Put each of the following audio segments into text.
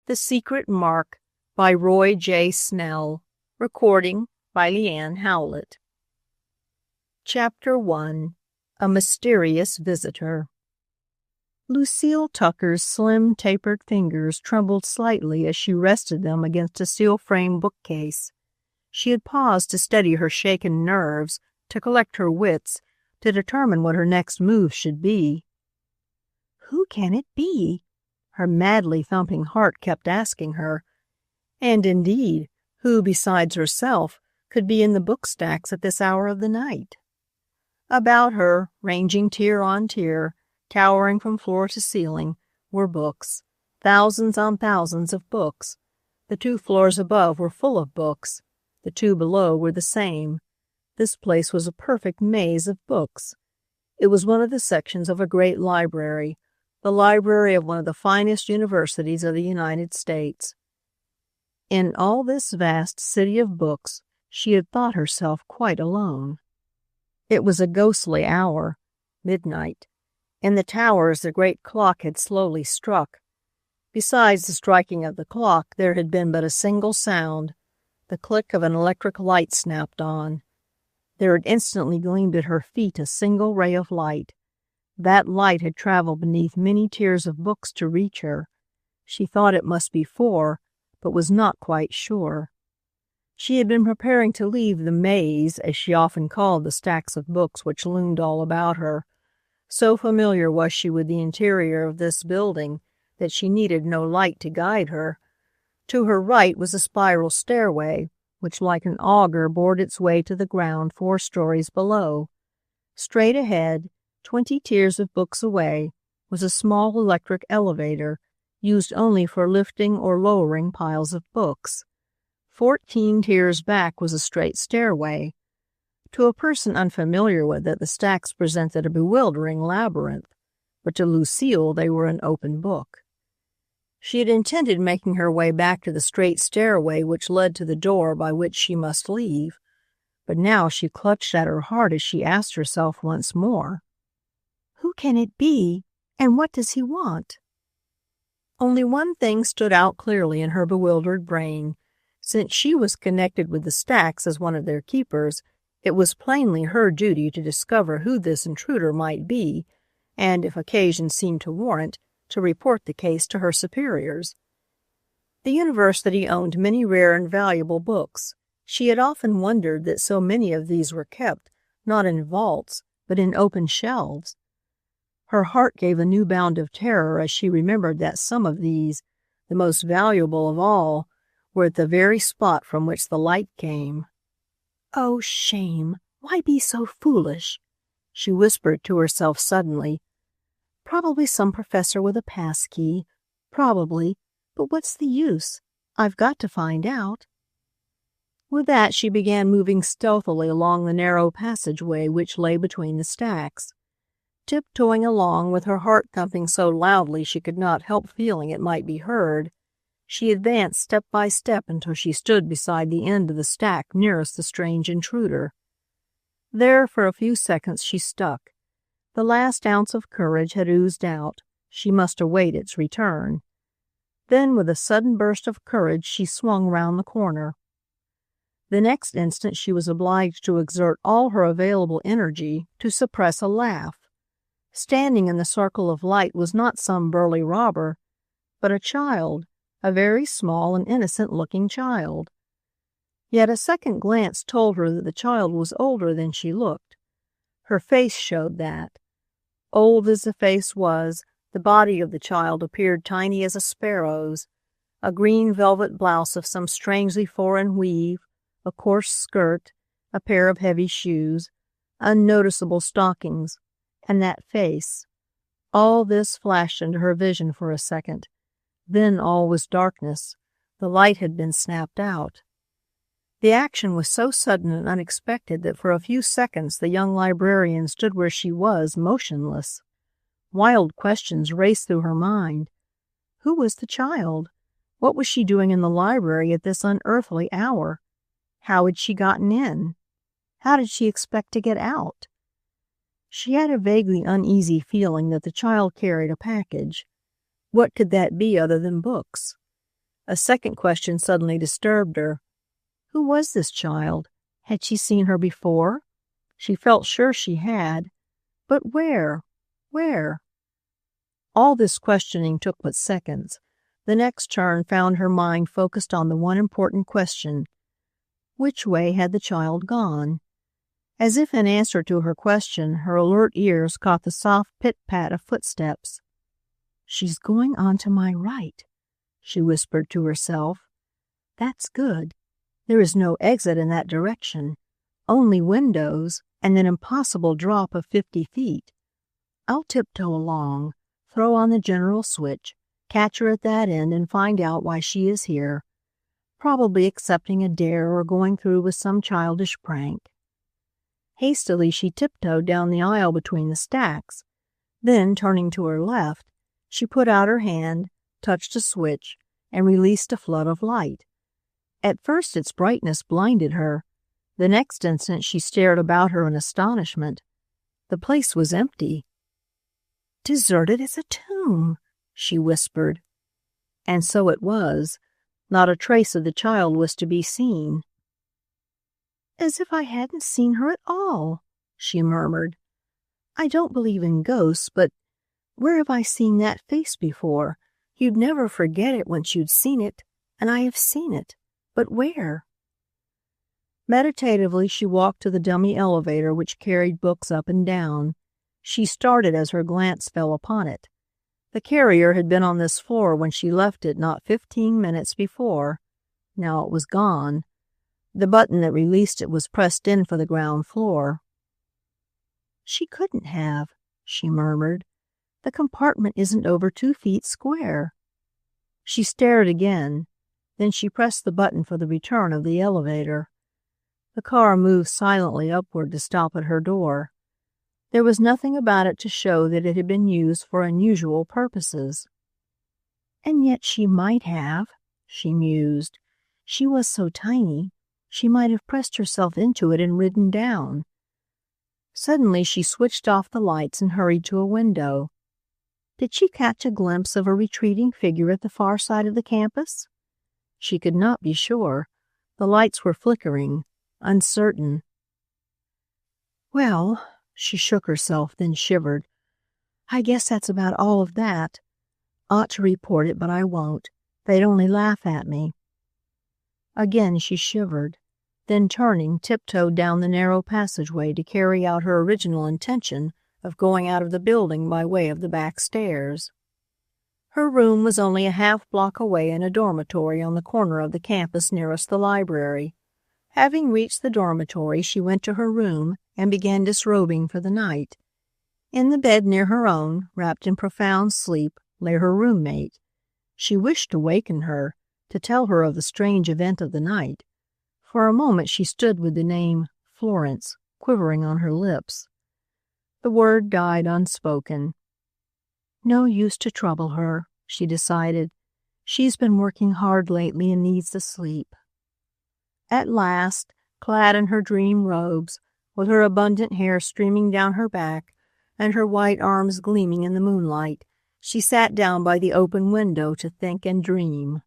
The Secret Mark by Roy J Snell. Recording by Leanne Howlett. Chapter 1. A Mysterious Visitor. Lucile Tucker's slim, tapered fingers trembled slightly as she rested them against a steel-framed bookcase. She had paused to steady her shaken nerves, to collect her wits, to determine what her next move should be. "Who can it be?" her madly thumping heart kept asking her. And indeed, who besides herself could be in the book stacks at this hour of the night? About her, ranging tier on tier, towering from floor to ceiling, were books, thousands on thousands of books. The 2 floors above were full of books. The 2 below were the same. This place was a perfect maze of books. It was one of the sections of a great library, the library of one of the finest universities of the United States. In all this vast city of books, she had thought herself quite alone. It was a ghostly hour, midnight. In the towers, the great clock had slowly struck. Besides the striking of the clock, there had been but a single sound. The click of an electric light snapped on. There had instantly gleamed at her feet a single ray of light. That light had traveled beneath many tiers of books to reach her. She thought it must be 4, but was not quite sure. She had been preparing to leave the maze, as she often called the stacks of books which loomed all about her. So familiar was she with the interior of this building that she needed no light to guide her. To her right was a spiral stairway, which like an auger bored its way to the ground 4 stories below. Straight ahead, 20 tiers of books away, was a small electric elevator, used only for lifting or lowering piles of books. 14 tiers back was a straight stairway. To a person unfamiliar with it, the stacks presented a bewildering labyrinth, but to Lucile they were an open book. She had intended making her way back to the straight stairway which led to the door by which she must leave, but now she clutched at her heart as she asked herself once more, "Who can it be, and what does he want?" Only one thing stood out clearly in her bewildered brain. Since she was connected with the stacks as one of their keepers, it was plainly her duty to discover who this intruder might be, and, if occasion seemed to warrant, to report the case to her superiors. The university owned many rare and valuable books. She had often wondered that so many of these were kept, not in vaults, but in open shelves. Her heart gave a new bound of terror as she remembered that some of these, the most valuable of all, were at the very spot from which the light came. "Oh, shame! Why be so foolish?" she whispered to herself suddenly. "Probably some professor with a pass key. Probably. But what's the use? I've got to find out." With that, she began moving stealthily along the narrow passageway which lay between the stacks. Tiptoeing along with her heart thumping so loudly she could not help feeling it might be heard, she advanced step by step until she stood beside the end of the stack nearest the strange intruder. There for a few seconds she stuck. The last ounce of courage had oozed out. She must await its return. Then, with a sudden burst of courage, she swung round the corner. The next instant she was obliged to exert all her available energy to suppress a laugh. Standing in the circle of light was not some burly robber, but a child, a very small and innocent-looking child. Yet a second glance told her that the child was older than she looked. Her face showed that. Old as the face was, the body of the child appeared tiny as a sparrow's. A green velvet blouse of some strangely foreign weave, a coarse skirt, a pair of heavy shoes, unnoticeable stockings, and that face. All this flashed into her vision for a second. Then all was darkness. The light had been snapped out. The action was so sudden and unexpected that for a few seconds the young librarian stood where she was, motionless. Wild questions raced through her mind. Who was the child? What was she doing in the library at this unearthly hour? How had she gotten in? How did she expect to get out? She had a vaguely uneasy feeling that the child carried a package. What could that be other than books? A second question suddenly disturbed her. Who was this child? Had she seen her before? She felt sure she had. But where? Where? All this questioning took but seconds. The next turn found her mind focused on the one important question. Which way had the child gone? As if in answer to her question, her alert ears caught the soft pit-pat of footsteps. "She's going on to my right," she whispered to herself. "That's good. There is no exit in that direction, only windows and an impossible drop of 50 feet. I'll tiptoe along, throw on the general switch, catch her at that end and find out why she is here. Probably accepting a dare or going through with some childish prank." Hastily, she tiptoed down the aisle between the stacks. Then, turning to her left, she put out her hand, touched a switch, and released a flood of light. At first its brightness blinded her. The next instant she stared about her in astonishment. The place was empty. "Deserted as a tomb," she whispered. And so it was. Not a trace of the child was to be seen. "As if I hadn't seen her at all," she murmured. "I don't believe in ghosts, but where have I seen that face before? You'd never forget it once you'd seen it, and I have seen it. But where?" Meditatively, she walked to the dummy elevator which carried books up and down. She started as her glance fell upon it. The carrier had been on this floor when she left it not 15 minutes before. Now it was gone. The button that released it was pressed in for the ground floor. "She couldn't have," she murmured. "The compartment isn't over 2 feet square." She stared again. Then she pressed the button for the return of the elevator. The car moved silently upward to stop at her door. There was nothing about it to show that it had been used for unusual purposes. "And yet she might have," she mused. "She was so tiny. She might have pressed herself into it and ridden down." Suddenly she switched off the lights and hurried to a window. Did she catch a glimpse of a retreating figure at the far side of the campus? She could not be sure. The lights were flickering, uncertain. "Well," she shook herself, then shivered. "I guess that's about all of that. Ought to report it, but I won't. They'd only laugh at me." Again she shivered. Then, turning, tiptoed down the narrow passageway to carry out her original intention of going out of the building by way of the back stairs. Her room was only a half block away in a dormitory on the corner of the campus nearest the library. Having reached the dormitory, she went to her room and began disrobing for the night. In the bed near her own, wrapped in profound sleep, lay her roommate. She wished to waken her, to tell her of the strange event of the night. For a moment she stood with the name Florence quivering on her lips. The word died unspoken. No use to trouble her, she decided. She's been working hard lately and needs the sleep. At last, clad in her dream robes, with her abundant hair streaming down her back and her white arms gleaming in the moonlight, she sat down by the open window to think and dream.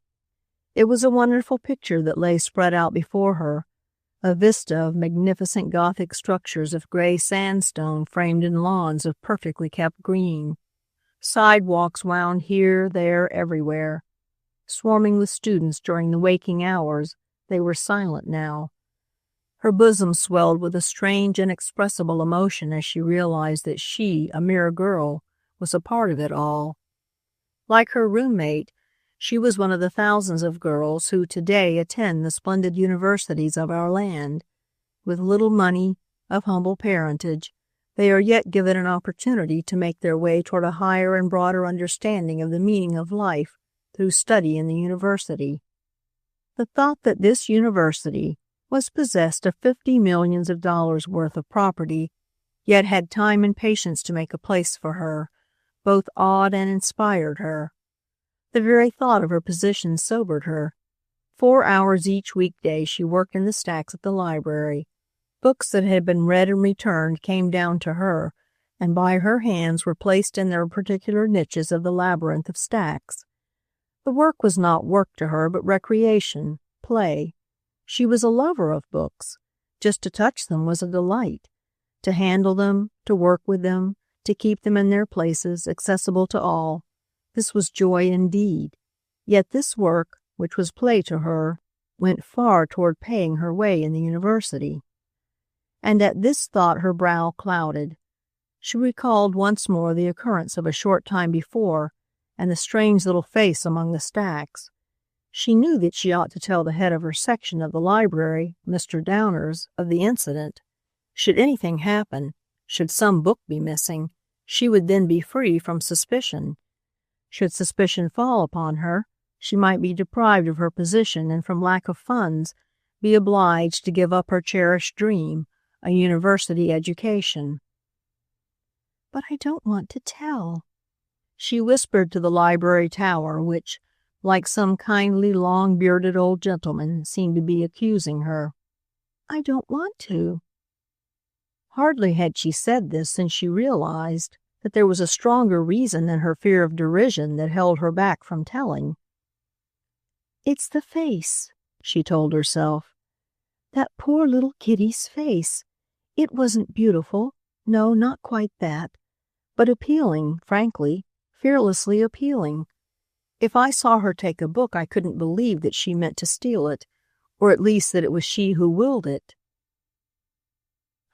It was a wonderful picture that lay spread out before her, a vista of magnificent Gothic structures of gray sandstone framed in lawns of perfectly kept green. Sidewalks wound here, there, everywhere. Swarming with students during the waking hours, they were silent now. Her bosom swelled with a strange, inexpressible emotion as she realized that she, a mere girl, was a part of it all. Like her roommate, she was one of the thousands of girls who today attend the splendid universities of our land. With little money, of humble parentage, they are yet given an opportunity to make their way toward a higher and broader understanding of the meaning of life through study in the university. The thought that this university was possessed of $50 millions worth of property, yet had time and patience to make a place for her, both awed and inspired her. The very thought of her position sobered her. 4 hours each weekday she worked in the stacks at the library. Books that had been read and returned came down to her, and by her hands were placed in their particular niches of the labyrinth of stacks. The work was not work to her, but recreation, play. She was a lover of books. Just to touch them was a delight. To handle them, to work with them, to keep them in their places, accessible to all. This was joy indeed. Yet this work, which was play to her, went far toward paying her way in the university. And at this thought her brow clouded. She recalled once more the occurrence of a short time before, and the strange little face among the stacks. She knew that she ought to tell the head of her section of the library, Mr. Downers, of the incident. Should anything happen, should some book be missing, she would then be free from suspicion. Should suspicion fall upon her, she might be deprived of her position and from lack of funds be obliged to give up her cherished dream, a university education. "But I don't want to tell," she whispered to the library tower, which, like some kindly, long-bearded old gentleman, seemed to be accusing her. "I don't want to." Hardly had she said this than she realized that there was a stronger reason than her fear of derision that held her back from telling. "It's the face," she told herself. "That poor little kiddie's face. It wasn't beautiful, no, not quite that, but appealing, frankly, fearlessly appealing. If I saw her take a book, I couldn't believe that she meant to steal it, or at least that it was she who willed it."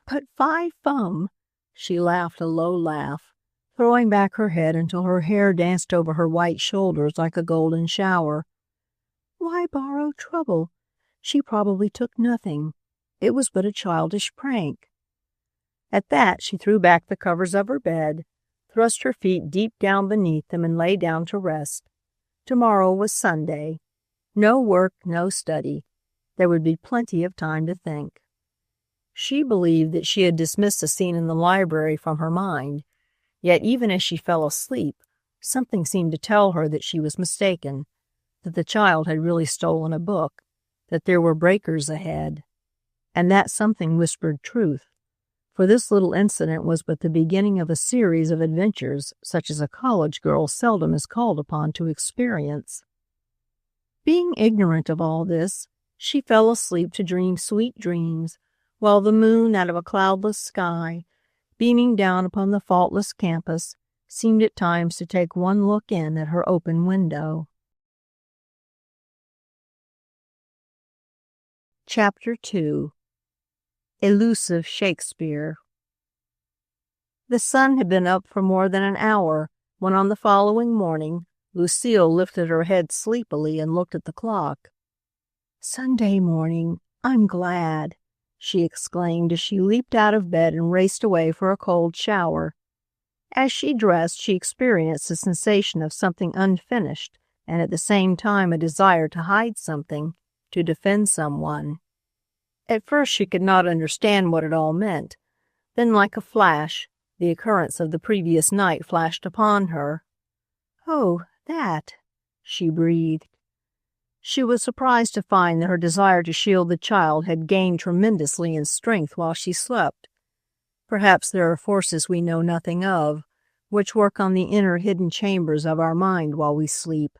"But fie fum!" She laughed a low laugh, throwing back her head until her hair danced over her white shoulders like a golden shower. "Why borrow trouble? She probably took nothing. It was but a childish prank." At that she threw back the covers of her bed, thrust her feet deep down beneath them, and lay down to rest. Tomorrow was Sunday. No work, no study. There would be plenty of time to think. She believed that she had dismissed the scene in the library from her mind, yet even as she fell asleep, something seemed to tell her that she was mistaken, that the child had really stolen a book, that there were breakers ahead. And that something whispered truth, for this little incident was but the beginning of a series of adventures such as a college girl seldom is called upon to experience. Being ignorant of all this, she fell asleep to dream sweet dreams, while the moon out of a cloudless sky, beaming down upon the faultless campus, seemed at times to take one look in at her open window. Chapter 2. Elusive Shakespeare. The sun had been up for more than an hour when on the following morning Lucile lifted her head sleepily and looked at the clock. "Sunday morning, I'm glad," she exclaimed as she leaped out of bed and raced away for a cold shower. As she dressed, she experienced a sensation of something unfinished and at the same time a desire to hide something, to defend someone. At first she could not understand what it all meant. Then, like a flash, the occurrence of the previous night flashed upon her. "Oh, that," she breathed. She was surprised to find that her desire to shield the child had gained tremendously in strength while she slept. Perhaps there are forces we know nothing of, which work on the inner hidden chambers of our mind while we sleep,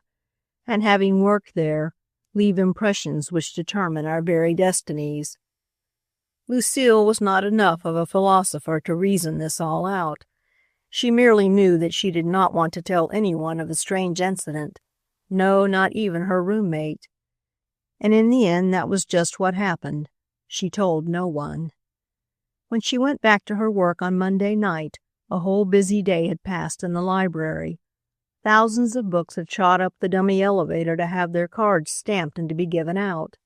and having worked there, leave impressions which determine our very destinies. Lucile was not enough of a philosopher to reason this all out. She merely knew that she did not want to tell anyone of the strange incident, no, not even her roommate. And in the end that was just what happened. She told no one. When she went back to her work on Monday night, a whole busy day had passed in the library. Thousands of books had shot up the dummy elevator to have their cards stamped and to be given out.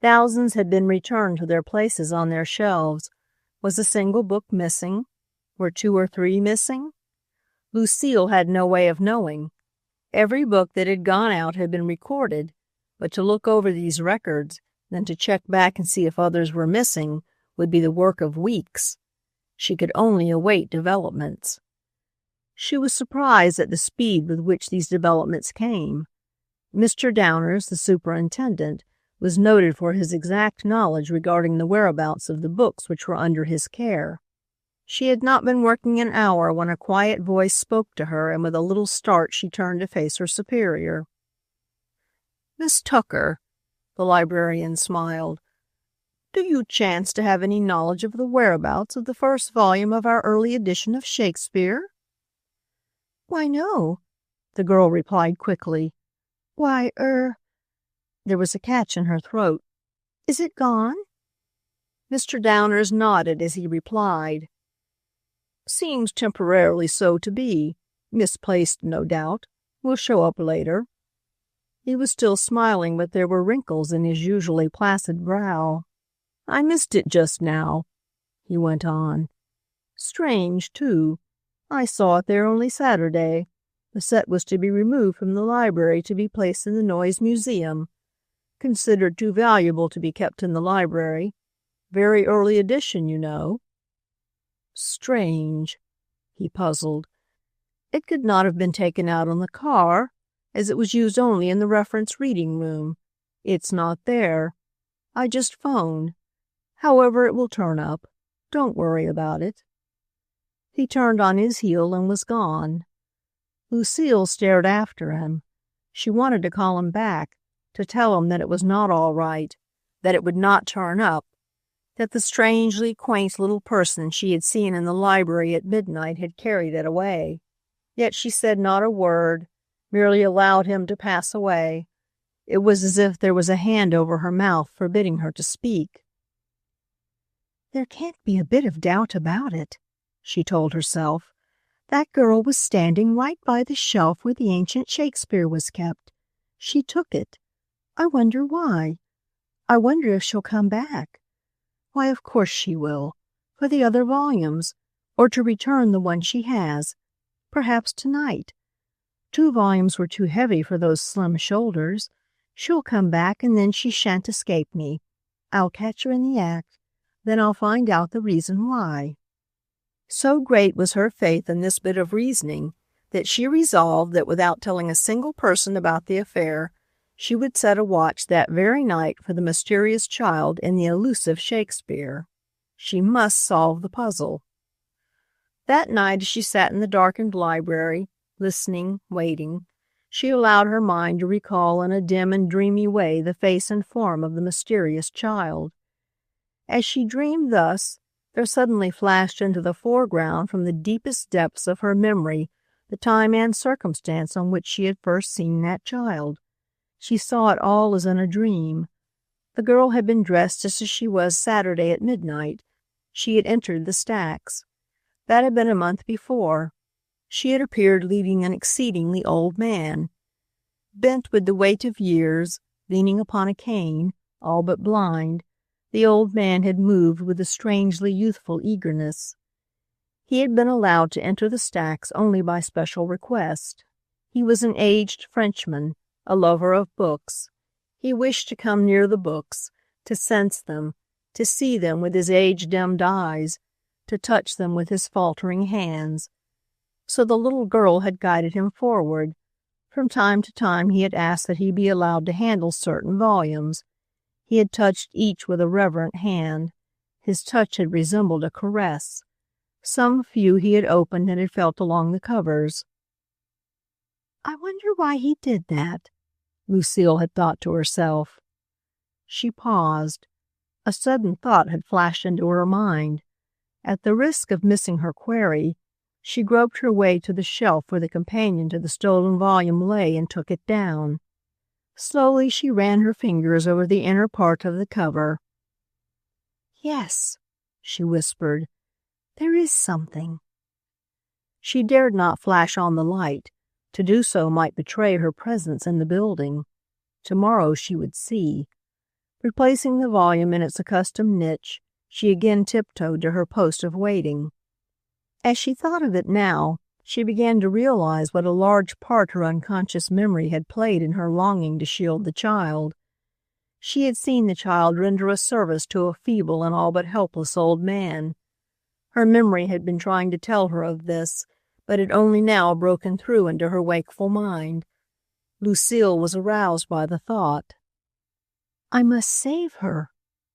Thousands had been returned to their places on their shelves. Was a single book missing? Were 2 or 3 missing? Lucile had no way of knowing. Every book that had gone out had been recorded, but to look over these records, then to check back and see if others were missing, would be the work of weeks. She could only await developments. She was surprised at the speed with which these developments came. Mr. Downers, the superintendent, was noted for his exact knowledge regarding the whereabouts of the books which were under his care. She had not been working an hour when a quiet voice spoke to her, and with a little start she turned to face her superior. "Miss Tucker," the librarian smiled, "do you chance to have any knowledge of the whereabouts of the first volume of our early edition of Shakespeare?" "Why, no," the girl replied quickly. "Why, there was a catch in her throat. "Is it gone?" Mr. Downers nodded as he replied, "Seems temporarily so to be. Misplaced, no doubt. Will show up later." He was still smiling, but there were wrinkles in his usually placid brow. "I missed it just now," he went on. "Strange, too. I saw it there only Saturday. The set was to be removed from the library to be placed in the Noyes Museum. Considered too valuable to be kept in the library. Very early edition, you know." "Strange," he puzzled. "It could not have been taken out on the car, as it was used only in the reference reading room. It's not there. I just phoned. However, it will turn up. Don't worry about it." He turned on his heel and was gone. Lucile stared after him. She wanted to call him back, to tell him that it was not all right, that it would not turn up, that the strangely quaint little person she had seen in the library at midnight had carried it away. Yet she said not a word, merely allowed him to pass away. It was as if there was a hand over her mouth forbidding her to speak. "There can't be a bit of doubt about it," she told herself. "That girl was standing right by the shelf where the ancient Shakespeare was kept. She took it. I wonder why. I wonder if she'll come back. Why, of course she will, for the other volumes, or to return the one she has, perhaps tonight. 2 volumes were too heavy for those slim shoulders. She'll come back, and then she shan't escape me. I'll catch her in the act. Then I'll find out the reason why." So great was her faith in this bit of reasoning that she resolved that without telling a single person about the affair, she would set a watch that very night for the mysterious child in the elusive Shakespeare. She must solve the puzzle. That night, as she sat in the darkened library, listening, waiting, she allowed her mind to recall in a dim and dreamy way the face and form of the mysterious child. As she dreamed thus, there suddenly flashed into the foreground from the deepest depths of her memory the time and circumstance on which she had first seen that child. She saw it all as in a dream. The girl had been dressed just as she was Saturday at midnight. She had entered the stacks. That had been a month before. She had appeared leading an exceedingly old man. Bent with the weight of years, leaning upon a cane, all but blind, the old man had moved with a strangely youthful eagerness. He had been allowed to enter the stacks only by special request. He was an aged Frenchman, a lover of books. He wished to come near the books, to sense them, to see them with his age-dimmed eyes, to touch them with his faltering hands. So the little girl had guided him forward. From time to time he had asked that he be allowed to handle certain volumes. He had touched each with a reverent hand. His touch had resembled a caress. Some few he had opened and had felt along the covers. "I wonder why he did that," Lucile had thought to herself. She paused. A sudden thought had flashed into her mind. At the risk of missing her query, she groped her way to the shelf where the companion to the stolen volume lay and took it down. Slowly she ran her fingers over the inner part of the cover. "Yes," she whispered, "there is something." She dared not flash on the light. To do so might betray her presence in the building. Tomorrow she would see. Replacing the volume in its accustomed niche, she again tiptoed to her post of waiting. As she thought of it now, she began to realize what a large part her unconscious memory had played in her longing to shield the child. She had seen the child render a service to a feeble and all but helpless old man. Her memory had been trying to tell her of this, but had only now broken through into her wakeful mind. Lucile was aroused by the thought. "I must save her,"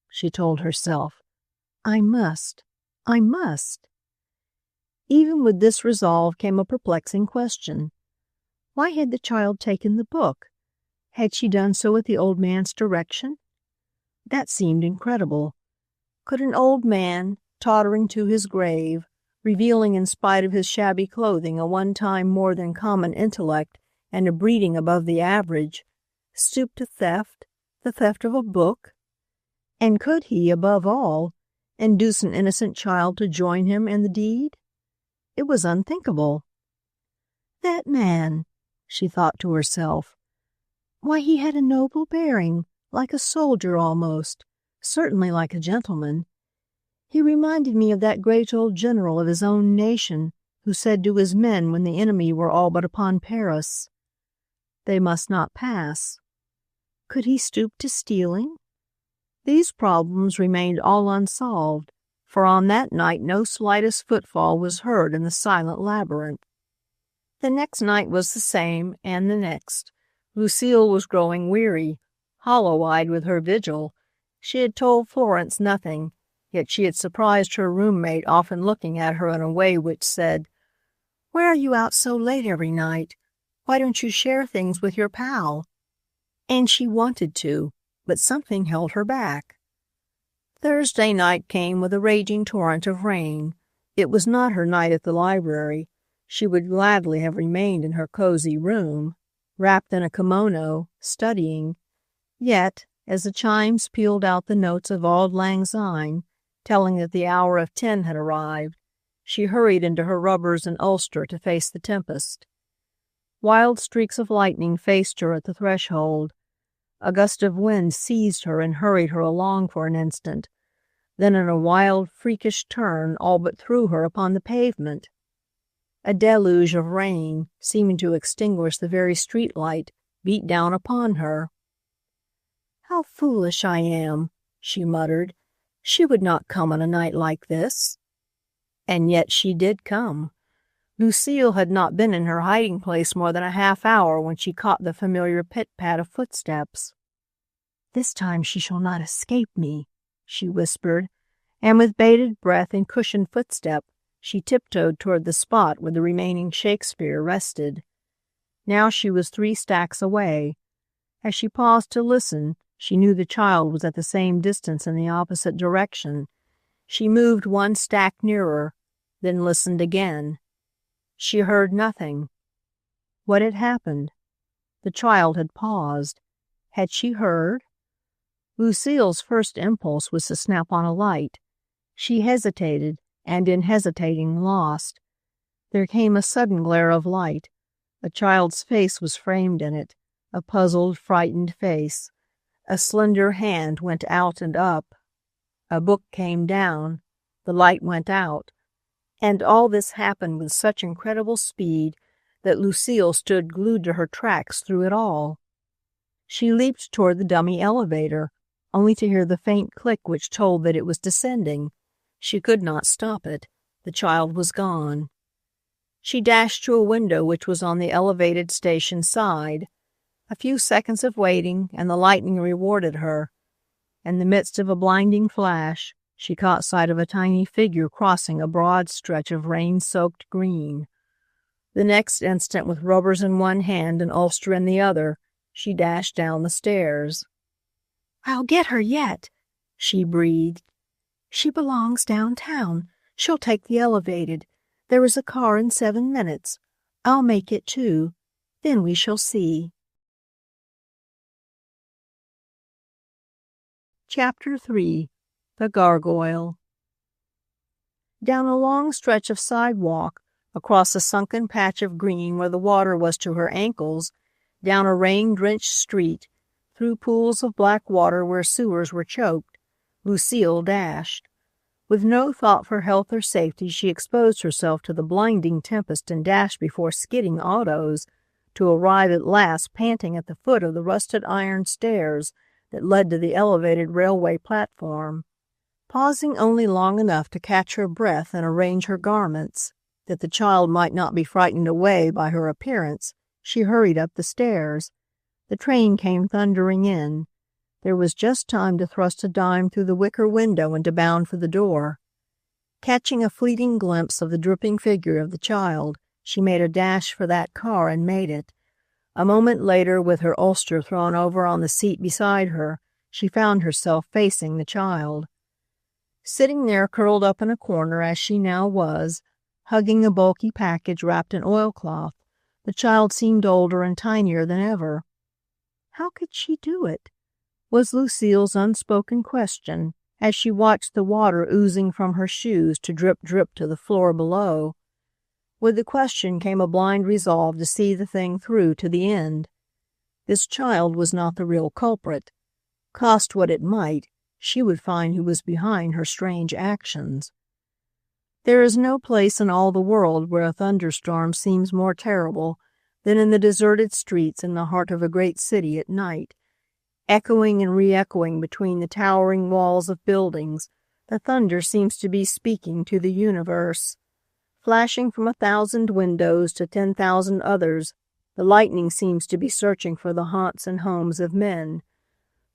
she told herself. "I must. I must." Even with this resolve came a perplexing question. Why had the child taken the book? Had she done so at the old man's direction? That seemed incredible. Could an old man, tottering to his grave, revealing in spite of his shabby clothing a one-time more than common intellect and a breeding above the average, stoop to theft, the theft of a book? And could he, above all, induce an innocent child to join him in the deed? It was unthinkable. That man, she thought to herself. Why, he had a noble bearing, like a soldier almost, certainly like a gentleman. He reminded me of that great old general of his own nation who said to his men when the enemy were all but upon Paris, "They must not pass." Could he stoop to stealing? These problems remained all unsolved, for on that night no slightest footfall was heard in the silent labyrinth. The next night was the same, and the next. Lucile was growing weary, hollow-eyed with her vigil. She had told Florence nothing, yet she had surprised her roommate often looking at her in a way which said, "Why are you out so late every night? Why don't you share things with your pal?" And she wanted to, but something held her back. Thursday night came with a raging torrent of rain. It was not her night at the library. She would gladly have remained in her cozy room, wrapped in a kimono, studying. Yet, as the chimes pealed out the notes of Auld Lang Syne, telling that the hour of 10 had arrived, she hurried into her rubbers and ulster to face the tempest. Wild streaks of lightning faced her at the threshold. A gust of wind seized her and hurried her along for an instant. Then in a wild, freakish turn all but threw her upon the pavement. A deluge of rain, seeming to extinguish the very street light, beat down upon her. "How foolish I am," she muttered. "She would not come on a night like this." And yet she did come. Lucile had not been in her hiding place more than a half hour when she caught the familiar pit-pat of footsteps. "This time she shall not escape me," she whispered, and with bated breath and cushioned footstep, she tiptoed toward the spot where the remaining Shakespeare rested. Now she was 3 stacks away. As she paused to listen, she knew the child was at the same distance in the opposite direction. She moved 1 stack nearer, then listened again. She heard nothing. What had happened? The child had paused. Had she heard? Lucile's first impulse was to snap on a light. She hesitated, and in hesitating lost. There came a sudden glare of light. A child's face was framed in it, a puzzled, frightened face. A slender hand went out and up. A book came down. The light went out. And all this happened with such incredible speed that Lucile stood glued to her tracks through it all. She leaped toward the dummy elevator, only to hear the faint click which told that it was descending. She could not stop it. The child was gone. She dashed to a window which was on the elevated station side. A few seconds of waiting, and the lightning rewarded her. In the midst of a blinding flash, she caught sight of a tiny figure crossing a broad stretch of rain-soaked green. The next instant, with rubbers in one hand and ulster in the other, she dashed down the stairs. "I'll get her yet," she breathed. "She belongs downtown. She'll take the elevated. There is a car in 7 minutes. I'll make it too. Then we shall see." Chapter 3. The Gargoyle. Down a long stretch of sidewalk, across a sunken patch of green where the water was to her ankles, down a rain-drenched street, through pools of black water where sewers were choked, Lucile dashed. With no thought for health or safety, she exposed herself to the blinding tempest and dashed before skidding autos, to arrive at last panting at the foot of the rusted iron stairs that led to the elevated railway platform. Pausing only long enough to catch her breath and arrange her garments, that the child might not be frightened away by her appearance, she hurried up the stairs. The train came thundering in. There was just time to thrust a dime through the wicker window and to bound for the door. Catching a fleeting glimpse of the dripping figure of the child, she made a dash for that car and made it. A moment later, with her ulster thrown over on the seat beside her, she found herself facing the child. Sitting there curled up in a corner as she now was, hugging a bulky package wrapped in oilcloth, the child seemed older and tinier than ever. How could she do it? Was Lucile's unspoken question, as she watched the water oozing from her shoes to drip to the floor below. With the question came a blind resolve to see the thing through to the end. This child was not the real culprit. Cost what it might, she would find who was behind her strange actions. There is no place in all the world where a thunderstorm seems more terrible than in the deserted streets in the heart of a great city at night. Echoing and re-echoing between the towering walls of buildings, the thunder seems to be speaking to the universe. Flashing from 1,000 windows to 10,000 others, the lightning seems to be searching for the haunts and homes of men.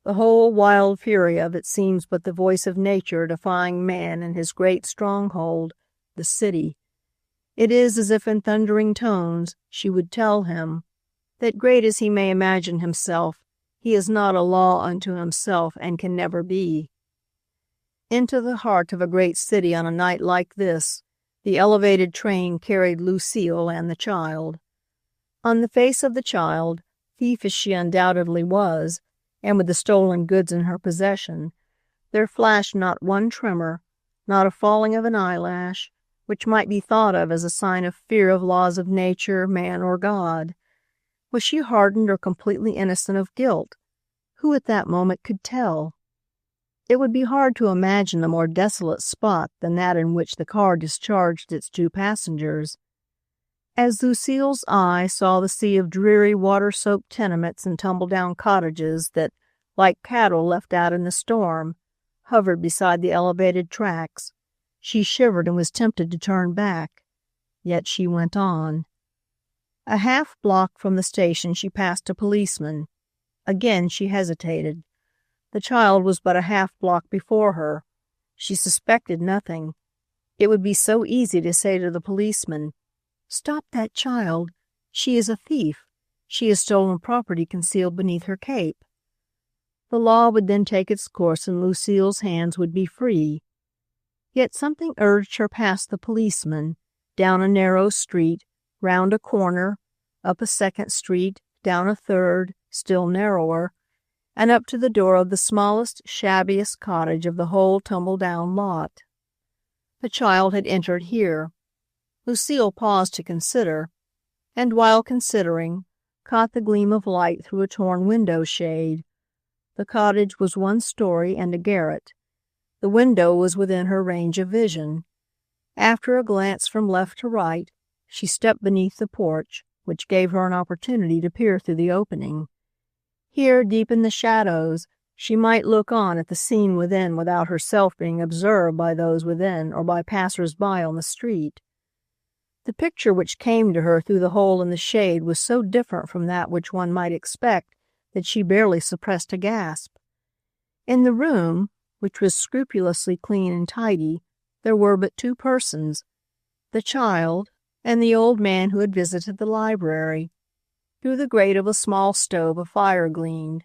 The whole wild fury of it seems but the voice of nature defying man in his great stronghold, the city. It is as if in thundering tones she would tell him that, great as he may imagine himself, he is not a law unto himself and can never be. Into the heart of a great city on a night like this, the elevated train carried Lucile and the child. On the face of the child, thief as she undoubtedly was, and with the stolen goods in her possession, there flashed not one tremor, not a falling of an eyelash, which might be thought of as a sign of fear of laws of nature, man, or God. Was she hardened or completely innocent of guilt? Who at that moment could tell? It would be hard to imagine a more desolate spot than that in which the car discharged its 2 passengers. As Lucile's eye saw the sea of dreary, water-soaked tenements and tumble-down cottages that, like cattle left out in the storm, hovered beside the elevated tracks, she shivered and was tempted to turn back. Yet she went on. A half-block from the station she passed a policeman. Again she hesitated. The child was but a half-block before her. She suspected nothing. It would be so easy to say to the policeman, "Stop that child. She is a thief. She has stolen property concealed beneath her cape." The law would then take its course and Lucile's hands would be free. Yet something urged her past the policeman, down a narrow street, round a corner, up a second street, down a third, still narrower, and up to the door of the smallest, shabbiest cottage of the whole tumble-down lot. The child had entered here. Lucile paused to consider, and while considering, caught the gleam of light through a torn window shade. The cottage was 1 story and a garret. The window was within her range of vision. After a glance from left to right, she stepped beneath the porch, which gave her an opportunity to peer through the opening. Here, deep in the shadows, she might look on at the scene within without herself being observed by those within or by passers-by on the street. The picture which came to her through the hole in the shade was so different from that which one might expect that she barely suppressed a gasp. In the room, which was scrupulously clean and tidy, there were but 2 persons, the child and the old man who had visited the library. Through the grate of a small stove a fire gleamed.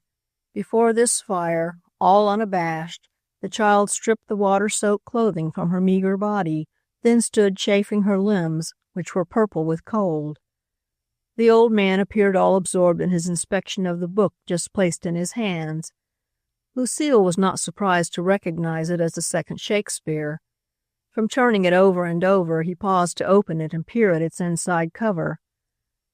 Before this fire, all unabashed, the child stripped the water-soaked clothing from her meager body, then stood chafing her limbs, which were purple with cold. The old man appeared all absorbed in his inspection of the book just placed in his hands. Lucile was not surprised to recognize it as the second Shakespeare. From turning it over and over, he paused to open it and peer at its inside cover.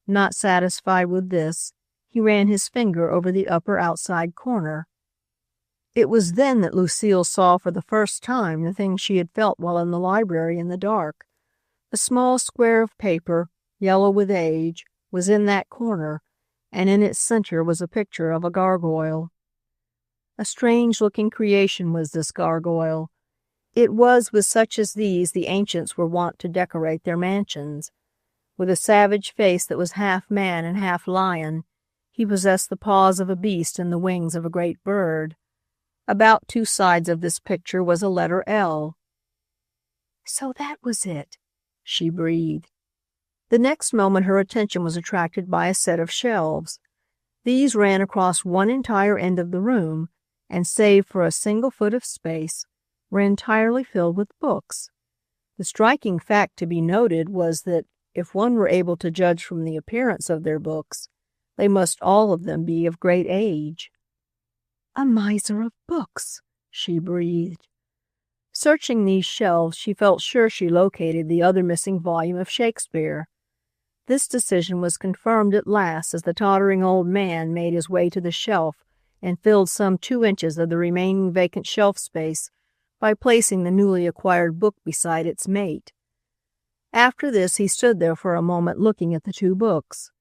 Not satisfied with this, he ran his finger over the upper outside corner. It was then that Lucile saw for the first time the thing she had felt while in the library in the dark. A small square of paper, yellow with age, was in that corner, and in its center was a picture of a gargoyle. A strange-looking creation was this gargoyle. It was with such as these the ancients were wont to decorate their mansions. With a savage face that was half man and half lion, he possessed the paws of a beast and the wings of a great bird. About 2 sides of this picture was a letter L. "So that was it," she breathed. The next moment her attention was attracted by a set of shelves. These ran across one entire end of the room, and save for a single foot of space, were entirely filled with books. The striking fact to be noted was that if one were able to judge from the appearance of their books, they must all of them be of great age. "A miser of books," she breathed. Searching these shelves, she felt sure she located the other missing volume of Shakespeare. This decision was confirmed at last as the tottering old man made his way to the shelf and filled some 2 inches of the remaining vacant shelf space by placing the newly acquired book beside its mate. After this, he stood there for a moment looking at the 2 books.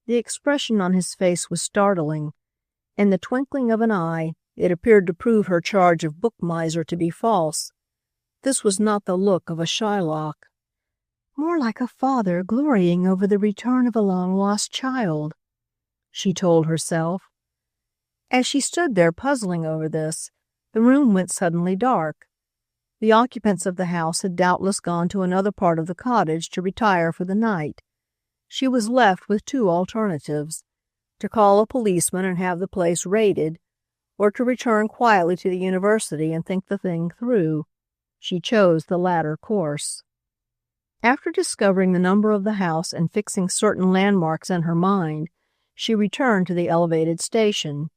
The expression on his face was startling. In the twinkling of an eye, it appeared to prove her charge of book miser to be false. This was not the look of a Shylock. "More like a father glorying over the return of a long-lost child," she told herself. As she stood there puzzling over this, the room went suddenly dark. The occupants of the house had doubtless gone to another part of the cottage to retire for the night. She was left with 2 alternatives: to call a policeman and have the place raided, or to return quietly to the university and think the thing through. She chose the latter course. After discovering the number of the house and fixing certain landmarks in her mind, she returned to the elevated station.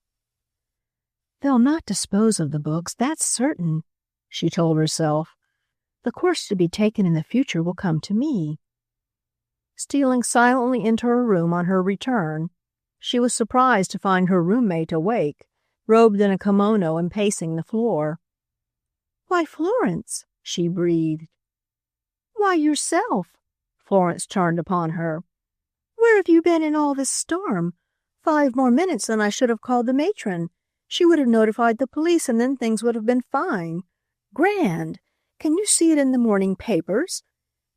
"They'll not dispose of the books, that's certain," she told herself. "The course to be taken in the future will come to me." Stealing silently into her room on her return, she was surprised to find her roommate awake, robed in a kimono and pacing the floor. "Why, Florence," she breathed. "Why, yourself." Florence turned upon her. "Where have you been in all this storm? 5 more minutes and I should have called the matron. She would have notified the police and then things would have been fine. Grand! Can you see it in the morning papers?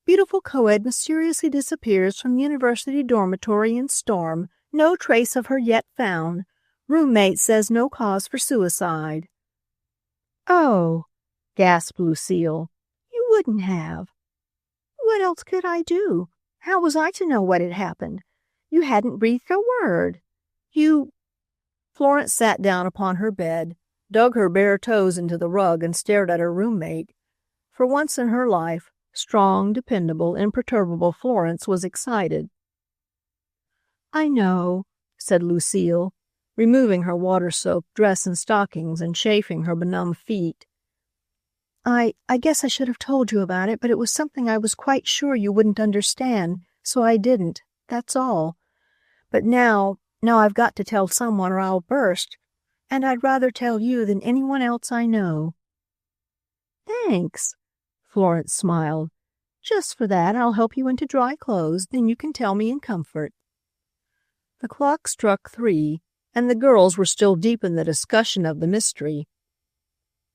Beautiful co-ed mysteriously disappears from university dormitory in storm. No trace of her yet found. Roommate says no cause for suicide." "Oh," gasped Lucile. "You wouldn't have." "What else could I do? How was I to know what had happened? You hadn't breathed a word. You—" Florence sat down upon her bed, dug her bare toes into the rug and stared at her roommate. For once in her life, strong, dependable, imperturbable Florence was excited. "I know," said Lucile, removing her water-soaked dress and stockings and chafing her benumbed feet. I guess I should have told you about it, but it was something I was quite sure you wouldn't understand, so I didn't. That's all. But now I've got to tell someone or I'll burst, and I'd rather tell you than anyone else I know." "Thanks," Florence smiled. "Just for that, I'll help you into dry clothes, then you can tell me in comfort." The clock struck 3, and the girls were still deep in the discussion of the mystery.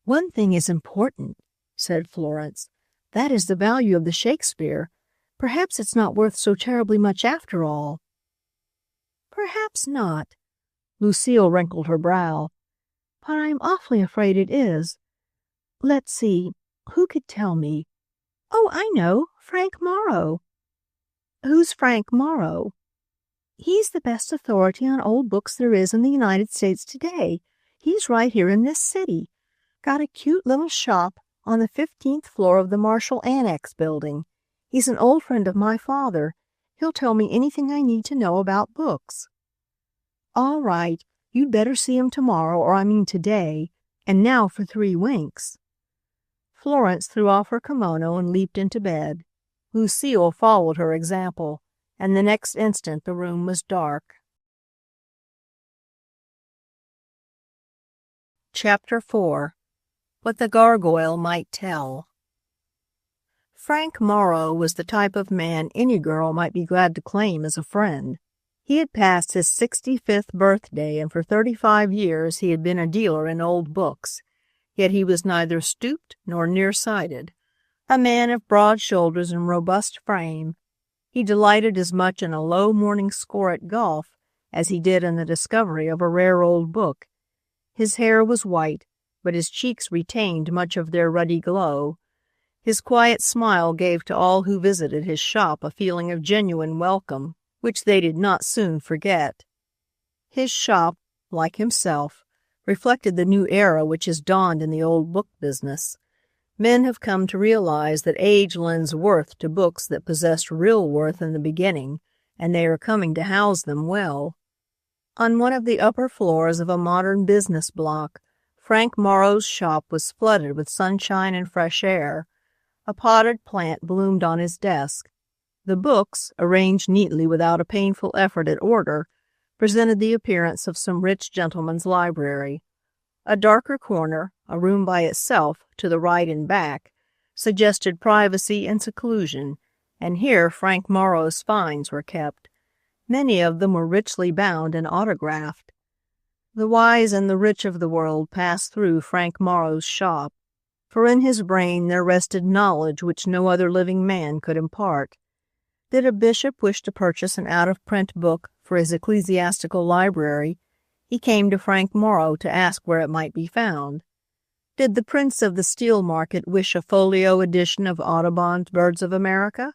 "One thing is important," said Florence. "That is the value of the Shakespeare. Perhaps it's not worth so terribly much after all." "Perhaps not." Lucile wrinkled her brow. "But I'm awfully afraid it is. Let's see, who could tell me? Oh, I know, Frank Morrow." "Who's Frank Morrow?" "He's the best authority on old books there is in the United States today. He's right here in this city. Got a cute little shop on the 15th floor of the Marshall Annex building. He's an old friend of my father. He'll tell me anything I need to know about books." "All right. You'd better see him tomorrow, or I mean today. And now for 3 winks." Florence threw off her kimono and leaped into bed. Lucile followed her example, and the next instant the room was dark. Chapter 4. What the Gargoyle Might Tell. Frank Morrow was the type of man any girl might be glad to claim as a friend. He had passed his 65th birthday, and for 35 years he had been a dealer in old books. Yet he was neither stooped nor nearsighted. A man of broad shoulders and robust frame, he delighted as much in a low morning score at golf as he did in the discovery of a rare old book. His hair was white, but his cheeks retained much of their ruddy glow. His quiet smile gave to all who visited his shop a feeling of genuine welcome, which they did not soon forget. His shop, like himself, reflected the new era which has dawned in the old book business. Men have come to realize that age lends worth to books that possessed real worth in the beginning, and they are coming to house them well. On one of the upper floors of a modern business block, Frank Morrow's shop was flooded with sunshine and fresh air. A potted plant bloomed on his desk. The books, arranged neatly without a painful effort at order, presented the appearance of some rich gentleman's library. A darker corner, a room by itself, to the right and back, suggested privacy and seclusion, and here Frank Morrow's finds were kept. Many of them were richly bound and autographed. The wise and the rich of the world passed through Frank Morrow's shop, for in his brain there rested knowledge which no other living man could impart. Did a bishop wish to purchase an out-of-print book for his ecclesiastical library, he came to Frank Morrow to ask where it might be found. Did the prince of the steel market wish a folio edition of Audubon's Birds of America?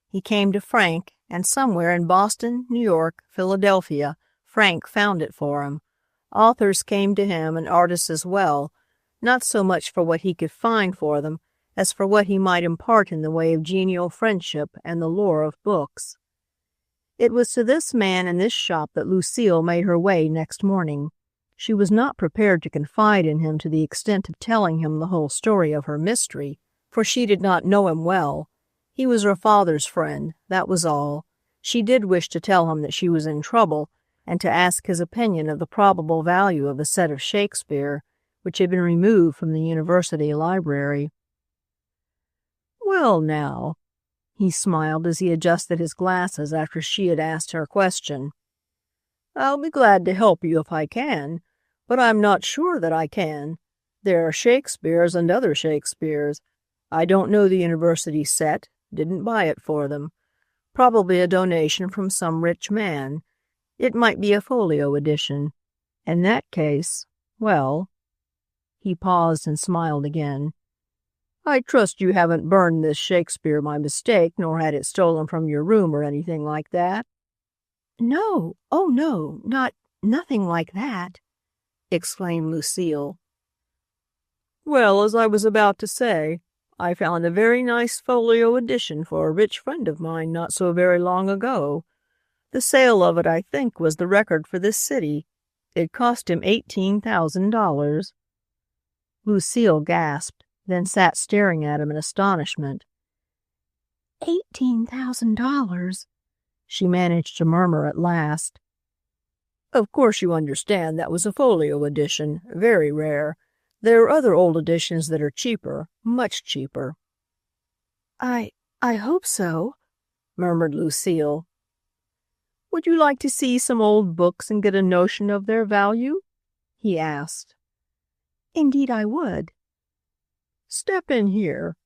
He came to Frank, and somewhere in Boston, New York, Philadelphia, Frank found it for him. Authors came to him, and artists as well, not so much for what he could find for them as for what he might impart in the way of genial friendship and the lore of books. It was to this man in this shop that Lucile made her way next morning. She was not prepared to confide in him to the extent of telling him the whole story of her mystery, for she did not know him well. He was her father's friend, that was all. She did wish to tell him that she was in trouble, and to ask his opinion of the probable value of a set of Shakespeare, which had been removed from the university library. "Well, now," he smiled as he adjusted his glasses after she had asked her question, "I'll be glad to help you if I can, but I'm not sure that I can. There are Shakespeares and other Shakespeares. I don't know the university set, didn't buy it for them. Probably a donation from some rich man. It might be a folio edition. In that case, well—" He paused and smiled again. "I trust you haven't burned this Shakespeare by mistake, nor had it stolen from your room or anything like that?" "No, oh no, nothing like that," exclaimed Lucile. "Well, as I was about to say, I found a very nice folio edition for a rich friend of mine not so very long ago. The sale of it, I think, was the record for this city. It cost him $18,000. Lucile gasped, then sat staring at him in astonishment. $18,000, she managed to murmur at last. "Of course you understand that was a folio edition, very rare. There are other old editions that are cheaper, much cheaper." I hope so," murmured Lucile. "Would you like to see some old books and get a notion of their value?" he asked. "Indeed I would." "Step in here."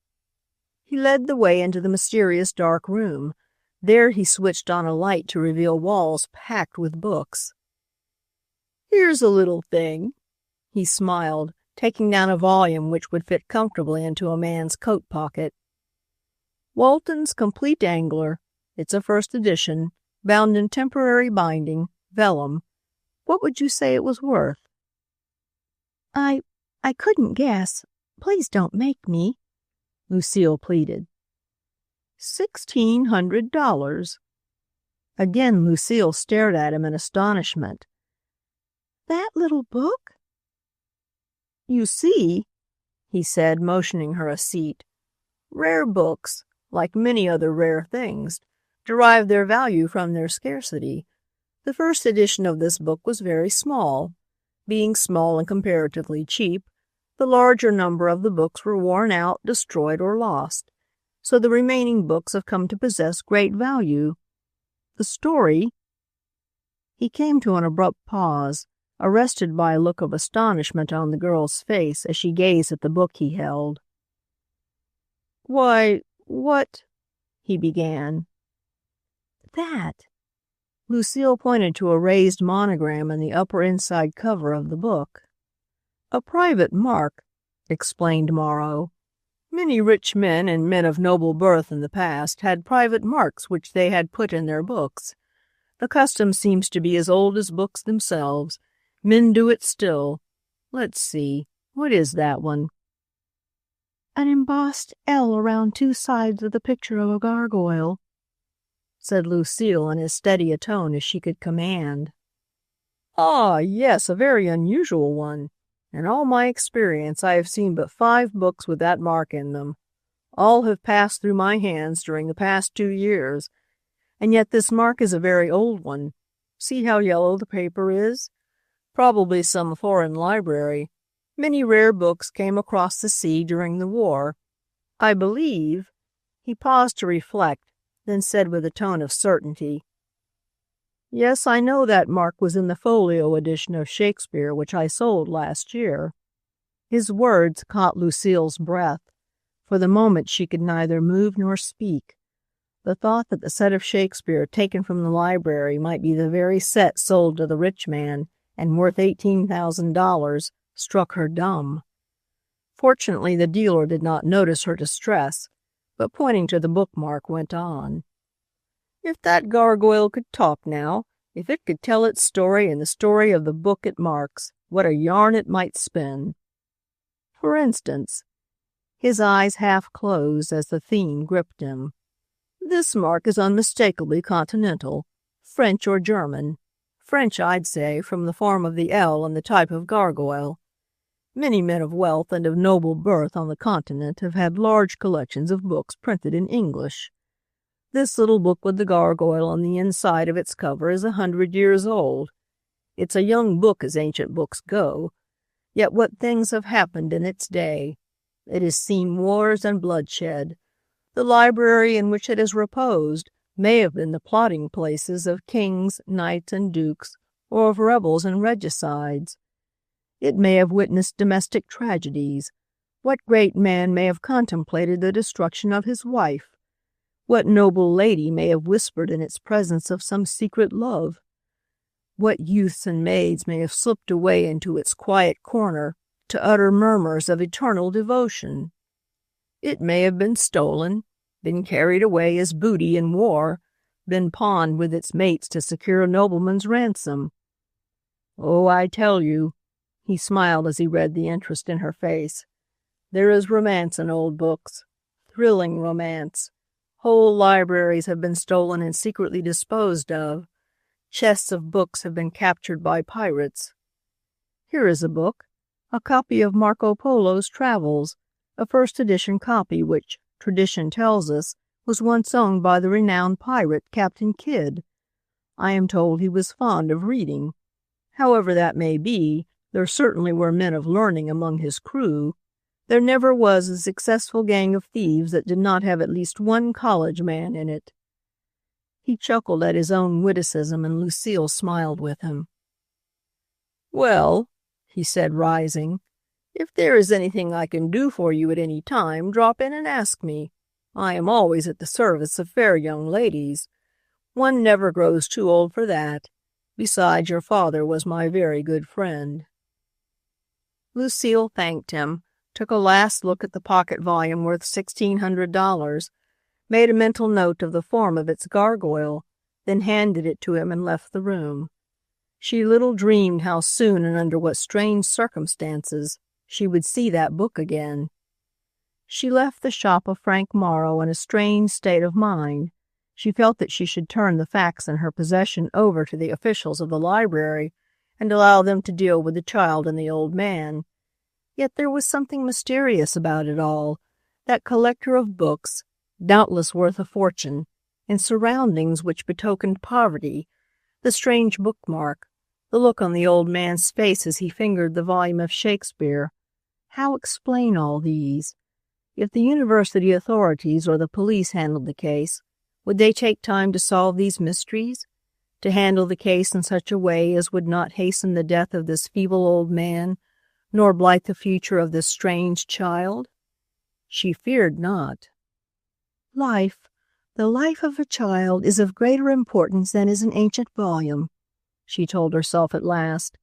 He led the way into the mysterious dark room. There he switched on a light to reveal walls packed with books. "Here's a little thing," he smiled, taking down a volume which would fit comfortably into a man's coat pocket. "Walton's Complete Angler. It's a first edition, bound in temporary binding, vellum. What would you say it was worth?" I couldn't guess. Please don't make me," Lucile pleaded. $1,600. Again Lucile stared at him in astonishment. "That little book?" "You see," he said, motioning her a seat, "rare books, like many other rare things, derive their value from their scarcity. The first edition of this book was very small. Being small and comparatively cheap, the larger number of the books were worn out, destroyed, or lost. So the remaining books have come to possess great value. The story—" He came to an abrupt pause, arrested by a look of astonishment on the girl's face as she gazed at the book he held. "Why, what—" he began. "That." Lucile pointed to a raised monogram in the upper inside cover of the book. "A private mark," explained Morrow. Many rich men and men of noble birth in the past had private marks which they had put in their books. The custom seems to be as old as books themselves. Men do it still. Let's see, what is that one? An embossed L around two sides of the picture of a gargoyle, said Lucile in as steady a tone as she could command. Ah, yes, a very unusual one. In all my experience, I have seen but 5 books with that mark in them. All have passed through my hands during the past 2 years, and yet this mark is a very old one. See how yellow the paper is? Probably some foreign library. Many rare books came across the sea during the war. I believe—" He paused to reflect, then said with a tone of certainty, "Yes, I know that mark was in the folio edition of Shakespeare which I sold last year." His words caught Lucile's breath. For the moment she could neither move nor speak. The thought that the set of Shakespeare taken from the library might be the very set sold to the rich man and worth $18,000 struck her dumb. Fortunately, the dealer did not notice her distress, but pointing to the bookmark went on. "If that gargoyle could talk now, if it could tell its story and the story of the book it marks, what a yarn it might spin. For instance," his eyes half closed as the theme gripped him, "this mark is unmistakably continental, French or German. French, I'd say, from the form of the L and the type of gargoyle. Many men of wealth and of noble birth on the continent have had large collections of books printed in English. This little book with the gargoyle on the inside of its cover is 100 years old. It's a young book as ancient books go. Yet what things have happened in its day! It has seen wars and bloodshed. The library in which it has reposed may have been the plotting places of kings, knights, and dukes, or of rebels and regicides. It may have witnessed domestic tragedies. What great man may have contemplated the destruction of his wife? What noble lady may have whispered in its presence of some secret love? What youths and maids may have slipped away into its quiet corner to utter murmurs of eternal devotion? It may have been stolen, been carried away as booty in war, been pawned with its mates to secure a nobleman's ransom. Oh, I tell you," he smiled as he read the interest in her face, "there is romance in old books, thrilling romance. Whole libraries have been stolen and secretly disposed of. Chests of books have been captured by pirates. Here is a book, a copy of Marco Polo's Travels, a first edition copy which, tradition tells us, was once owned by the renowned pirate Captain Kidd. I am told he was fond of reading. However that may be, there certainly were men of learning among his crew. There never was a successful gang of thieves that did not have at least one college man in it." He chuckled at his own witticism, and Lucile smiled with him. "Well," he said, rising, "if there is anything I can do for you at any time, drop in and ask me. I am always at the service of fair young ladies. One never grows too old for that. Besides, your father was my very good friend." Lucile thanked him, took a last look at the pocket volume worth $1,600, made a mental note of the form of its gargoyle, then handed it to him and left the room. She little dreamed how soon and under what strange circumstances she would see that book again. She left the shop of Frank Morrow in a strange state of mind. She felt that she should turn the facts in her possession over to the officials of the library and allow them to deal with the child and the old man. Yet there was something mysterious about it all. That collector of books, doubtless worth a fortune, in surroundings which betokened poverty, the strange bookmark, the look on the old man's face as he fingered the volume of Shakespeare. How explain all these? If the university authorities or the police handled the case, would they take time to solve these mysteries? To handle the case in such a way as would not hasten the death of this feeble old man, nor blight the future of this strange child? She feared not. "Life, the life of a child, is of greater importance than is an ancient volume," she told herself at last.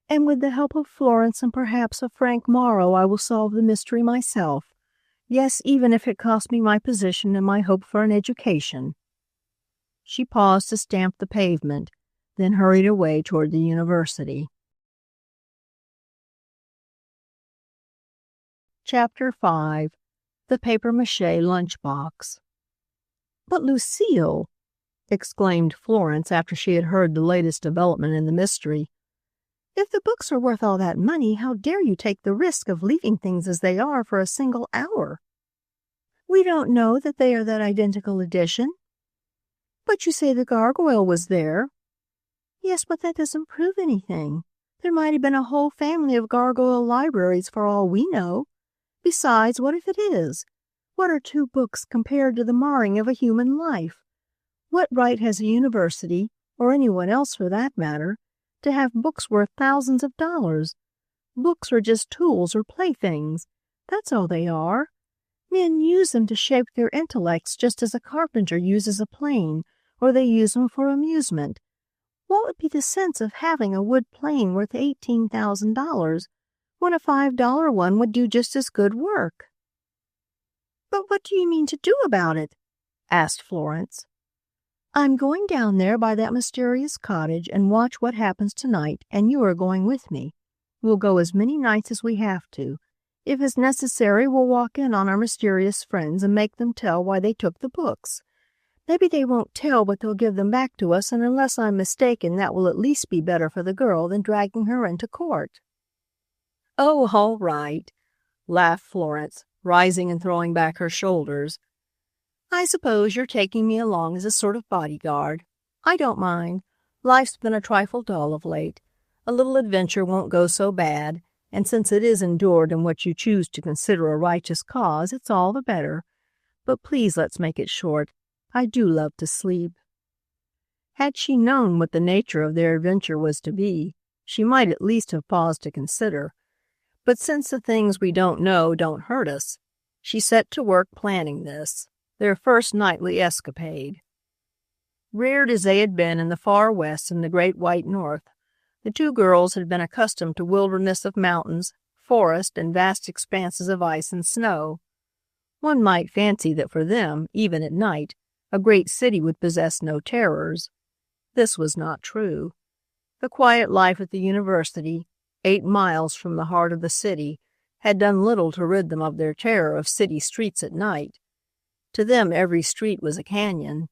"And with the help of Florence and perhaps of Frank Morrow I will solve the mystery myself. Yes, even if it cost me my position and my hope for an education." She paused to stamp the pavement, then hurried away toward the university. Chapter 5. The Papier-Mache Lunchbox. "But, Lucile," exclaimed Florence after she had heard the latest development in the mystery, "if the books are worth all that money, how dare you take the risk of leaving things as they are for a single hour?" "We don't know that they are that identical edition." "But you say the Gargoyle was there." "Yes, but that doesn't prove anything. There might have been a whole family of Gargoyle libraries for all we know. Besides, what if it is? What are 2 books compared to the marring of a human life? What right has a university, or anyone else for that matter, to have books worth thousands of dollars? Books are just tools or playthings. That's all they are. Men use them to shape their intellects just as a carpenter uses a plane, or they use them for amusement. What would be the sense of having a wood plane worth $18,000 when a $5 one would do just as good work?" "But what do you mean to do about it?" asked Florence. "I'm going down there by that mysterious cottage and watch what happens tonight, and you are going with me. We'll go as many nights as we have to. If it's necessary, we'll walk in on our mysterious friends and make them tell why they took the books. Maybe they won't tell, but they'll give them back to us, and unless I'm mistaken, that will at least be better for the girl than dragging her into court." "Oh, all right," laughed Florence, rising and throwing back her shoulders. "I suppose you're taking me along as a sort of bodyguard. I don't mind. Life's been a trifle dull of late. A little adventure won't go so bad, and since it is endured in what you choose to consider a righteous cause, it's all the better. But please let's make it short. I do love to sleep." Had she known what the nature of their adventure was to be, she might at least have paused to consider. But since the things we don't know don't hurt us, she set to work planning this, their first nightly escapade. Reared as they had been in the far West and the great white North, the 2 girls had been accustomed to wilderness of mountains, forest, and vast expanses of ice and snow. One might fancy that for them, even at night, a great city would possess no terrors. This was not true. The quiet life at the university, 8 miles from the heart of the city, had done little to rid them of their terror of city streets at night. To them every street was a canyon,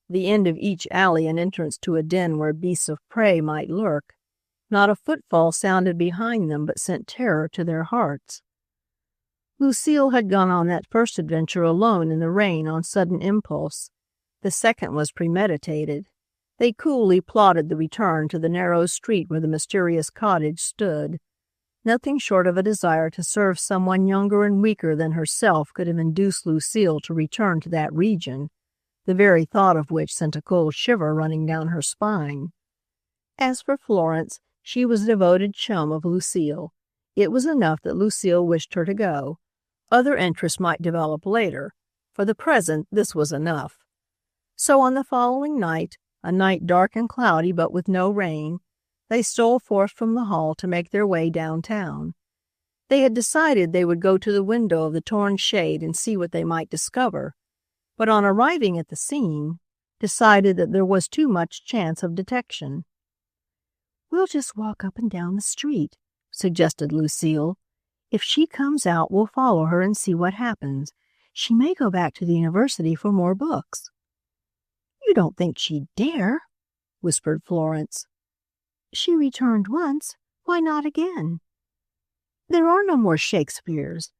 the end of each alley an entrance to a den where beasts of prey might lurk. Not a footfall sounded behind them but sent terror to their hearts. Lucile had gone on that first adventure alone in the rain on sudden impulse. The second was premeditated. They coolly plotted the return to the narrow street where the mysterious cottage stood. Nothing short of a desire to serve someone younger and weaker than herself could have induced Lucile to return to that region, the very thought of which sent a cold shiver running down her spine. As for Florence, she was a devoted chum of Lucile. It was enough that Lucile wished her to go. Other interests might develop later. For the present, this was enough. So on the following night, a night dark and cloudy but with no rain, they stole forth from the hall to make their way downtown. They had decided they would go to the window of the torn shade and see what they might discover, but on arriving at the scene, decided that there was too much chance of detection. "We'll just walk up and down the street," suggested Lucile. "If she comes out, we'll follow her and see what happens. She may go back to the university for more books." "You don't think she'd dare?" whispered Florence. "She returned once. Why not again?" "There are no more Shakespeares."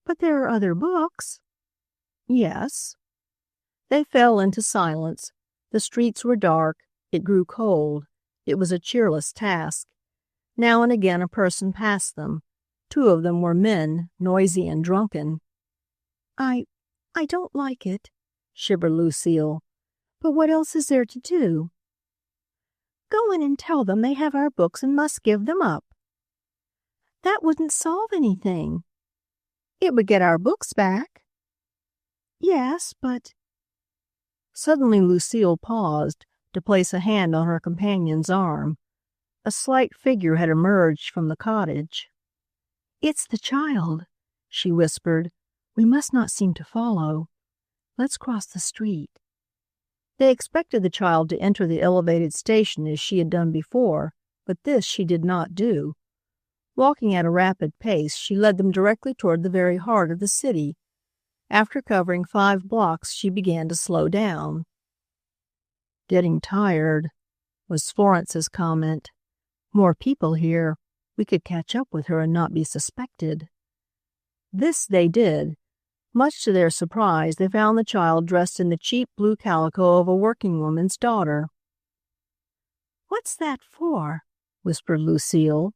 "But there are other books." "Yes." They fell into silence. The streets were dark. It grew cold. It was a cheerless task. Now and again a person passed them. 2 of them were men, noisy and drunken. I don't like it," shivered Lucile. "But what else is there to do?" "Go in and tell them they have our books and must give them up." "That wouldn't solve anything." "It would get our books back." "Yes, but—" Suddenly Lucile paused to place a hand on her companion's arm. A slight figure had emerged from the cottage. "It's the child," she whispered. We must not seem to follow. Let's cross the street." They expected the child to enter the elevated station as she had done before, but this she did not do. Walking at a rapid pace, she led them directly toward the very heart of the city. After covering 5 blocks, she began to slow down. "Getting tired," was Florence's comment. "More people here. We could catch up with her and not be suspected." This they did. Much to their surprise, they found the child dressed in the cheap blue calico of a working woman's daughter. "What's that for?" whispered Lucile.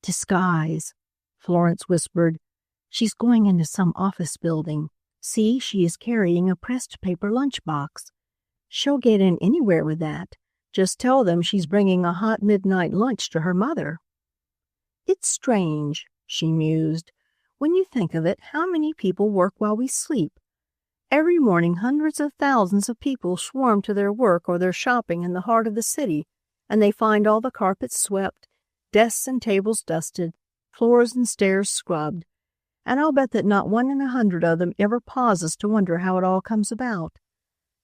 "Disguise," Florence whispered. "She's going into some office building. See, she is carrying a pressed paper lunchbox. She'll get in anywhere with that. Just tell them she's bringing a hot midnight lunch to her mother." "It's strange," she mused. "When you think of it, how many people work while we sleep? Every morning hundreds of thousands of people swarm to their work or their shopping in the heart of the city, and they find all the carpets swept, desks and tables dusted, floors and stairs scrubbed, and I'll bet that not 1 in 100 of them ever pauses to wonder how it all comes about.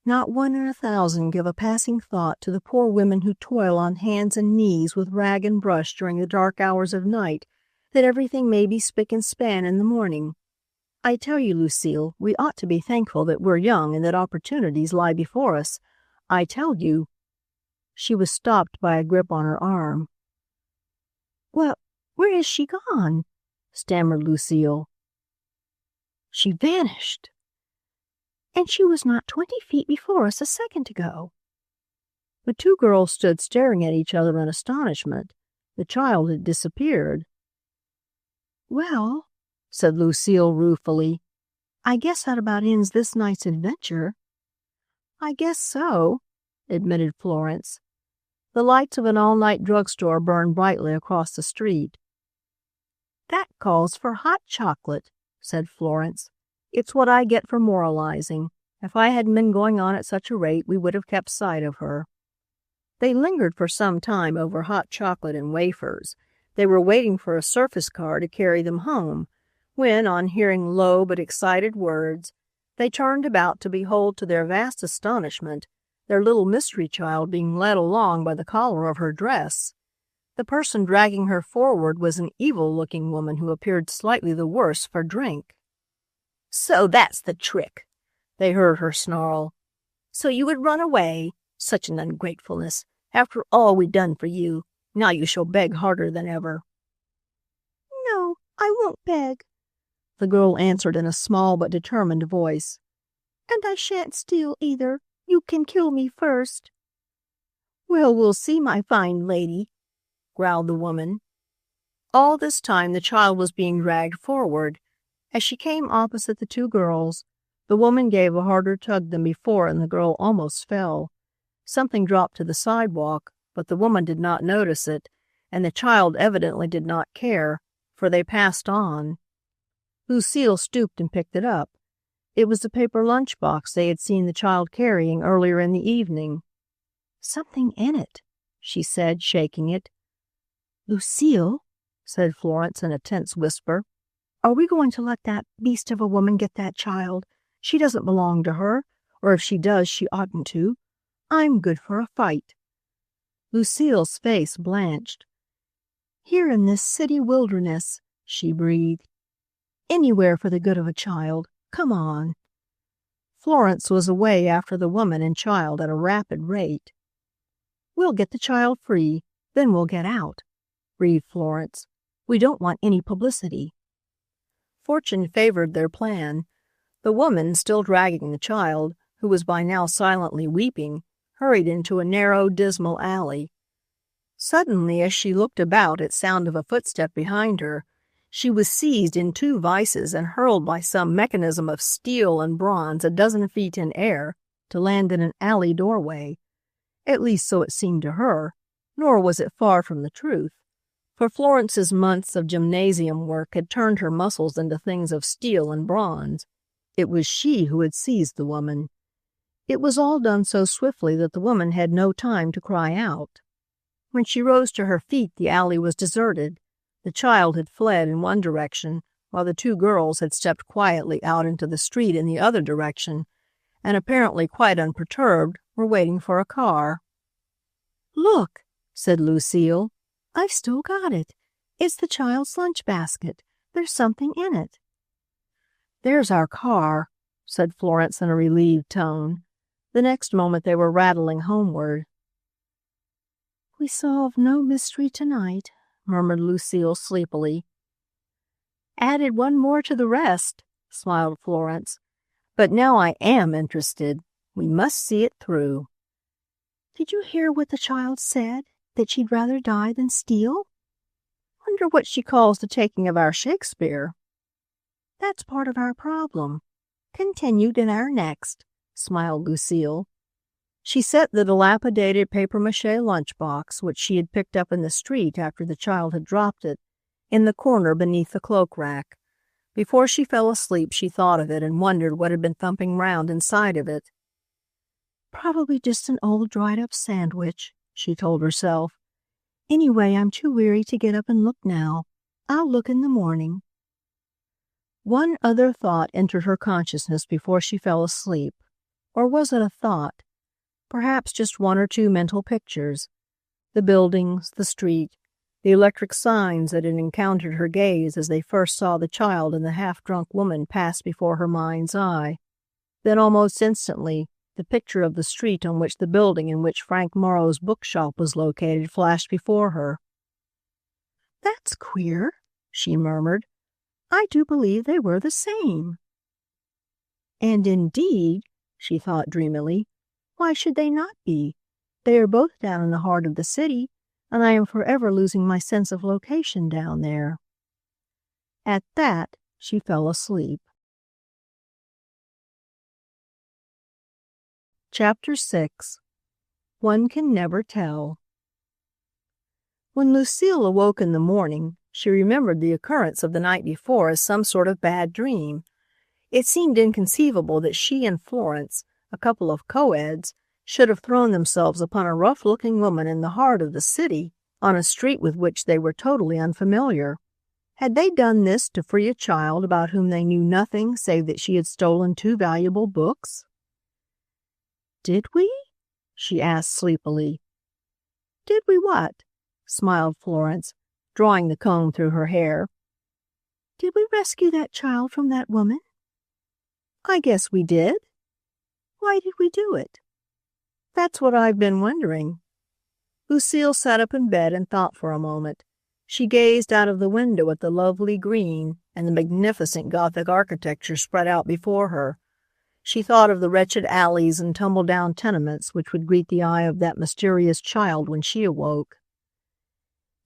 Not 1 in 1,000 give a passing thought to the poor women who toil on hands and knees with rag and brush during the dark hours of night, that everything may be spick and span in the morning. I tell you, Lucile, we ought to be thankful that we're young and that opportunities lie before us. I tell you—" She was stopped by a grip on her arm. "Well, where is she gone?" stammered Lucile. "She vanished. And she was not 20 feet before us a second ago." The 2 girls stood staring at each other in astonishment. The child had disappeared. "Well," said Lucile ruefully, "I guess that about ends this night's adventure." "I guess so," admitted Florence. The lights of an all-night drugstore burned brightly across the street. "That calls for hot chocolate," said Florence. "It's what I get for moralizing. If I hadn't been going on at such a rate, we would have kept sight of her." They lingered for some time over hot chocolate and wafers. They were waiting for a surface car to carry them home, when, on hearing low but excited words, they turned about to behold to their vast astonishment their little mystery child being led along by the collar of her dress. The person dragging her forward was an evil-looking woman who appeared slightly the worse for drink. "So that's the trick," they heard her snarl. "So you would run away? Such an ungratefulness. After all we done for you. Now you shall beg harder than ever." "No, I won't beg," the girl answered in a small but determined voice. "And I shan't steal either. You can kill me first." "Well, we'll see, my fine lady," growled the woman. All this time the child was being dragged forward. As she came opposite the 2 girls, the woman gave a harder tug than before and the girl almost fell. Something dropped to the sidewalk, but the woman did not notice it, and the child evidently did not care, for they passed on. Lucile stooped and picked it up. It was the paper lunchbox they had seen the child carrying earlier in the evening. "Something in it," she said, shaking it. "Lucile," said Florence in a tense whisper, "are we going to let that beast of a woman get that child? She doesn't belong to her, or if she does, she oughtn't to. I'm good for a fight." Lucile's face blanched. "Here in this city wilderness," she breathed. "Anywhere for the good of a child. Come on." Florence was away after the woman and child at a rapid rate. "We'll get the child free, then we'll get out," breathed Florence. "We don't want any publicity." Fortune favored their plan. The woman, still dragging the child, who was by now silently weeping, hurried into a narrow, dismal alley. Suddenly, as she looked about at sound of a footstep behind her, she was seized in 2 vices and hurled by some mechanism of steel and bronze a dozen feet in air to land in an alley doorway. At least so it seemed to her, nor was it far from the truth, for Florence's months of gymnasium work had turned her muscles into things of steel and bronze. It was she who had seized the woman. It was all done so swiftly that the woman had no time to cry out. When she rose to her feet, the alley was deserted. The child had fled in one direction, while the two girls had stepped quietly out into the street in the other direction and, apparently quite unperturbed, were waiting for a car. "Look," said Lucile. "I've still got it. It's the child's lunch basket. There's something in it." "There's our car," said Florence in a relieved tone. The next moment they were rattling homeward. "We solved no mystery tonight," murmured Lucile sleepily. "Added one more to the rest," smiled Florence. "But now I am interested. We must see it through." "Did you hear what the child said? That she'd rather die than steal? Wonder what she calls the taking of our Shakespeare." "That's part of our problem. Continued in our next," smiled Lucile. She set the dilapidated papier-mache lunchbox, which she had picked up in the street after the child had dropped it, in the corner beneath the cloak rack. Before she fell asleep, she thought of it and wondered what had been thumping round inside of it. "Probably just an old dried-up sandwich," she told herself. "Anyway, I'm too weary to get up and look now. I'll look in the morning." One other thought entered her consciousness before she fell asleep. Or was it a thought? Perhaps just one or two mental pictures. The buildings, the street, the electric signs that had encountered her gaze as they first saw the child and the half-drunk woman pass before her mind's eye. Then almost instantly, the picture of the street on which the building in which Frank Morrow's bookshop was located flashed before her. "That's queer," she murmured. "I do believe they were the same." And indeed, she thought dreamily, why should they not be? They are both down in the heart of the city, and I am forever losing my sense of location down there. At that, she fell asleep. Chapter 6. One Can Never Tell. When Lucile awoke in the morning, she remembered the occurrence of the night before as some sort of bad dream. It seemed inconceivable that she and Florence, a couple of co-eds, should have thrown themselves upon a rough-looking woman in the heart of the city, on a street with which they were totally unfamiliar. Had they done this to free a child about whom they knew nothing save that she had stolen 2 valuable books? "Did we?" she asked sleepily. "Did we what?" smiled Florence, drawing the comb through her hair. "Did we rescue that child from that woman?" "I guess we did." "Why did we do it?" "That's what I've been wondering." Lucile sat up in bed and thought for a moment. She gazed out of the window at the lovely green and the magnificent Gothic architecture spread out before her. She thought of the wretched alleys and tumble-down tenements which would greet the eye of that mysterious child when she awoke.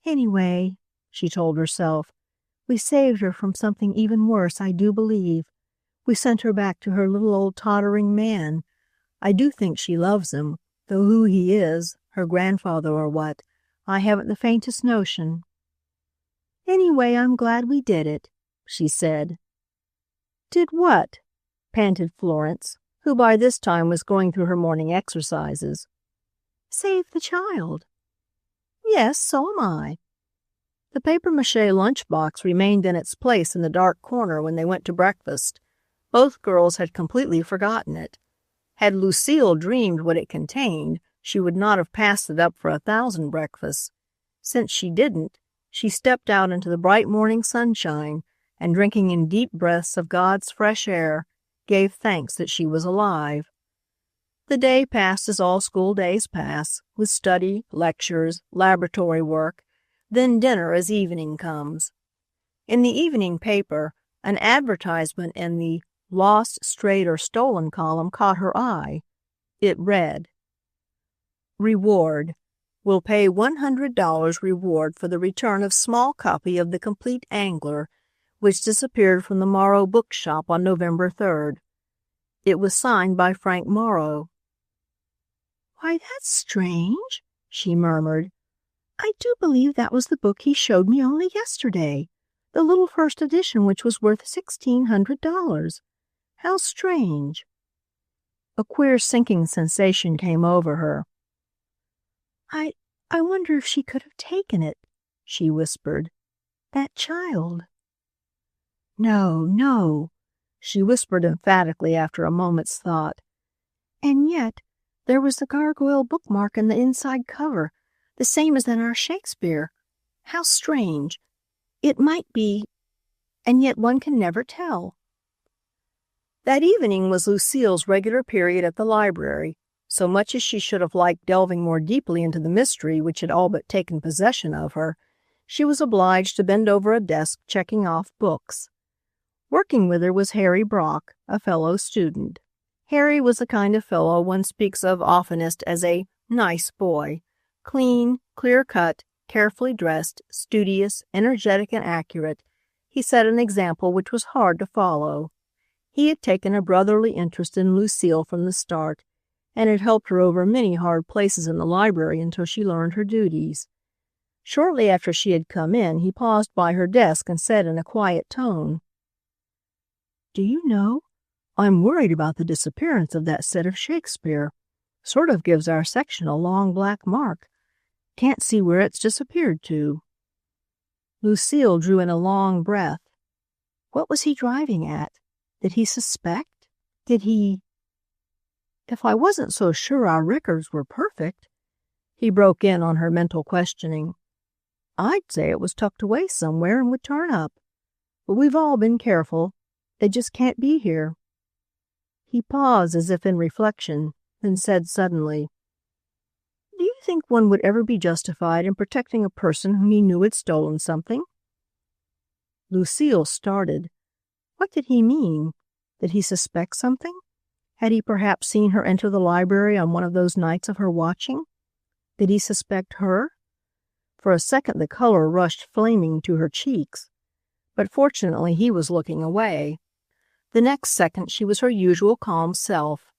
"Anyway," she told herself, "we saved her from something even worse, I do believe. We sent her back to her little old tottering man. I do think she loves him, though who he is, her grandfather or what, I haven't the faintest notion. Anyway, I'm glad we did it," she said. "Did what?" panted Florence, who by this time was going through her morning exercises. "Save the child." "Yes, so am I." The papier-mache lunchbox remained in its place in the dark corner when they went to breakfast. Both girls had completely forgotten it. Had Lucile dreamed what it contained, she would not have passed it up for 1,000 breakfasts. Since she didn't, she stepped out into the bright morning sunshine and, drinking in deep breaths of God's fresh air, gave thanks that she was alive. The day passed as all school days pass, with study, lectures, laboratory work, then dinner as evening comes. In the evening paper, an advertisement in the "Lost, Strayed, or Stolen" column caught her eye. It read, "Reward. Will pay $100 reward for the return of small copy of The Complete Angler, which disappeared from the Morrow bookshop on November 3rd. It was signed by Frank Morrow." "Why, that's strange," she murmured. "I do believe that was the book he showed me only yesterday, the little first edition which was worth $1,600. How strange." A queer sinking sensation came over her. I wonder if she could have taken it," she whispered. "That child." No, no, she whispered emphatically after a moment's thought. And yet, there was the Gargoyle bookmark in the inside cover, the same as in our Shakespeare. How strange. It might be, and yet one can never tell. That evening was Lucile's regular period at the library. So much as she should have liked delving more deeply into the mystery which had all but taken possession of her, she was obliged to bend over a desk checking off books. Working with her was Harry Brock, a fellow student. Harry was the kind of fellow one speaks of oftenest as a nice boy. Clean, clear-cut, carefully dressed, studious, energetic, and accurate, he set an example which was hard to follow. He had taken a brotherly interest in Lucile from the start, and had helped her over many hard places in the library until she learned her duties. Shortly after she had come in, he paused by her desk and said in a quiet tone, "Do you know, I'm worried about the disappearance of that set of Shakespeare. Sort of gives our section a long black mark. Can't see where it's disappeared to." Lucile drew in a long breath. What was he driving at? Did he suspect? Did he... If I wasn't so sure our records were perfect, he broke in on her mental questioning, I'd say it was tucked away somewhere and would turn up. But we've all been careful. They just can't be here. He paused as if in reflection, then said suddenly, Do you think one would ever be justified in protecting a person whom he knew had stolen something? Lucile started. What did he mean? Did he suspect something? Had he perhaps seen her enter the library on one of those nights of her watching? Did he suspect her? For a second the color rushed flaming to her cheeks, but fortunately he was looking away. The next second she was her usual calm self.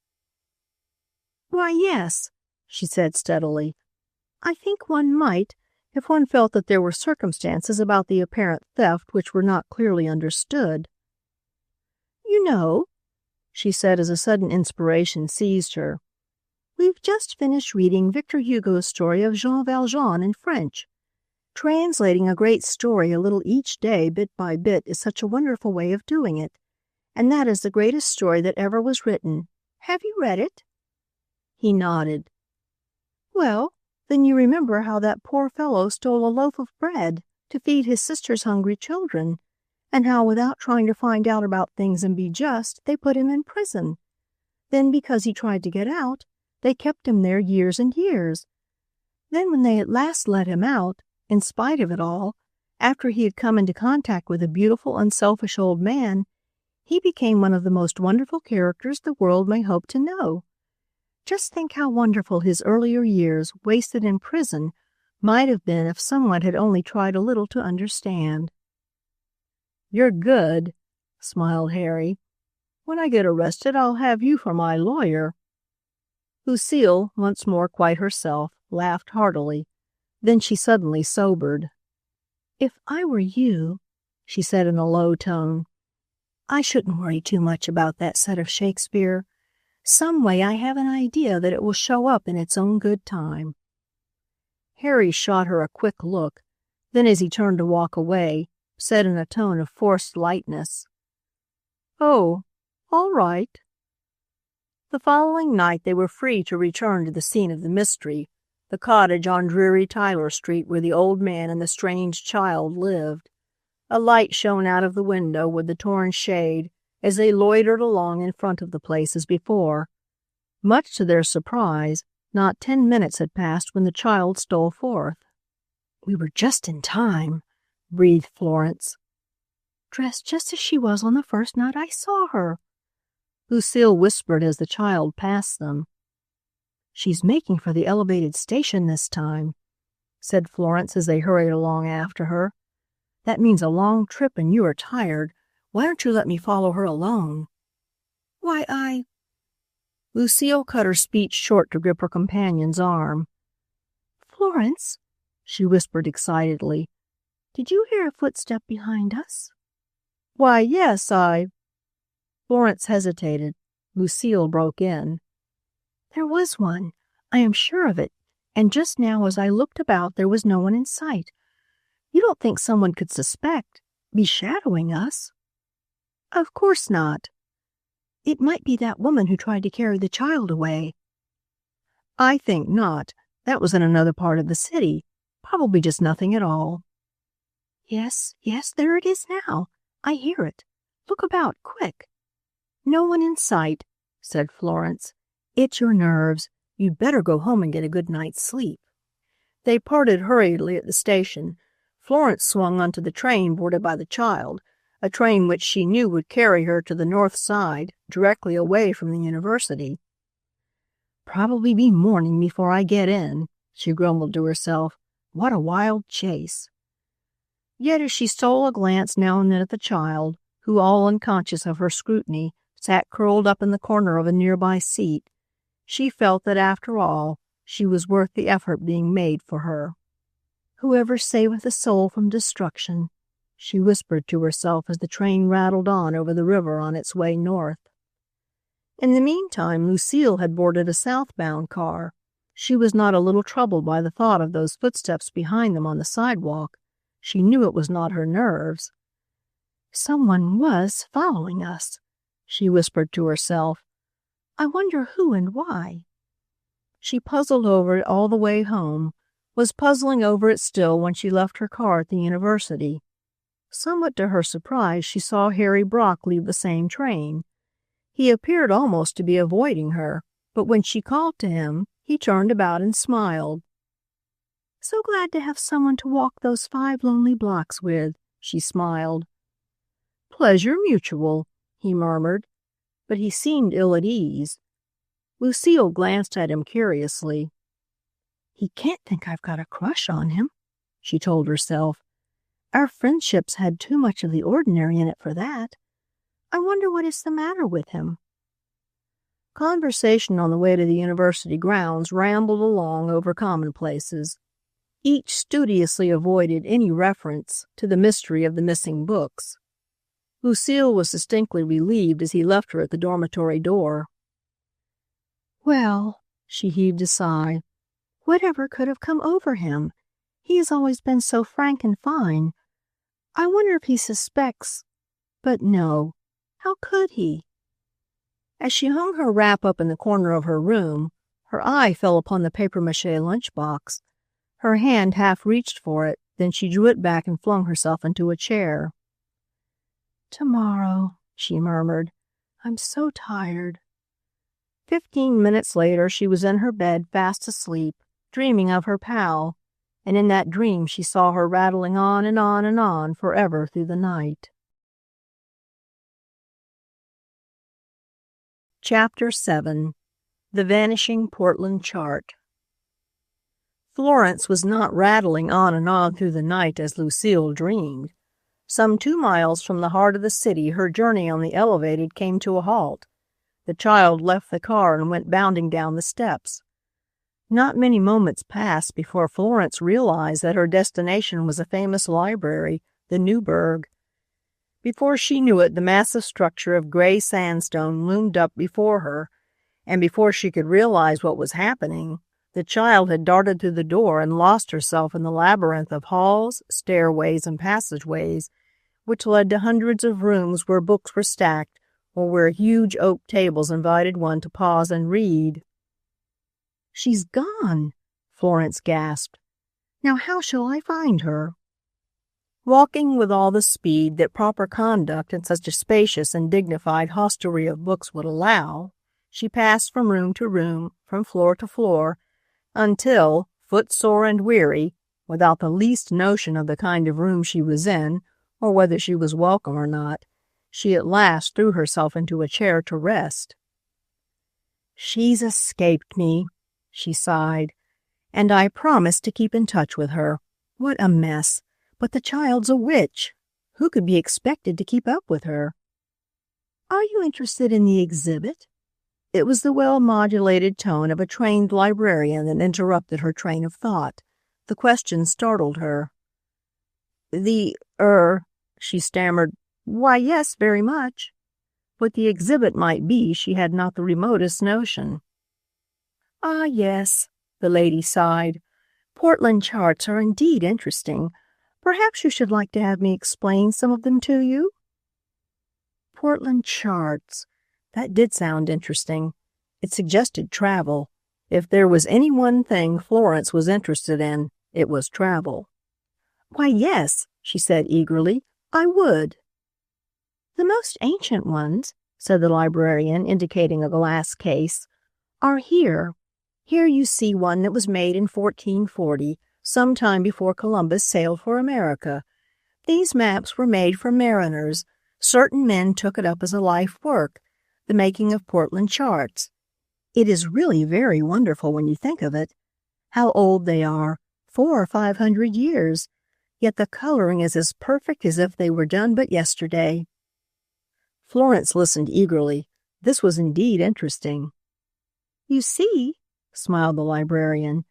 "Why, yes," she said steadily. "I think one might, if one felt that there were circumstances about the apparent theft which were not clearly understood. You know," she said as a sudden inspiration seized her, "we've just finished reading Victor Hugo's story of Jean Valjean in French. Translating a great story a little each day, bit by bit, is such a wonderful way of doing it. And that is the greatest story that ever was written. Have you read it?" He nodded. "Well, then you remember how that poor fellow stole a loaf of bread to feed his sister's hungry children, and how, without trying to find out about things and be just, they put him in prison. Then, because he tried to get out, they kept him there years and years. Then, when they at last let him out, in spite of it all, after he had come into contact with a beautiful, unselfish old man, he became one of the most wonderful characters the world may hope to know. Just think how wonderful his earlier years, wasted in prison, might have been if someone had only tried a little to understand." "You're good," smiled Harry. "When I get arrested, I'll have you for my lawyer." Lucile, once more quite herself, laughed heartily. Then she suddenly sobered. "If I were you," she said in a low tone, "I shouldn't worry too much about that set of Shakespeare. Some way I have an idea that it will show up in its own good time." Harry shot her a quick look, then as he turned to walk away, said in a tone of forced lightness, "Oh, all right." The following night they were free to return to the scene of the mystery, the cottage on dreary Tyler Street where the old man and the strange child lived. A light shone out of the window with the torn shade as they loitered along in front of the place as before. Much to their surprise, not 10 minutes had passed when the child stole forth. "We were just in time," breathed Florence. "Dressed just as she was on the first night I saw her," Lucile whispered as the child passed them. "She's making for the elevated station this time," said Florence as they hurried along after her. "That means a long trip and you are tired. Why don't you let me follow her alone?" "Why, Lucile cut her speech short to grip her companion's arm. "Florence," she whispered excitedly, "did you hear a footstep behind us?" "Why, yes, Florence hesitated. Lucile broke in. "There was one. I am sure of it. And just now as I looked about there was no one in sight. You don't think someone could suspect, be shadowing us?" Of course not. It might be that woman who tried to carry the child away. I think not. That was in another part of the city. Probably just nothing at all. Yes, there it is now. I hear it. Look about, quick. No one in sight, said Florence. It's your nerves. You'd better go home and get a good night's sleep. They parted hurriedly at the station. Florence swung onto the train boarded by the child, a train which she knew would carry her to the north side, directly away from the university. Probably be morning before I get in, she grumbled to herself. What a wild chase. Yet as she stole a glance now and then at the child, who, all unconscious of her scrutiny, sat curled up in the corner of a nearby seat, she felt that after all, she was worth the effort being made for her. Whoever saveth a soul from destruction, she whispered to herself as the train rattled on over the river on its way north. In the meantime, Lucile had boarded a southbound car. She was not a little troubled by the thought of those footsteps behind them on the sidewalk. She knew it was not her nerves. Someone was following us, she whispered to herself. I wonder who and why. She puzzled over it all the way home, was puzzling over it still when she left her car at the university. Somewhat to her surprise, she saw Harry Brock leave the same train. He appeared almost to be avoiding her, but when she called to him, he turned about and smiled. So glad to have someone to walk those 5 lonely blocks with, she smiled. Pleasure mutual, he murmured, but he seemed ill at ease. Lucile glanced at him curiously. He can't think I've got a crush on him, she told herself. Our friendship's had too much of the ordinary in it for that. I wonder what is the matter with him. Conversation on the way to the university grounds rambled along over commonplaces. Each studiously avoided any reference to the mystery of the missing books. Lucile was distinctly relieved as he left her at the dormitory door. Well, she heaved a sigh, whatever could have come over him? He has always been so frank and fine. I wonder if he suspects, but no, how could he? As she hung her wrap up in the corner of her room, her eye fell upon the papier-mache lunchbox. Her hand half reached for it, then she drew it back and flung herself into a chair. Tomorrow, she murmured. I'm so tired. 15 minutes later, she was in her bed, fast asleep, dreaming of her pal, and in that dream she saw her rattling on and on and on forever through the night. Chapter 7. The Vanishing Portland Chart. Florence was not rattling on and on through the night as Lucile dreamed. Some 2 miles from the heart of the city, her journey on the elevated came to a halt. The child left the car and went bounding down the steps. Not many moments passed before Florence realized that her destination was a famous library, the Newburgh. Before she knew it, the massive structure of gray sandstone loomed up before her, and before she could realize what was happening, the child had darted through the door and lost herself in the labyrinth of halls, stairways, and passageways, which led to hundreds of rooms where books were stacked or where huge oak tables invited one to pause and read. She's gone, Florence gasped. Now how shall I find her? Walking with all the speed that proper conduct in such a spacious and dignified hostelry of books would allow, she passed from room to room, from floor to floor, until, footsore and weary, without the least notion of the kind of room she was in, or whether she was welcome or not, she at last threw herself into a chair to rest. She's escaped me, she sighed, and I promised to keep in touch with her. What a mess! But the child's a witch. Who could be expected to keep up with her? Are you interested in the exhibit? It was the well-modulated tone of a trained librarian that interrupted her train of thought. The question startled her. She stammered, why, yes, very much. What the exhibit might be, she had not the remotest notion. Ah, yes, the lady sighed. Portland charts are indeed interesting. Perhaps you should like to have me explain some of them to you? Portland charts. That did sound interesting. It suggested travel. If there was any one thing Florence was interested in, it was travel. "Why, yes," she said eagerly, "I would." "The most ancient ones," said the librarian, indicating a glass case, "are here. Here you see one that was made in 1440, some time before Columbus sailed for America. These maps were made for mariners. Certain men took it up as a life work, the making of Portland charts. It is really very wonderful when you think of it. How old they are, 400 or 500 years, yet the coloring is as perfect as if they were done but yesterday." Florence listened eagerly. This was indeed interesting. "You see," smiled the librarian,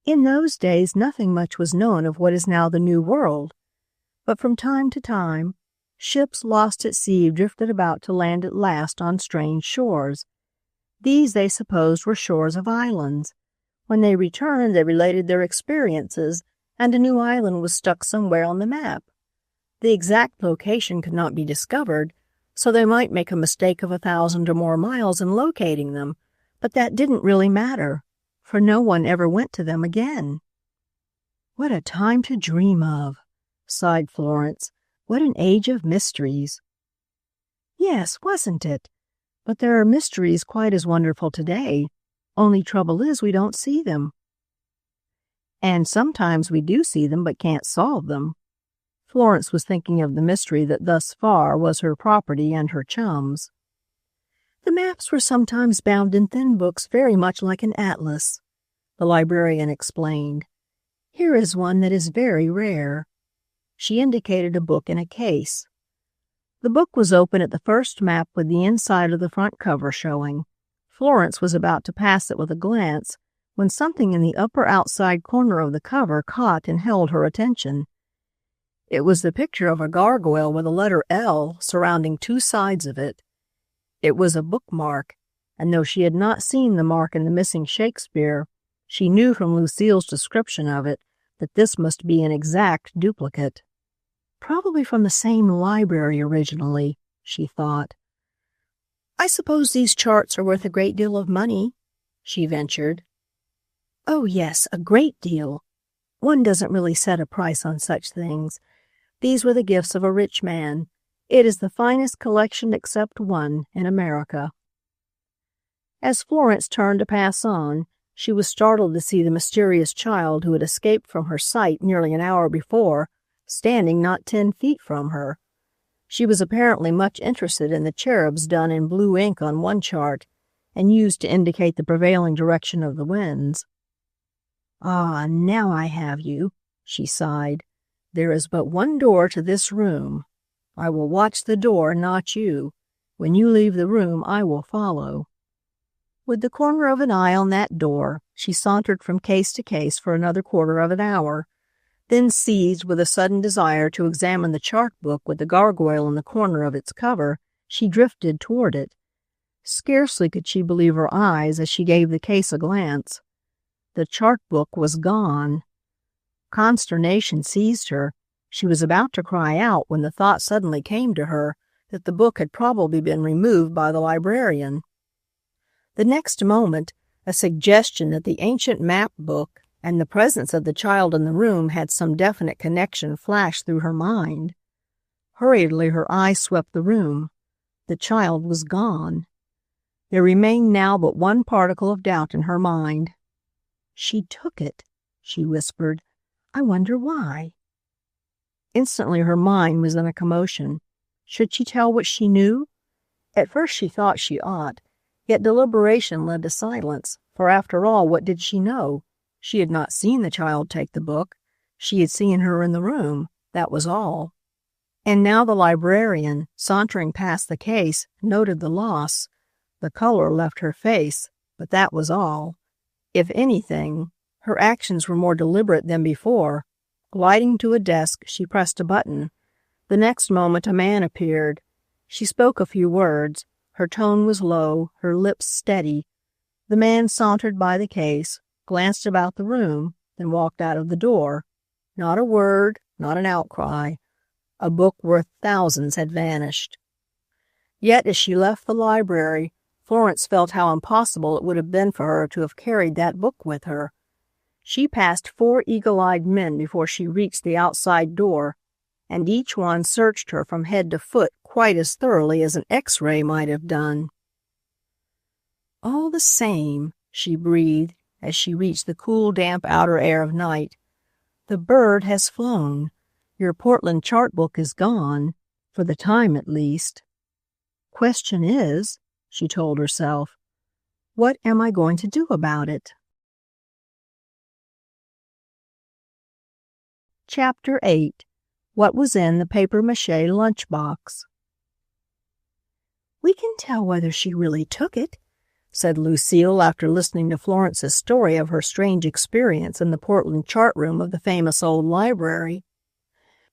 "in those days nothing much was known of what is now the New World. But from time to time, ships lost at sea drifted about to land at last on strange shores. These they supposed were shores of islands. When they returned, they related their experiences, and a new island was stuck somewhere on the map. The exact location could not be discovered, so they might make a mistake of 1,000 or more miles in locating them, but that didn't really matter, for no one ever went to them again." "What a time to dream of," sighed Florence. "What an age of mysteries." "Yes, wasn't it? But there are mysteries quite as wonderful today. Only trouble is we don't see them." "And sometimes we do see them but can't solve them." Florence was thinking of the mystery that thus far was her property and her chum's. "The maps were sometimes bound in thin books very much like an atlas," the librarian explained. "Here is one that is very rare." She indicated a book in a case. The book was open at the first map with the inside of the front cover showing. Florence was about to pass it with a glance when something in the upper outside corner of the cover caught and held her attention. It was the picture of a gargoyle with a letter L surrounding two sides of it. It was a bookmark, and though she had not seen the mark in the missing Shakespeare, she knew from Lucile's description of it that this must be an exact duplicate. "Probably from the same library originally," she thought. "I suppose these charts are worth a great deal of money," she ventured. "Oh, yes, a great deal. One doesn't really set a price on such things. These were the gifts of a rich man. It is the finest collection except one in America." As Florence turned to pass on, she was startled to see the mysterious child who had escaped from her sight nearly an hour before, standing not 10 feet from her. She was apparently much interested in the cherubs done in blue ink on one chart and used to indicate the prevailing direction of the winds. "Ah, now I have you," she sighed. "There is but one door to this room. I will watch the door, not you. When you leave the room, I will follow." With the corner of an eye on that door, she sauntered from case to case for another quarter of an hour. Then, seized with a sudden desire to examine the chart book with the gargoyle in the corner of its cover, she drifted toward it. Scarcely could she believe her eyes as she gave the case a glance. The chart book was gone. Consternation seized her. She was about to cry out when the thought suddenly came to her that the book had probably been removed by the librarian. The next moment, a suggestion that the ancient map book and the presence of the child in the room had some definite connection flashed through her mind. Hurriedly her eye swept the room. The child was gone. There remained now but one particle of doubt in her mind. "She took it," she whispered. "I wonder why?" Instantly her mind was in a commotion. Should she tell what she knew? At first she thought she ought, yet deliberation led to silence, for after all, what did she know? She had not seen the child take the book. She had seen her in the room. That was all. And now the librarian, sauntering past the case, noted the loss. The color left her face, but that was all. If anything, her actions were more deliberate than before. Gliding to a desk, she pressed a button. The next moment a man appeared. She spoke a few words. Her tone was low, her lips steady. The man sauntered by the case, glanced about the room, then walked out of the door. Not a word, not an outcry. A book worth thousands had vanished. Yet as she left the library, Florence felt how impossible it would have been for her to have carried that book with her. She passed 4 eagle-eyed men before she reached the outside door, and each one searched her from head to foot quite as thoroughly as an X-ray might have done. "All the same," she breathed as she reached the cool, damp outer air of night, "the bird has flown. Your Portland chart book is gone, for the time at least. Question is," she told herself, "what am I going to do about it?" Chapter 8. What was in the papier-mache lunchbox. "We can tell whether she really took it," said Lucile after listening to Florence's story of her strange experience in the Portland chart room of the famous old library.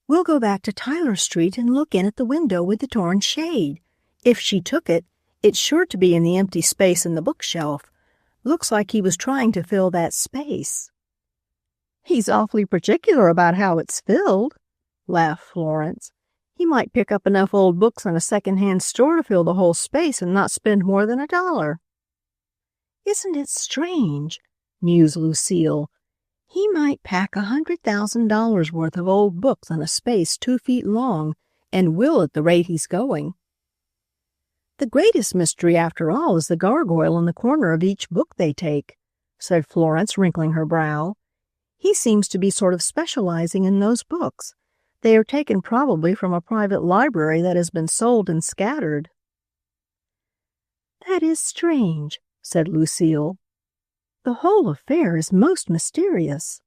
"We'll go back to Tyler Street and look in at the window with the torn shade. If she took it, it's sure to be in the empty space in the bookshelf. Looks like he was trying to fill that space." "He's awfully particular about how it's filled," laughed Florence. "He might pick up enough old books in a second-hand store to fill the whole space and not spend more than $1. "Isn't it strange?" mused Lucile. "He might pack $100,000 worth of old books in a space 2 feet long, and will at the rate he's going." "The greatest mystery, after all, is the gargoyle in the corner of each book they take," said Florence, wrinkling her brow. "He seems to be sort of specializing in those books. They are taken probably from a private library that has been sold and scattered." "That is strange," said Lucile. "The whole affair is most mysterious.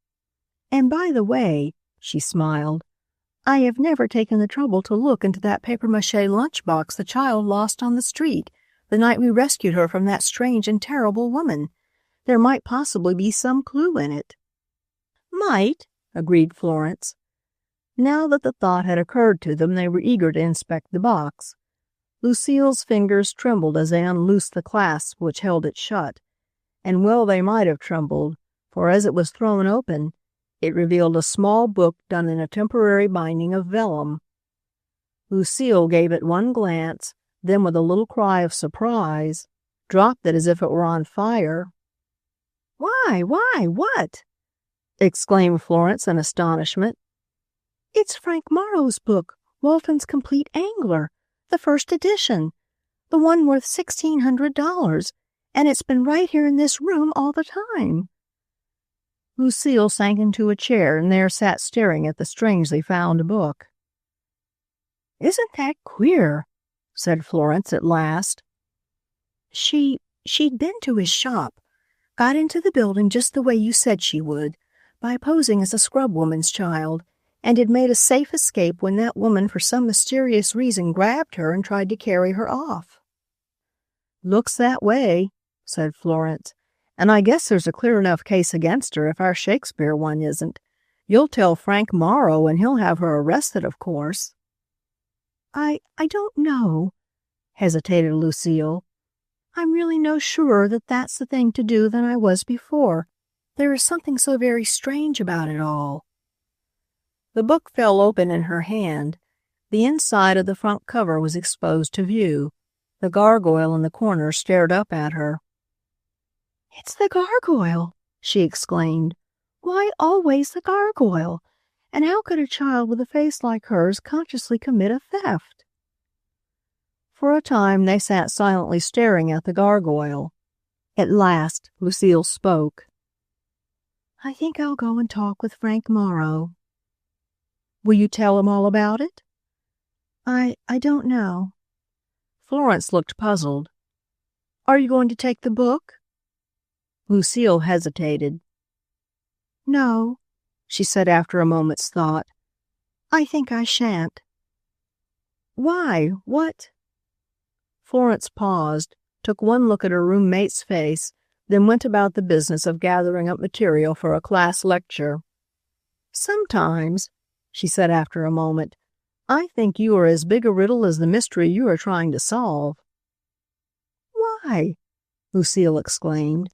And by the way," she smiled, "I have never taken the trouble to look into that papier-mache lunchbox the child lost on the street the night we rescued her from that strange and terrible woman. There might possibly be some clue in it." "Might," agreed Florence. Now that the thought had occurred to them, they were eager to inspect the box. Lucile's fingers trembled as they unloosed the clasp which held it shut, and well they might have trembled, for as it was thrown open, it revealed a small book done in a temporary binding of vellum. Lucile gave it one glance, then with a little cry of surprise, dropped it as if it were on fire. Why, what?" exclaimed Florence in astonishment. "It's Frank Morrow's book, Walton's Complete Angler, the first edition, the one worth $1,600, and it's been right here in this room all the time." Lucile sank into a chair and there sat staring at the strangely found book. "Isn't that queer?" said Florence at last. She'd been to his shop, got into the building just the way you said she would, by posing as a scrubwoman's child, and had made a safe escape when that woman for some mysterious reason grabbed her and tried to carry her off." "Looks that way," said Florence, "and I guess there's a clear enough case against her if our Shakespeare one isn't. You'll tell Frank Morrow and he'll have her arrested, of course." I don't know," hesitated Lucile. "I'm really no surer that that's the thing to do than I was before. There is something so very strange about it all." The book fell open in her hand. The inside of the front cover was exposed to view. The gargoyle in the corner stared up at her. "It's the gargoyle!" she exclaimed. "Why always the gargoyle? And how could a child with a face like hers consciously commit a theft?" For a time they sat silently staring at the gargoyle. At last Lucile spoke. "I think I'll go and talk with Frank Morrow." "Will you tell him all about it?" I don't know." Florence looked puzzled. "Are you going to take the book?" Lucile hesitated. "No," she said after a moment's thought. "I think I shan't." "Why? What?" Florence paused, took one look at her roommate's face, then went about the business of gathering up material for a class lecture. "Sometimes," she said after a moment, "I think you are as big a riddle as the mystery you are trying to solve." "Why?" Lucile exclaimed.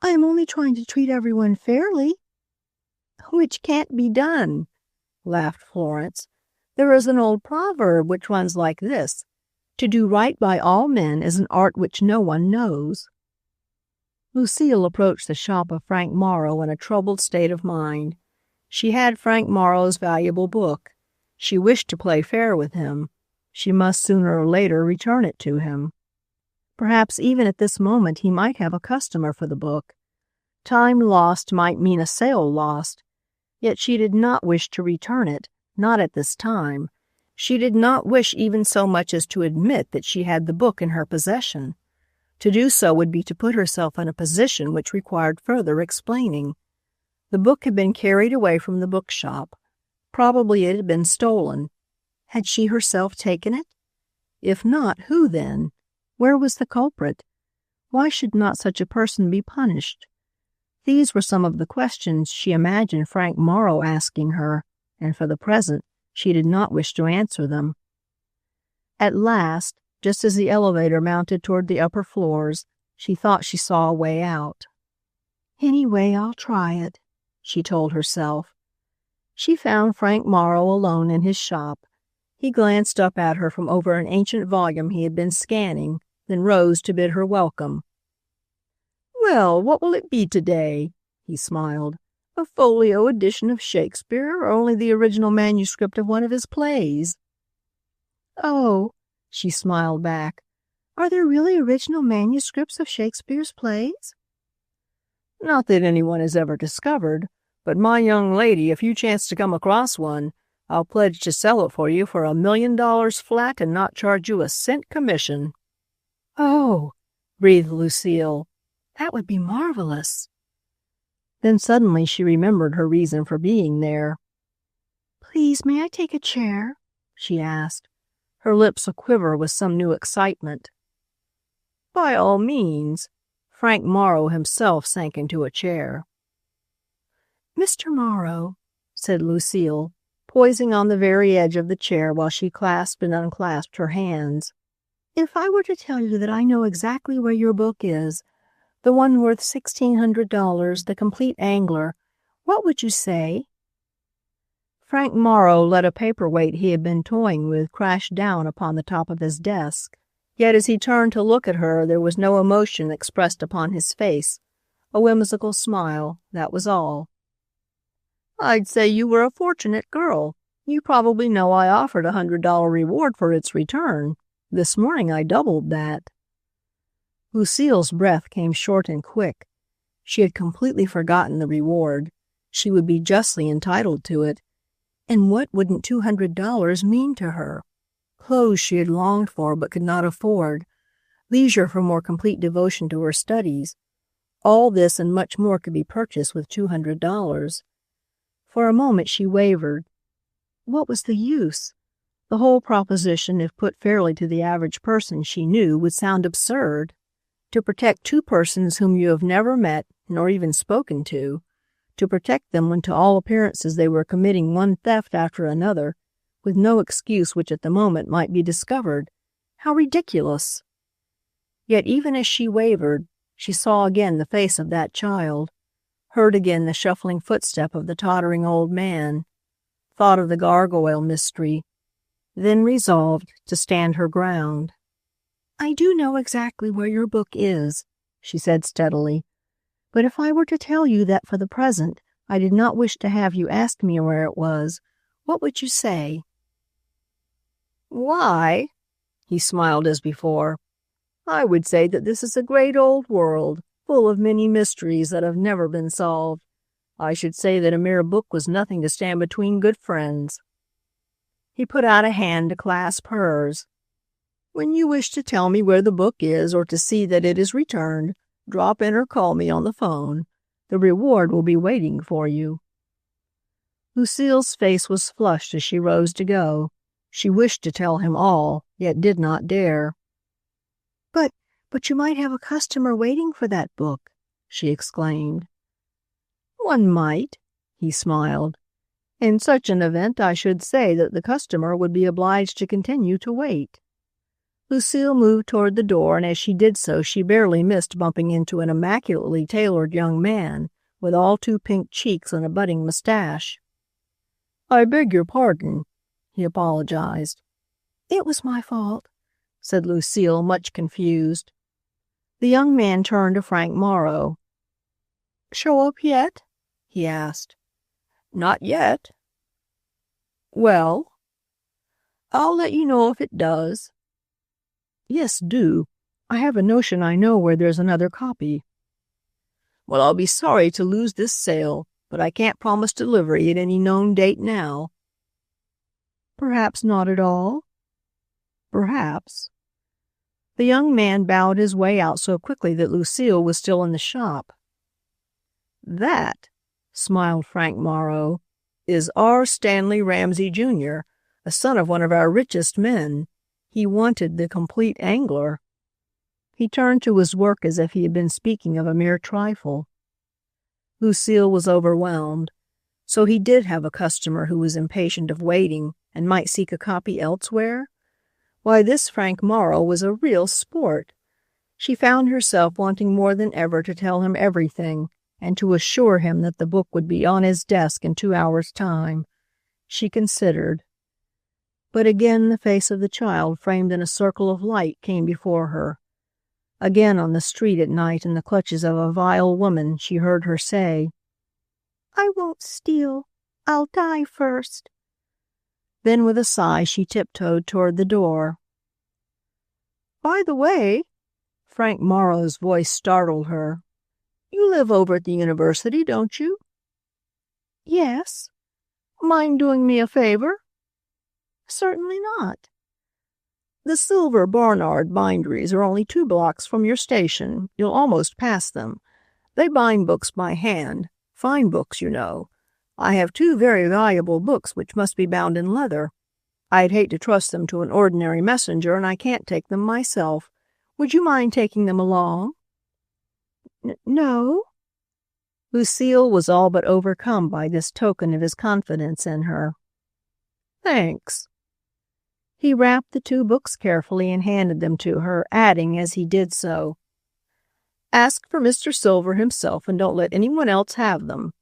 "I am only trying to treat everyone fairly." "Which can't be done," laughed Florence. "There is an old proverb which runs like this: To do right by all men is an art which no one knows. Lucile approached the shop of Frank Morrow in a troubled state of mind. She had Frank Morrow's valuable book. She wished to play fair with him. She must sooner or later return it to him. Perhaps even at this moment he might have a customer for the book. Time lost might mean a sale lost. Yet she did not wish to return it, not at this time. She did not wish even so much as to admit that she had the book in her possession. To do so would be to put herself in a position which required further explaining. The book had been carried away from the bookshop. Probably it had been stolen. Had she herself taken it? If not, who then? Where was the culprit? Why should not such a person be punished? These were some of the questions she imagined Frank Morrow asking her, and for the present she did not wish to answer them. At last, just as the elevator mounted toward the upper floors, she thought she saw a way out. "Anyway, I'll try it," she told herself. She found Frank Morrow alone in his shop. He glanced up at her from over an ancient volume he had been scanning, then rose to bid her welcome. "Well, what will it be today?" he smiled. "A folio edition of Shakespeare or only the original manuscript of one of his plays?" "Oh," she smiled back, "are there really original manuscripts of Shakespeare's plays?" "Not that anyone has ever discovered, but my young lady, if you chance to come across one, I'll pledge to sell it for you for $1 million flat and not charge you a cent commission." "Oh," breathed Lucile, "that would be marvelous." Then suddenly she remembered her reason for being there. "Please, may I take a chair?" she asked, her lips a-quiver with some new excitement. "By all means." Frank Morrow himself sank into a chair. "Mr. Morrow," said Lucile, poising on the very edge of the chair while she clasped and unclasped her hands, "if I were to tell you that I know exactly where your book is, the one worth $1,600, The Complete Angler, what would you say?" Frank Morrow let a paperweight he had been toying with crash down upon the top of his desk. Yet as he turned to look at her, there was no emotion expressed upon his face. A whimsical smile, that was all. "I'd say you were a fortunate girl. You probably know I offered a $100 reward for its return. This morning I doubled that." Lucile's breath came short and quick. She had completely forgotten the reward. She would be justly entitled to it. And what wouldn't $200 mean to her? Clothes she had longed for but could not afford. Leisure for more complete devotion to her studies. All this and much more could be purchased with $200. For a moment she wavered. What was the use? The whole proposition, if put fairly to the average person she knew, would sound absurd. To protect two persons whom you have never met, nor even spoken to protect them when to all appearances they were committing one theft after another, with no excuse which at the moment might be discovered. How ridiculous! Yet even as she wavered, she saw again the face of that child, heard again the shuffling footstep of the tottering old man, thought of the Gargoyle mystery, then resolved to stand her ground. "I do know exactly where your book is," she said steadily. "But if I were to tell you that for the present I did not wish to have you ask me where it was, what would you say?" "Why?" He smiled as before. "I would say that this is a great old world, full of many mysteries that have never been solved. I should say that a mere book was nothing to stand between good friends." He put out a hand to clasp hers. "When you wish to tell me where the book is or to see that it is returned, drop in or call me on the phone. The reward will be waiting for you." Lucile's face was flushed as she rose to go. She wished to tell him all, yet did not dare. But you might have a customer waiting for that book," she exclaimed. "One might," he smiled. "In such an event, I should say that the customer would be obliged to continue to wait." Lucile moved toward the door, and as she did so, she barely missed bumping into an immaculately tailored young man with all too pink cheeks and a budding mustache. "I beg your pardon," he apologized. "It was my fault," said Lucile, much confused. The young man turned to Frank Morrow. "Show up yet?" he asked. "Not yet." "Well?" "I'll let you know if it does." "Yes, do. I have a notion I know where there's another copy." "Well, I'll be sorry to lose this sale, but I can't promise delivery at any known date now." "Perhaps not at all?" "Perhaps." The young man bowed his way out so quickly that Lucile was still in the shop. "That," smiled Frank Morrow, "is R. Stanley Ramsey, Jr., a son of one of our richest men. He wanted the complete angler." He turned to his work as if he had been speaking of a mere trifle. Lucile was overwhelmed. So he did have a customer who was impatient of waiting and might seek a copy elsewhere? Why, this Frank Morrow was a real sport. She found herself wanting more than ever to tell him everything and to assure him that the book would be on his desk in 2 hours' time. She considered. But again the face of the child framed in a circle of light came before her. Again on the street at night in the clutches of a vile woman she heard her say, "I won't steal. I'll die first." Then with a sigh she tiptoed toward the door. "By the way," Frank Morrow's voice startled her, "you live over at the university, don't you?" "Yes." "Mind doing me a favor?" "Certainly not." "The Silver Barnard binderies are only 2 blocks from your station. You'll almost pass them. They bind books by hand. Fine books, you know. I have 2 very valuable books which must be bound in leather. I'd hate to trust them to an ordinary messenger, and I can't take them myself. Would you mind taking them along?" "No." Lucile was all but overcome by this token of his confidence in her. "Thanks." He wrapped the 2 books carefully and handed them to her, adding as he did so, "Ask for Mr. Silver himself and don't let anyone else have them.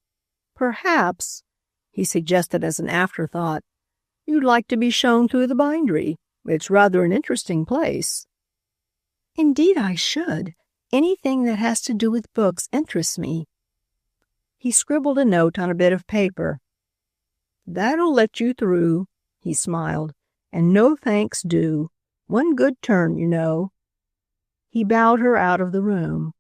Perhaps," he suggested as an afterthought, "you'd like to be shown through the bindery. It's rather an interesting place." "Indeed I should. Anything that has to do with books interests me." He scribbled a note on a bit of paper. "That'll let you through," he smiled, "and no thanks due. One good turn, you know." He bowed her out of the room.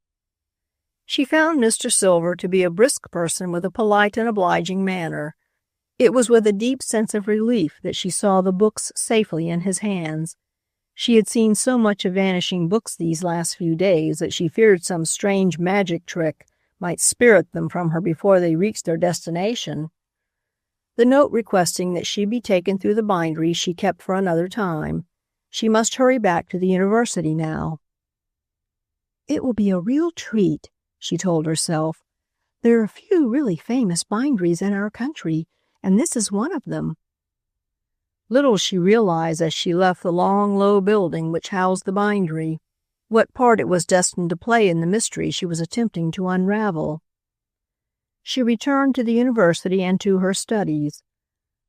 She found Mr. Silver to be a brisk person with a polite and obliging manner. It was with a deep sense of relief that she saw the books safely in his hands. She had seen so much of Vanishing books these last few days that she feared some strange magic trick might spirit them from her before they reached their destination. The note requesting that she be taken through the bindery she kept for another time. She must hurry back to the university now. "It will be a real treat," she told herself. "There are few really famous binderies in our country, and this is one of them." Little she realized as she left the long, low building which housed the bindery, what part it was destined to play in the mystery she was attempting to unravel. She returned to the university and to her studies.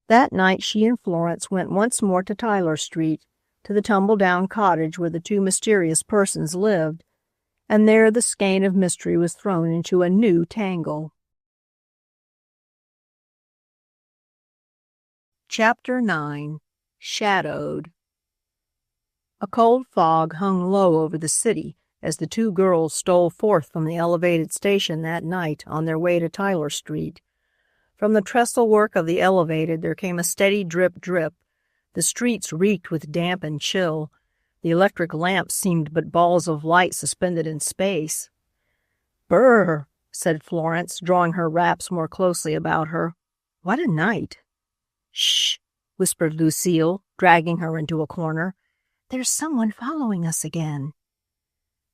That night she and Florence went once more to Tyler Street, to the tumble-down cottage where the 2 mysterious persons lived, and there the skein of mystery was thrown into a new tangle. Chapter 9. Shadowed. A cold fog hung low over the city as the 2 girls stole forth from the elevated station that night on their way to Tyler Street. From the trestle work of the elevated there came a steady drip, drip. The streets reeked with damp and chill. The electric lamps seemed but balls of light suspended in space. "Brr," said Florence, drawing her wraps more closely about her. "What a night." "Shh," whispered Lucile, dragging her into a corner. "There's someone following us again."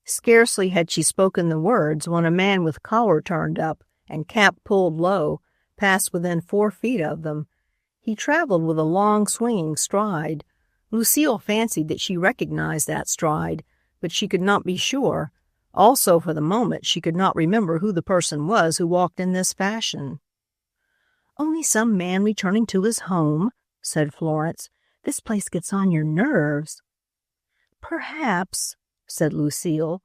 Scarcely had she spoken the words when a man with collar turned up and cap pulled low passed within 4 feet of them. He traveled with a long, swinging stride. Lucile fancied that she recognized that stride, but she could not be sure. Also, for the moment, she could not remember who the person was who walked in this fashion. "Only some man returning to his home," said Florence. "This place gets on your nerves." "Perhaps," said Lucile.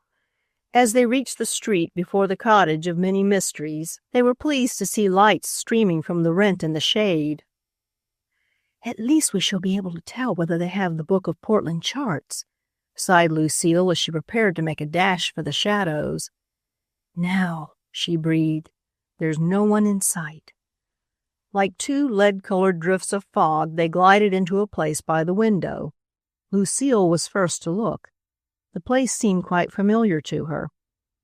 As they reached the street before the cottage of many mysteries, they were pleased to see lights streaming from the rent in the shade. "At least we shall be able to tell whether they have the book of Portland charts," sighed Lucile as she prepared to make a dash for the shadows. "Now," she breathed, "there's no one in sight." Like two lead-colored drifts of fog, they glided into a place by the window. Lucile was first to look. The place seemed quite familiar to her.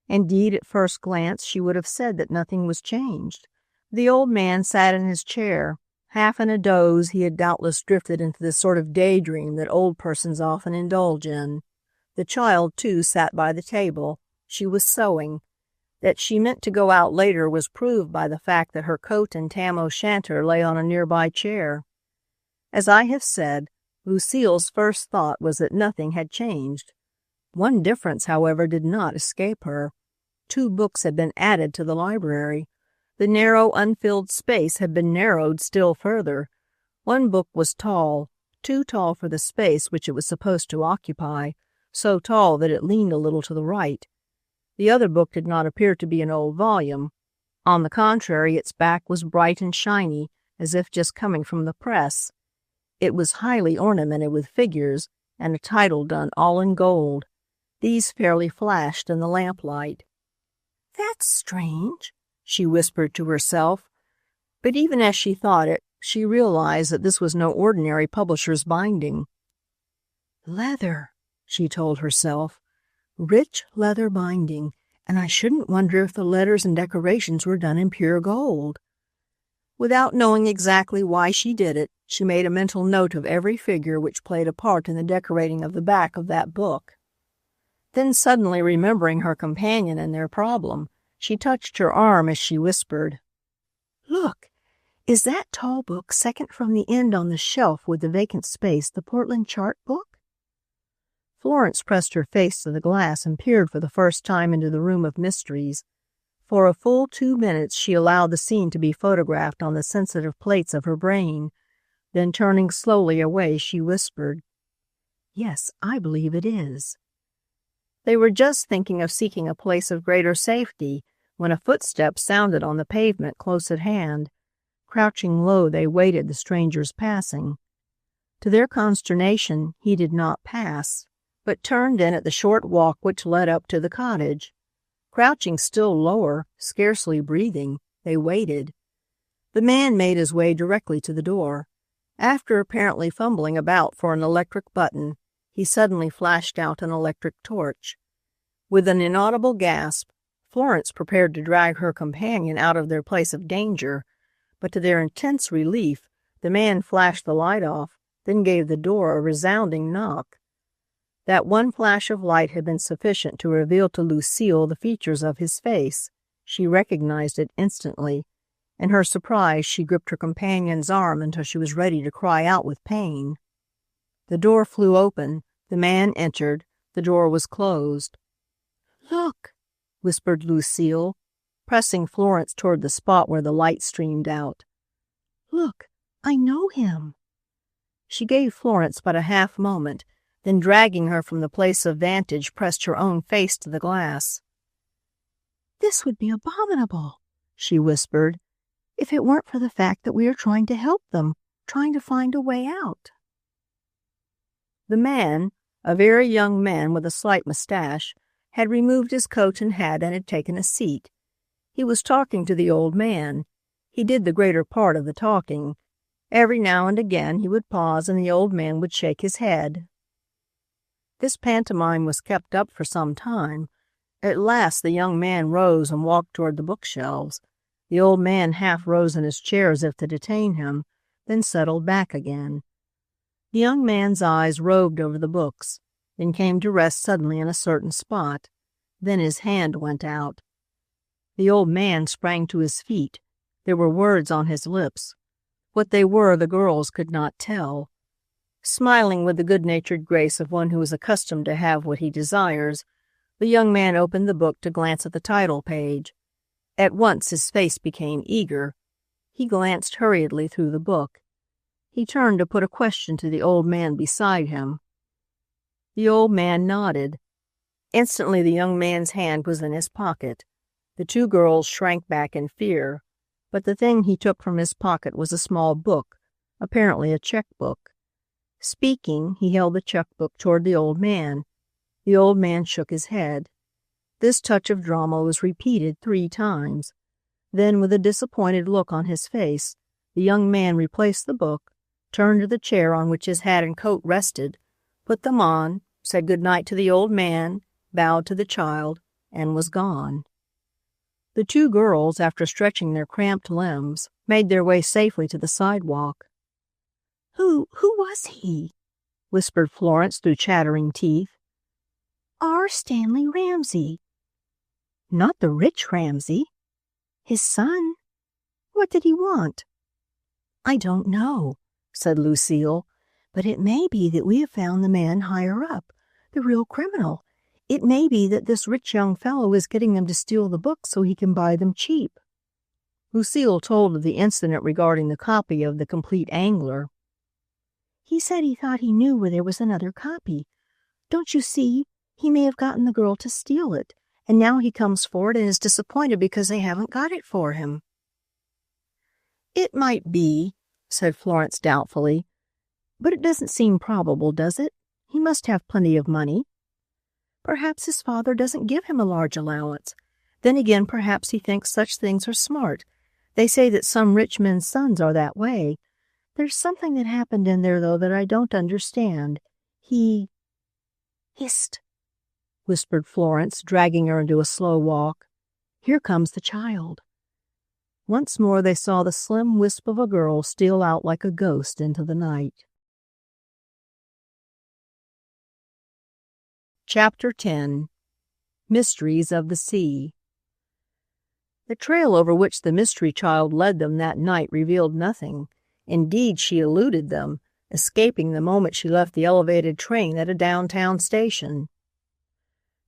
Indeed, at first glance, she would have said that nothing was changed. The old man sat in his chair. Half in a doze, he had doubtless drifted into the sort of daydream that old persons often indulge in. The child, too, sat by the table. She was sewing. That she meant to go out later was proved by the fact that her coat and tam o' shanter lay on a nearby chair. As I have said, Lucile's first thought was that nothing had changed. One difference, however, did not escape her. 2 books had been added to the library. The narrow, unfilled space had been narrowed still further. One book was tall, too tall for the space which it was supposed to occupy, so tall that it leaned a little to the right. The other book did not appear to be an old volume. On the contrary, its back was bright and shiny, as if just coming from the press. It was highly ornamented with figures and a title done all in gold. These fairly flashed in the lamplight. "That's strange," she whispered to herself. But even as she thought it, she realized that this was no ordinary publisher's binding. "Leather," she told herself. "Rich leather binding, and I shouldn't wonder if the letters and decorations were done in pure gold." Without knowing exactly why she did it, she made a mental note of every figure which played a part in the decorating of the back of that book. Then suddenly remembering her companion and their problem, she touched her arm as she whispered, "Look, is that tall book second from the end on the shelf with the vacant space the Portland chart book?" Florence pressed her face to the glass and peered for the first time into the room of mysteries. For a full 2 minutes she allowed the scene to be photographed on the sensitive plates of her brain. Then turning slowly away, she whispered, "Yes, I believe it is." They were just thinking of seeking a place of greater safety when a footstep sounded on the pavement close at hand. Crouching low, they waited the stranger's passing. To their consternation, he did not pass, but turned in at the short walk which led up to the cottage. Crouching still lower, scarcely breathing, they waited. The man made his way directly to the door. After apparently fumbling about for an electric button, he suddenly flashed out an electric torch. With an inaudible gasp, Florence prepared to drag her companion out of their place of danger, but to their intense relief, the man flashed the light off, then gave the door a resounding knock. That one flash of light had been sufficient to reveal to Lucile the features of his face. She recognized it instantly. In her surprise, she gripped her companion's arm until she was ready to cry out with pain. The door flew open. The man entered. The door was closed. "Look," whispered Lucile, pressing Florence toward the spot where the light streamed out. "Look, I know him." She gave Florence but a half moment, then dragging her from the place of vantage, pressed her own face to the glass. "This would be abominable," she whispered, "if it weren't for the fact that we are trying to help them, trying to find a way out." The man, a very young man with a slight mustache, had removed his coat and hat and had taken a seat. He was talking to the old man. He did the greater part of the talking. Every now and again he would pause and the old man would shake his head. This pantomime was kept up for some time. At last the young man rose and walked toward the bookshelves. The old man half rose in his chair as if to detain him, then settled back again. The young man's eyes roved over the books, then came to rest suddenly in a certain spot. Then his hand went out. The old man sprang to his feet. There were words on his lips. What they were the girls could not tell. Smiling with the good-natured grace of one who is accustomed to have what he desires, the young man opened the book to glance at the title page. At once his face became eager. He glanced hurriedly through the book. He turned to put a question to the old man beside him. The old man nodded. Instantly the young man's hand was in his pocket. The two girls shrank back in fear, but the thing he took from his pocket was a small book, apparently a checkbook. Speaking, he held the checkbook toward the old man. The old man shook his head. This touch of drama was repeated 3 times. Then, with a disappointed look on his face, the young man replaced the book, turned to the chair on which his hat and coat rested, put them on, said good night to the old man, bowed to the child, and was gone. The two girls, after stretching their cramped limbs, made their way safely to the sidewalk. Who was he?" whispered Florence through chattering teeth. "R. Stanley Ramsay." "Not the rich Ramsay?" "His son." "What did he want?" "I don't know," said Lucile, "but it may be that we have found the man higher up, the real criminal. It may be that this rich young fellow is getting them to steal the books so he can buy them cheap." Lucile told of the incident regarding the copy of The Complete Angler. "He said he thought he knew where there was another copy. Don't you see, he may have gotten the girl to steal it, and now he comes for it and is disappointed because they haven't got it for him." "It might be," said Florence doubtfully, "but it doesn't seem probable, does it? He must have plenty of money. Perhaps his father doesn't give him a large allowance. Then again, perhaps he thinks such things are smart. They say that some rich men's sons are that way. There's something that happened in there, though, that I don't understand. He—" "Hist!" whispered Florence, dragging her into a slow walk. "Here comes the child." Once more they saw the slim wisp of a girl steal out like a ghost into the night. Chapter 10. Mysteries of the Sea. The trail over which the mystery child led them that night revealed nothing. Indeed, she eluded them, escaping the moment she left the elevated train at a downtown station.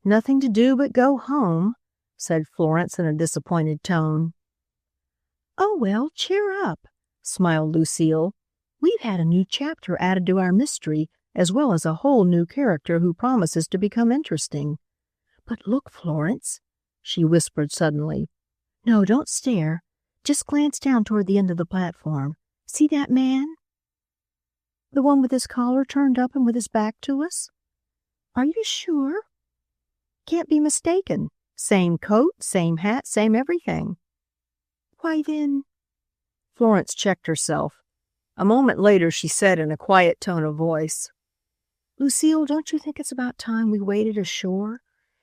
"Nothing to do but go home," said Florence in a disappointed tone. "Oh, well, cheer up," smiled Lucile. "We've had a new chapter added to our mystery, as well as a whole new character who promises to become interesting. But look, Florence," she whispered suddenly. "No, don't stare. Just glance down toward the end of the platform. See that man? The one with his collar turned up and with his back to us? Are you sure? Can't be mistaken. Same coat, same hat, same everything." "Why then—" Florence checked herself. A moment later she said in a quiet tone of voice, "Lucile, don't you think it's about time we waded ashore,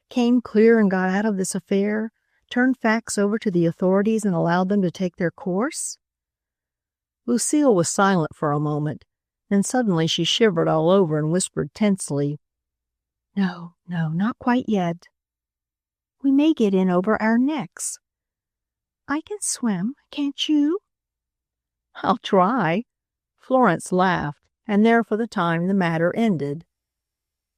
came clear and got out of this affair, turned facts over to the authorities and allowed them to take their course?" Lucile was silent for a moment. Then suddenly she shivered all over and whispered tensely, No, not quite yet. We may get in over our necks." "I can swim, can't you?" "I'll try." Florence laughed, and there for the time the matter ended.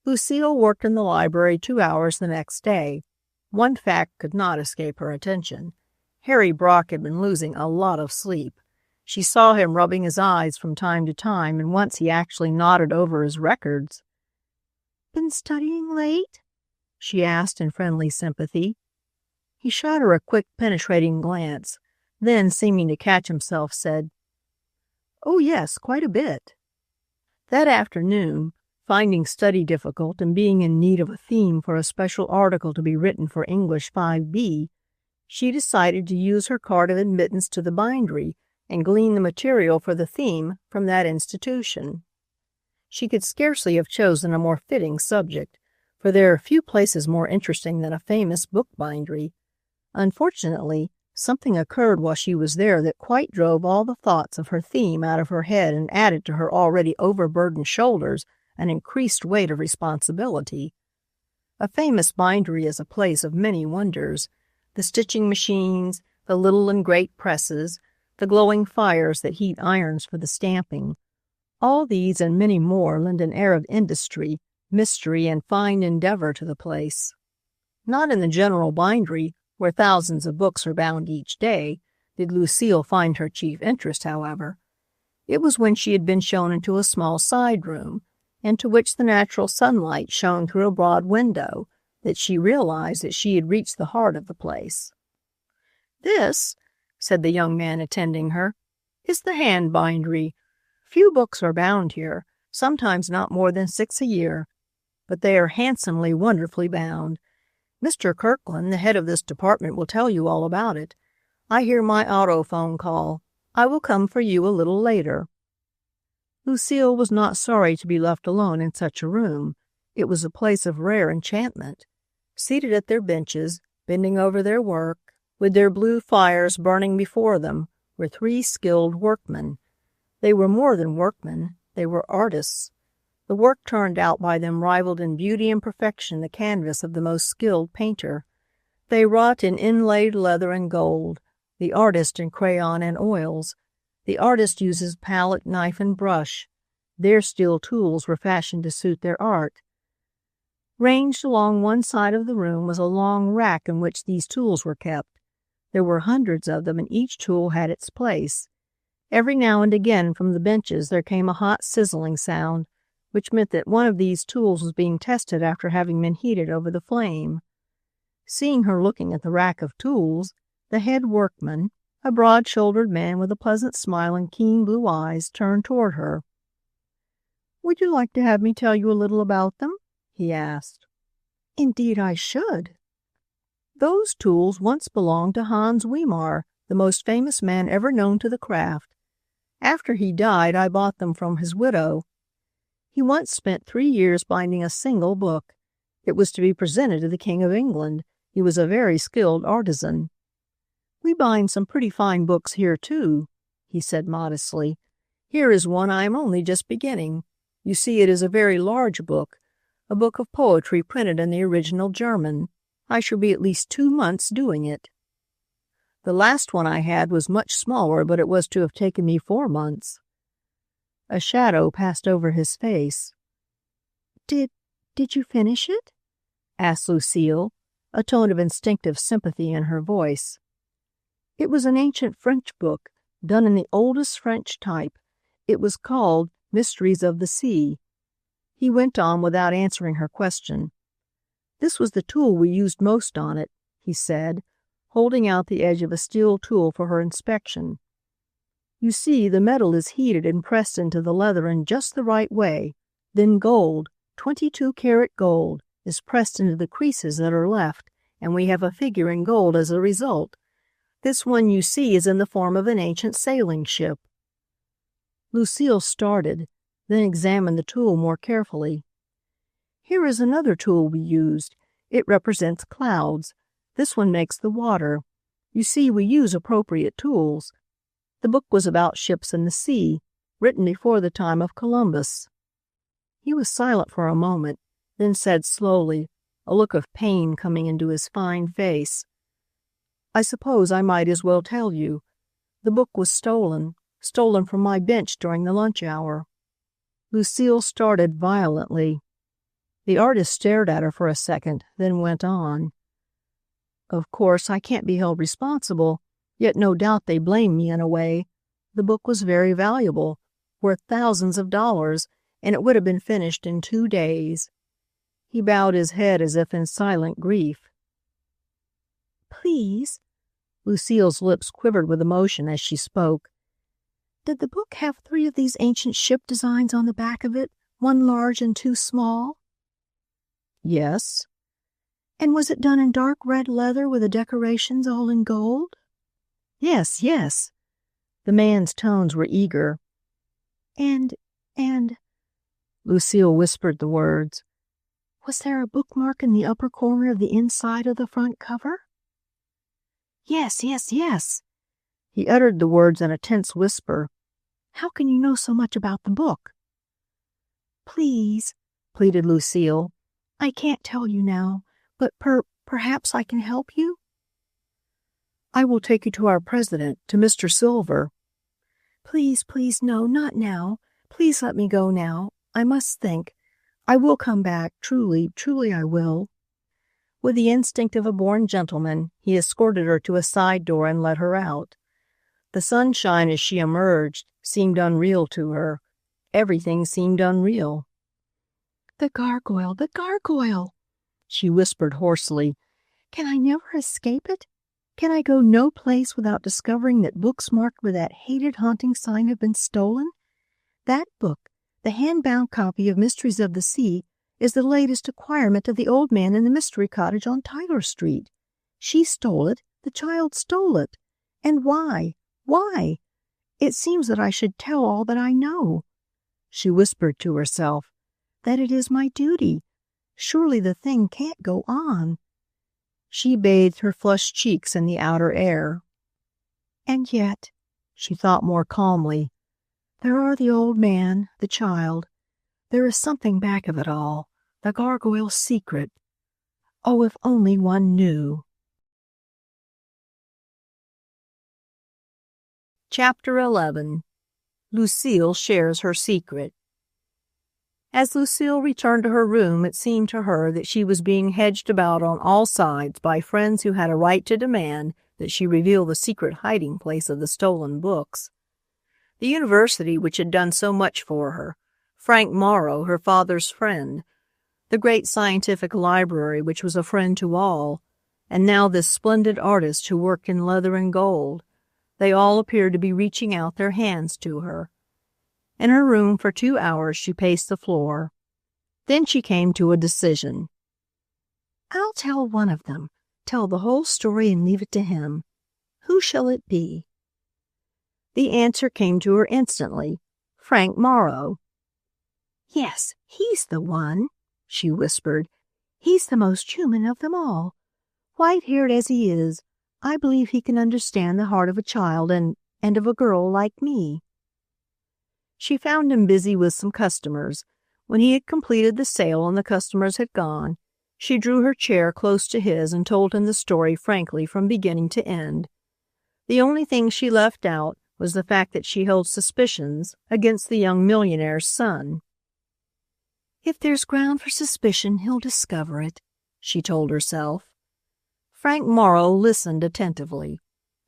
Lucile worked in the library 2 hours the next day. One fact could not escape her attention. Harry Brock had been losing a lot of sleep. She saw him rubbing his eyes from time to time, and once he actually nodded over his records. "Been studying late?" she asked in friendly sympathy. He shot her a quick, penetrating glance, then, seeming to catch himself, said, "Oh, yes, quite a bit." That afternoon, finding study difficult and being in need of a theme for a special article to be written for English 5B, she decided to use her card of admittance to the bindery and glean the material for the theme from that institution. She could scarcely have chosen a more fitting subject, for there are few places more interesting than a famous book bindery. Unfortunately, something occurred while she was there that quite drove all the thoughts of her theme out of her head and added to her already overburdened shoulders an increased weight of responsibility. A famous bindery is a place of many wonders. The stitching machines, the little and great presses, the glowing fires that heat irons for the stamping. All these and many more lend an air of industry, mystery, and fine endeavor to the place. Not in the general bindery, where thousands of books are bound each day, did Lucile find her chief interest, however. It was when she had been shown into a small side room, into which the natural sunlight shone through a broad window, that she realized that she had reached the heart of the place. "This," said the young man attending her, "is the hand bindery. Few books are bound here, sometimes not more than 6 a year, but they are handsomely, wonderfully bound. Mr. Kirkland, the head of this department, will tell you all about it. I hear my autophone call. I will come for you a little later." Lucile was not sorry to be left alone in such a room. It was a place of rare enchantment. Seated at their benches, bending over their work, with their blue fires burning before them, were 3 skilled workmen. They were more than workmen, they were artists. The work turned out by them rivaled in beauty and perfection the canvas of the most skilled painter. They wrought in inlaid leather and gold, the artist in crayon and oils. The artist uses palette, knife, and brush. Their steel tools were fashioned to suit their art. Ranged along one side of the room was a long rack in which these tools were kept. There were hundreds of them, and each tool had its place. Every now and again from the benches there came a hot sizzling sound, which meant that one of these tools was being tested after having been heated over the flame. Seeing her looking at the rack of tools, the head workman, a broad-shouldered man with a pleasant smile and keen blue eyes, turned toward her. "Would you like to have me tell you a little about them?" he asked. "Indeed I should." "Those tools once belonged to Hans Weimar, the most famous man ever known to the craft. After he died, I bought them from his widow. He once spent 3 years binding a single book. It was to be presented to the King of England. He was a very skilled artisan. We bind some pretty fine books here, too," he said modestly. "Here is one I am only just beginning. You see, it is a very large book, a book of poetry printed in the original German. I shall be at least 2 months doing it. The last one I had was much smaller, but it was to have taken me 4 months." A shadow passed over his face. Did you finish it?" asked Lucile, a tone of instinctive sympathy in her voice. "It was an ancient French book, done in the oldest French type. It was called Mysteries of the Sea." He went on without answering her question. "This was the tool we used most on it," he said, holding out the edge of a steel tool for her inspection. "You see, the metal is heated and pressed into the leather in just the right way. Then gold, 22-karat gold, is pressed into the creases that are left, and we have a figure in gold as a result. This one you see is in the form of an ancient sailing ship." Lucile started, then examined the tool more carefully. "Here is another tool we used. It represents clouds. This one makes the water. You see, we use appropriate tools. The book was about ships in the sea, written before the time of Columbus." He was silent for a moment, then said slowly, a look of pain coming into his fine face, "I suppose I might as well tell you. The book was stolen from my bench during the lunch hour." Lucile started violently. The artist stared at her for a second, then went on. "Of course, I can't be held responsible, yet no doubt they blame me in a way. The book was very valuable, worth thousands of dollars, and it would have been finished in 2 days." He bowed his head as if in silent grief. "Please," Lucile's lips quivered with emotion as she spoke, "did the book have 3 of these ancient ship designs on the back of it, 1 large and 2 small?" "Yes." "And was it done in dark red leather with the decorations all in gold?" "Yes, yes." The man's tones were eager. And, Lucile whispered the words, "was there a bookmark in the upper corner of the inside of the front cover?" "Yes, yes, yes." He uttered the words in a tense whisper. "How can you know so much about the book?" "Please," pleaded Lucile. "I can't tell you now, but perhaps I can help you." "I will take you to our president, to Mr. Silver." "Please, please, no, not now. Please let me go now. I must think. I will come back, truly, truly I will." With the instinct of a born gentleman, he escorted her to a side door and let her out. The sunshine as she emerged seemed unreal to her. Everything seemed unreal. The gargoyle, the gargoyle, she whispered hoarsely. Can I never escape it? Can I go no place without discovering that books marked with that hated haunting sign have been stolen? That book, the hand-bound copy of Mysteries of the Sea, is the latest acquirement of the old man in the mystery cottage on Tyler Street. She stole it. The child stole it. And why? Why? It seems that I should tell all that I know. She whispered to herself, that it is my duty. Surely the thing can't go on. She bathed her flushed cheeks in the outer air. And yet, she thought more calmly, there are the old man, the child. There is something back of it all, the gargoyle's secret. Oh, if only one knew. Chapter 11. Lucile shares her secret. As Lucile returned to her room, it seemed to her that she was being hedged about on all sides by friends who had a right to demand that she reveal the secret hiding place of the stolen books. The university which had done so much for her, Frank Morrow, her father's friend, the great scientific library which was a friend to all, and now this splendid artist who worked in leather and gold, they all appeared to be reaching out their hands to her. In her room for 2 hours she paced the floor. Then she came to a decision. I'll tell one of them, tell the whole story and leave it to him. Who shall it be? The answer came to her instantly. Frank Morrow. Yes, he's the one, she whispered. He's the most human of them all. White-haired as he is, I believe he can understand the heart of a child and of a girl like me. She found him busy with some customers. When he had completed the sale and the customers had gone, she drew her chair close to his and told him the story frankly from beginning to end. The only thing she left out was the fact that she held suspicions against the young millionaire's son. If there's ground for suspicion, he'll discover it, she told herself. Frank Morrow listened attentively.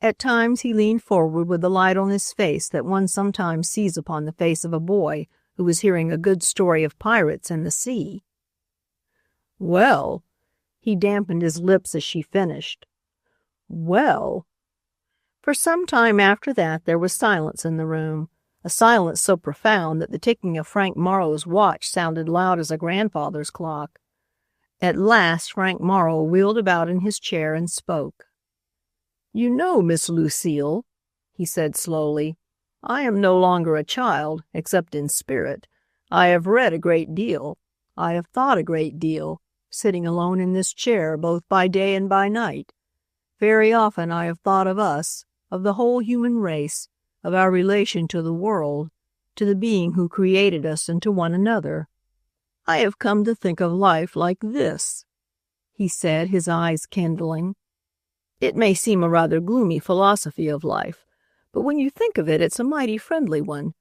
At times he leaned forward with the light on his face that one sometimes sees upon the face of a boy who is hearing a good story of pirates in the sea. Well, he dampened his lips as she finished. Well. For some time after that there was silence in the room, a silence so profound that the ticking of Frank Morrow's watch sounded loud as a grandfather's clock. At last Frank Morrow wheeled about in his chair and spoke. You know, Miss Lucile, he said slowly, I am no longer a child, except in spirit. I have read a great deal. I have thought a great deal, sitting alone in this chair both by day and by night. Very often I have thought of us, of the whole human race, of our relation to the world, to the being who created us and to one another. I have come to think of life like this, he said, his eyes kindling. It may seem a rather gloomy philosophy of life, but when you think of it, it's a mighty friendly one.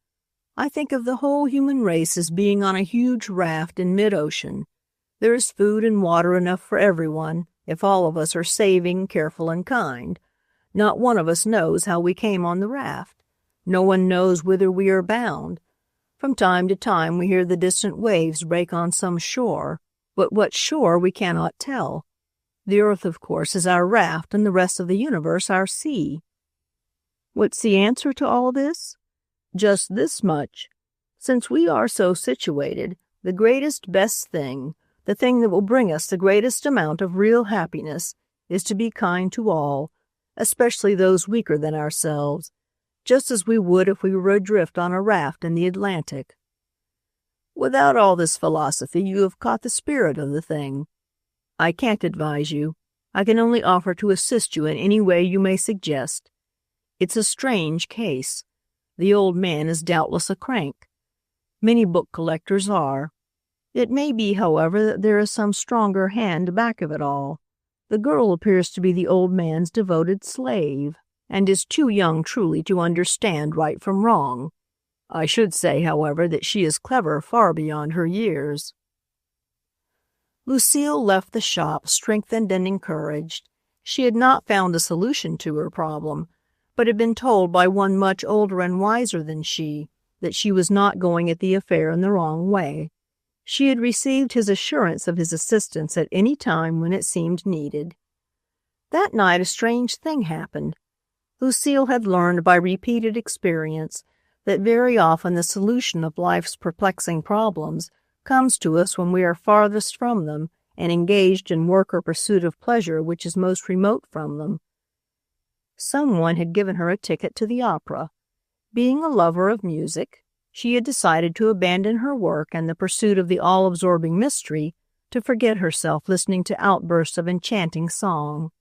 I think of the whole human race as being on a huge raft in mid-ocean. There is food and water enough for everyone, if all of us are saving, careful, and kind. Not one of us knows how we came on the raft. No one knows whither we are bound. From time to time we hear the distant waves break on some shore, but what shore we cannot tell. The earth, of course, is our raft and the rest of the universe our sea. What's the answer to all this? Just this much. Since we are so situated, the greatest, best thing, the thing that will bring us the greatest amount of real happiness, is to be kind to all, especially those weaker than ourselves, just as we would if we were adrift on a raft in the Atlantic. Without all this philosophy, you have caught the spirit of the thing. I can't advise you. I can only offer to assist you in any way you may suggest. It's a strange case. The old man is doubtless a crank. Many book collectors are. It may be, however, that there is some stronger hand back of it all. The girl appears to be the old man's devoted slave, and is too young truly to understand right from wrong. I should say, however, that she is clever far beyond her years. Lucile left the shop strengthened and encouraged. She had not found a solution to her problem, but had been told by one much older and wiser than she that she was not going at the affair in the wrong way. She had received his assurance of his assistance at any time when it seemed needed. That night a strange thing happened. Lucile had learned by repeated experience that very often the solution of life's perplexing problems comes to us when we are farthest from them and engaged in work or pursuit of pleasure which is most remote from them. Someone had given her a ticket to the opera. Being a lover of music, she had decided to abandon her work and the pursuit of the all-absorbing mystery to forget herself listening to outbursts of enchanting song.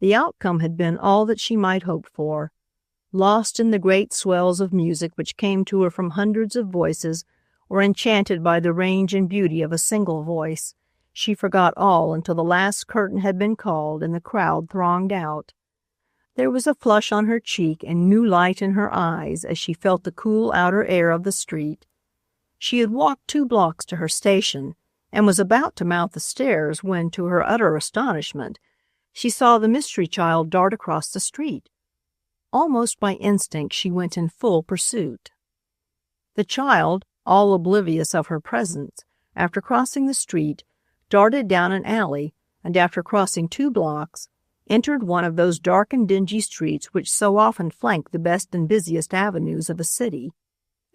The outcome had been all that she might hope for. Lost in the great swells of music which came to her from hundreds of voices, or enchanted by the range and beauty of a single voice, she forgot all until the last curtain had been called and the crowd thronged out. There was a flush on her cheek and new light in her eyes as she felt the cool outer air of the street. She had walked 2 blocks to her station and was about to mount the stairs when, to her utter astonishment, she saw the mystery child dart across the street. Almost by instinct she went in full pursuit. The child, all oblivious of her presence, after crossing the street, darted down an alley and, after crossing 2 blocks, entered one of those dark and dingy streets which so often flank the best and busiest avenues of a city.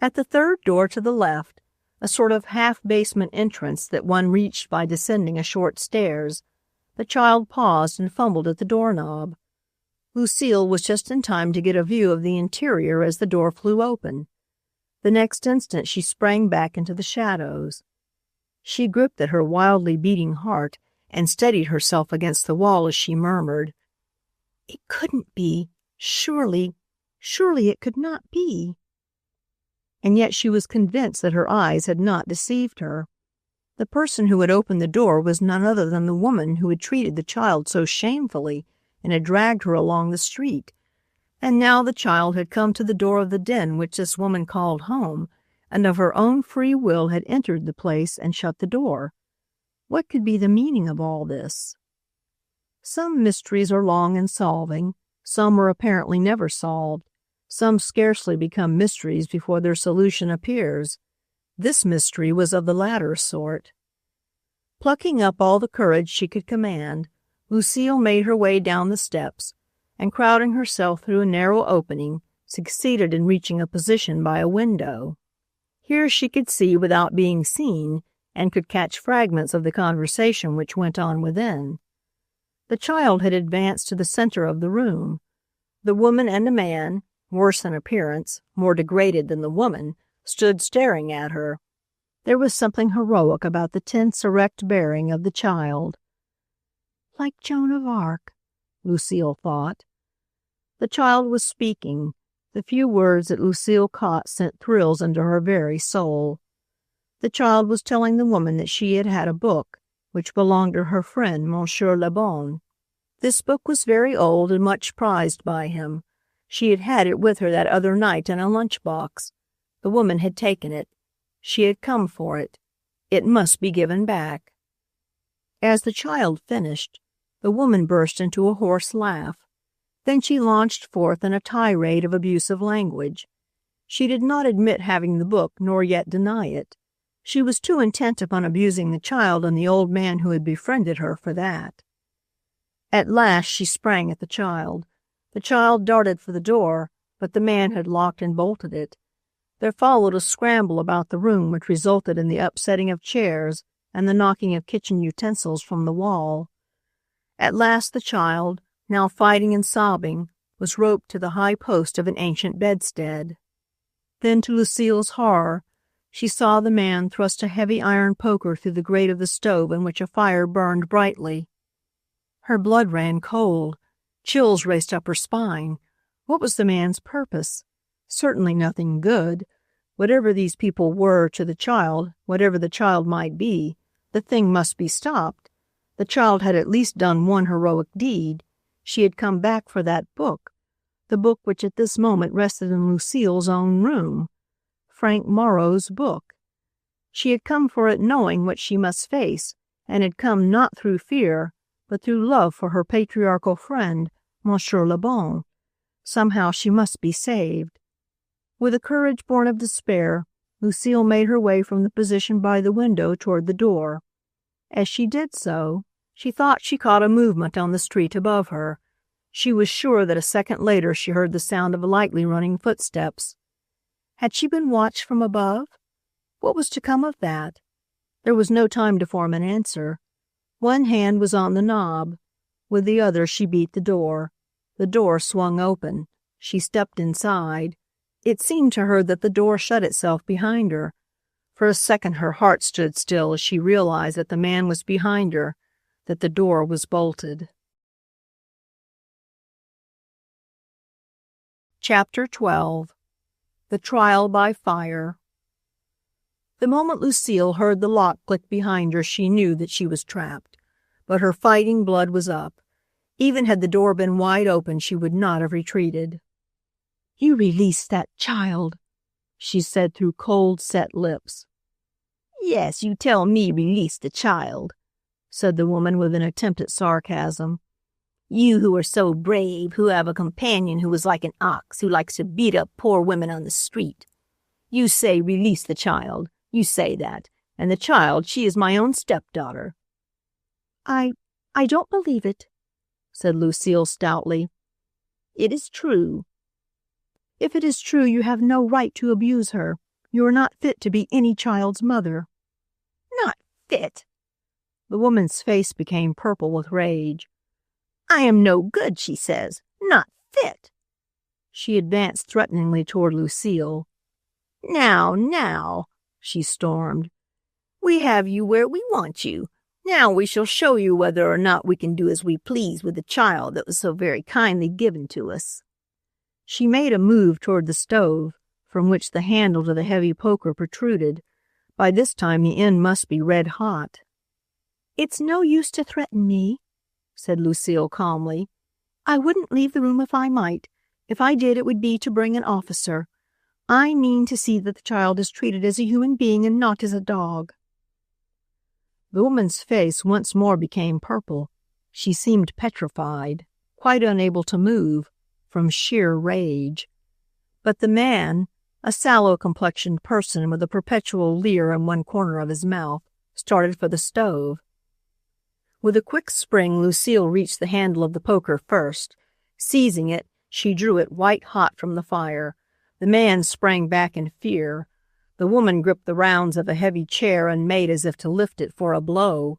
At the 3rd door to the left, a sort of half-basement entrance that one reached by descending a short stairs, the child paused and fumbled at the doorknob. Lucile was just in time to get a view of the interior as the door flew open. The next instant she sprang back into the shadows. She gripped at her wildly beating heart and steadied herself against the wall as she murmured, "It couldn't be. Surely it could not be." And yet she was convinced that her eyes had not deceived her. The person who had opened the door was none other than the woman who had treated the child so shamefully and had dragged her along the street. And now the child had come to the door of the den which this woman called home, and of her own free will had entered the place and shut the door. What could be the meaning of all this? Some mysteries are long in solving, some are apparently never solved, some scarcely become mysteries before their solution appears. This mystery was of the latter sort. Plucking up all the courage she could command, Lucile made her way down the steps, and crowding herself through a narrow opening, succeeded in reaching a position by a window. Here she could see without being seen, and could catch fragments of the conversation which went on within. The child had advanced to the center of the room. The woman and a man, worse in appearance, more degraded than the woman, stood staring at her. There was something heroic about the tense, erect bearing of the child. "Like Joan of Arc," Lucile thought. The child was speaking. The few words that Lucile caught sent thrills into her very soul. The child was telling the woman that she had had a book, which belonged to her friend, Monsieur Le Bon. This book was very old and much prized by him. She had had it with her that other night in a lunch-box. The woman had taken it. She had come for it. It must be given back. As the child finished, the woman burst into a hoarse laugh. Then she launched forth in a tirade of abusive language. She did not admit having the book, nor yet deny it. She was too intent upon abusing the child and the old man who had befriended her for that. At last she sprang at the child. The child darted for the door, but the man had locked and bolted it. There followed a scramble about the room which resulted in the upsetting of chairs and the knocking of kitchen utensils from the wall. At last the child, now fighting and sobbing, was roped to the high post of an ancient bedstead. Then, to Lucile's horror, she saw the man thrust a heavy iron poker through the grate of the stove in which a fire burned brightly. Her blood ran cold. Chills raced up her spine. What was the man's purpose? Certainly nothing good. Whatever these people were to the child, whatever the child might be, the thing must be stopped. The child had at least done one heroic deed. She had come back for that book, the book which at this moment rested in Lucile's own room. Frank Morrow's book. She had come for it knowing what she must face, and had come not through fear, but through love for her patriarchal friend, Monsieur Le Bon. Somehow she must be saved. With a courage born of despair, Lucile made her way from the position by the window toward the door. As she did so, she thought she caught a movement on the street above her. She was sure that a second later she heard the sound of lightly running footsteps. Had she been watched from above? What was to come of that? There was no time to form an answer. One hand was on the knob. With the other she beat the door. The door swung open. She stepped inside. It seemed to her that the door shut itself behind her. For a second her heart stood still as she realized that the man was behind her, that the door was bolted. Chapter 12. The Trial by Fire. The moment Lucile heard the lock click behind her, she knew that she was trapped. But her fighting blood was up. Even had the door been wide open, she would not have retreated. "You released that child," she said through cold, set lips. "Yes, you tell me release the child," said the woman with an attempt at sarcasm. "You who are so brave, who have a companion who is like an ox, who likes to beat up poor women on the street. You say release the child. You say that. And the child, she is my own stepdaughter." I don't believe it," said Lucile stoutly. "It is true." "If it is true, you have no right to abuse her. You are not fit to be any child's mother." "Not fit?" The woman's face became purple with rage. "I am no good, she says. Not fit." She advanced threateningly toward Lucile. Now, she stormed. "We have you where we want you. Now we shall show you whether or not we can do as we please with the child that was so very kindly given to us." She made a move toward the stove, from which the handle to the heavy poker protruded. By this time the end must be red hot. "It's no use to threaten me," said Lucile calmly. "I wouldn't leave the room if I might. If I did, it would be to bring an officer. I mean to see that the child is treated as a human being and not as a dog." The woman's face once more became purple. She seemed petrified, quite unable to move, from sheer rage. But the man, a sallow-complexioned person with a perpetual leer in one corner of his mouth, started for the stove. With a quick spring, Lucile reached the handle of the poker first. Seizing it, she drew it white-hot from the fire. The man sprang back in fear. The woman gripped the rounds of a heavy chair and made as if to lift it for a blow.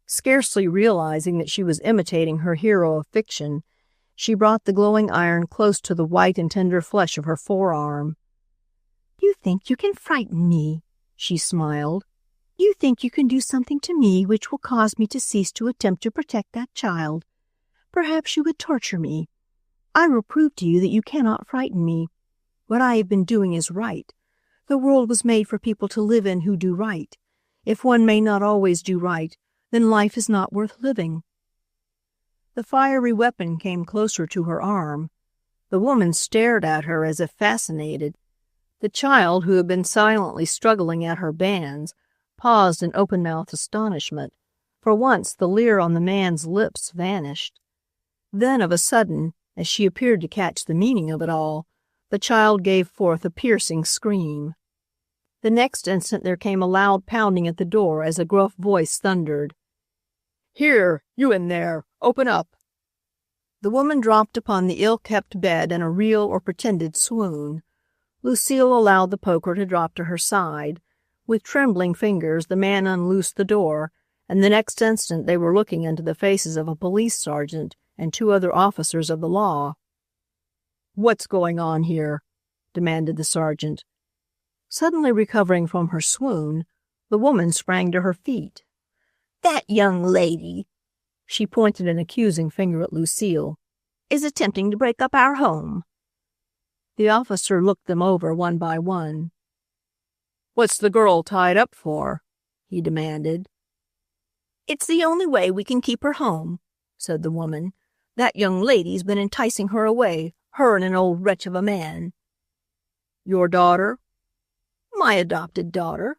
Scarcely realizing that she was imitating her hero of fiction, she brought the glowing iron close to the white and tender flesh of her forearm. "You think you can frighten me," she smiled. "You think you can do something to me which will cause me to cease to attempt to protect that child. Perhaps you would torture me. I will prove to you that you cannot frighten me. What I have been doing is right. The world was made for people to live in who do right. If one may not always do right, then life is not worth living." The fiery weapon came closer to her arm. The woman stared at her as if fascinated. The child, who had been silently struggling at her bands, paused in open-mouthed astonishment. For once the leer on the man's lips vanished. Then, of a sudden, as she appeared to catch the meaning of it all, the child gave forth a piercing scream. The next instant there came a loud pounding at the door as a gruff voice thundered, "Here, you in there, open up." The woman dropped upon the ill-kept bed in a real or pretended swoon. Lucile allowed the poker to drop to her side. With trembling fingers the man unloosed the door, and the next instant they were looking into the faces of a police sergeant and two other officers of the law. "What's going on here?" demanded the sergeant. Suddenly recovering from her swoon, the woman sprang to her feet. "That young lady," she pointed an accusing finger at Lucile, "is attempting to break up our home." The officer looked them over one by one. "What's the girl tied up for?" he demanded. "It's the only way we can keep her home," said the woman. "That young lady's been enticing her away, her and an old wretch of a man." "Your daughter?" "My adopted daughter."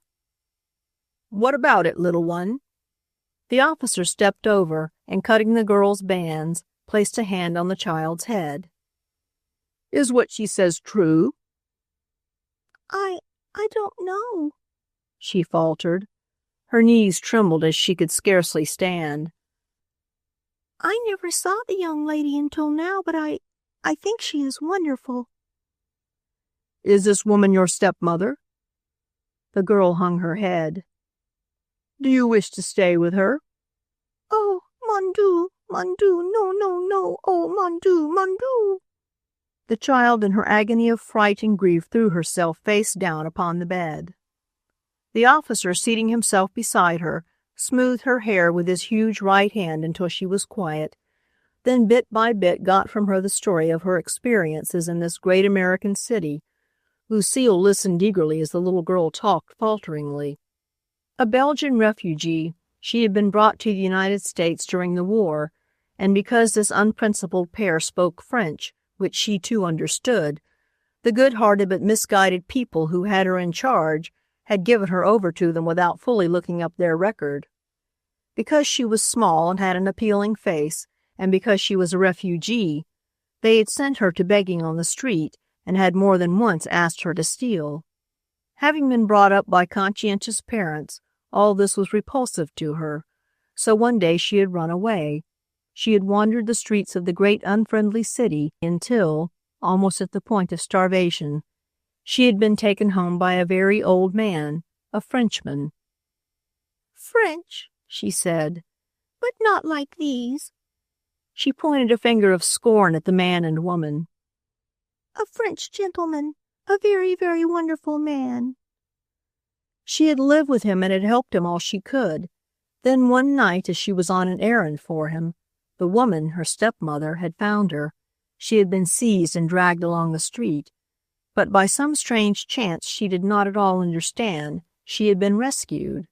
"What about it, little one?" The officer stepped over and, cutting the girl's bands, placed a hand on the child's head. "Is what she says true?" I don't know, she faltered. Her knees trembled as she could scarcely stand. I never saw the young lady until now, but I think she is wonderful. Is this woman your stepmother? The girl hung her head. Do you wish to stay with her? Oh, mon Dieu, no, no, no, oh, mon Dieu. The child, in her agony of fright and grief, threw herself face down upon the bed. The officer, seating himself beside her, smoothed her hair with his huge right hand until she was quiet, then bit by bit got from her the story of her experiences in this great American city. Lucile listened eagerly as the little girl talked falteringly. A Belgian refugee, she had been brought to the United States during the war, and because this unprincipled pair spoke French, which she too understood, the good-hearted but misguided people who had her in charge had given her over to them without fully looking up their record. Because she was small and had an appealing face, and because she was a refugee, they had sent her to begging on the street and had more than once asked her to steal. Having been brought up by conscientious parents, all this was repulsive to her, so one day she had run away. She had wandered the streets of the great unfriendly city until, almost at the point of starvation, she had been taken home by a very old man, a Frenchman. French, she said, but not like these. She pointed a finger of scorn at the man and woman. A French gentleman, a very, very wonderful man. She had lived with him and had helped him all she could. Then one night, as she was on an errand for him, the woman, her stepmother, had found her. She had been seized and dragged along the street. But by some strange chance she did not at all understand, she had been rescued.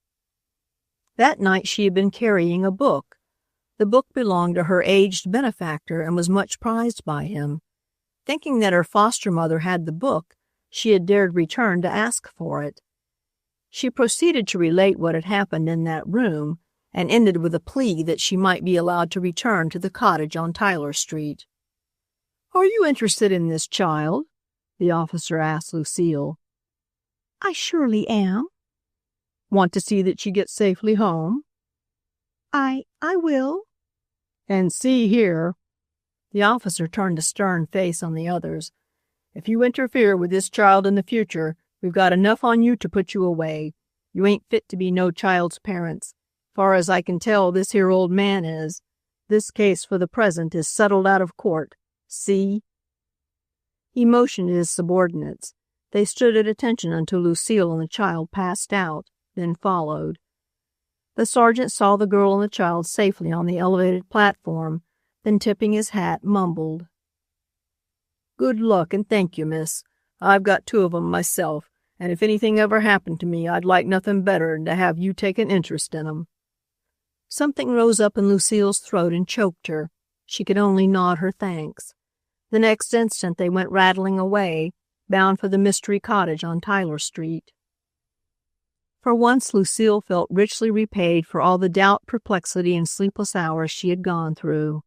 That night she had been carrying a book. The book belonged to her aged benefactor and was much prized by him. Thinking that her foster mother had the book, she had dared return to ask for it. She proceeded to relate what had happened in that room, and ended with a plea that she might be allowed to return to the cottage on Tyler Street. "Are you interested in this child?" the officer asked Lucile. "I surely am." "Want to see that she gets safely home?" I will." "And see here," the officer turned a stern face on the others, "if you interfere with this child in the future, we've got enough on you to put you away. You ain't fit to be no child's parents. Far as I can tell, this here old man is. This case, for the present, is settled out of court. See?" He motioned to his subordinates. They stood at attention until Lucile and the child passed out, then followed. The sergeant saw the girl and the child safely on the elevated platform, then tipping his hat, mumbled, "Good luck and thank you, miss. I've got 2 of 'em myself, and if anything ever happened to me, I'd like nothing better than to have you take an interest in 'em." Something rose up in Lucile's throat and choked her. She could only nod her thanks. The next instant they went rattling away, bound for the mystery cottage on Tyler Street. For once Lucile felt richly repaid for all the doubt, perplexity, and sleepless hours she had gone through.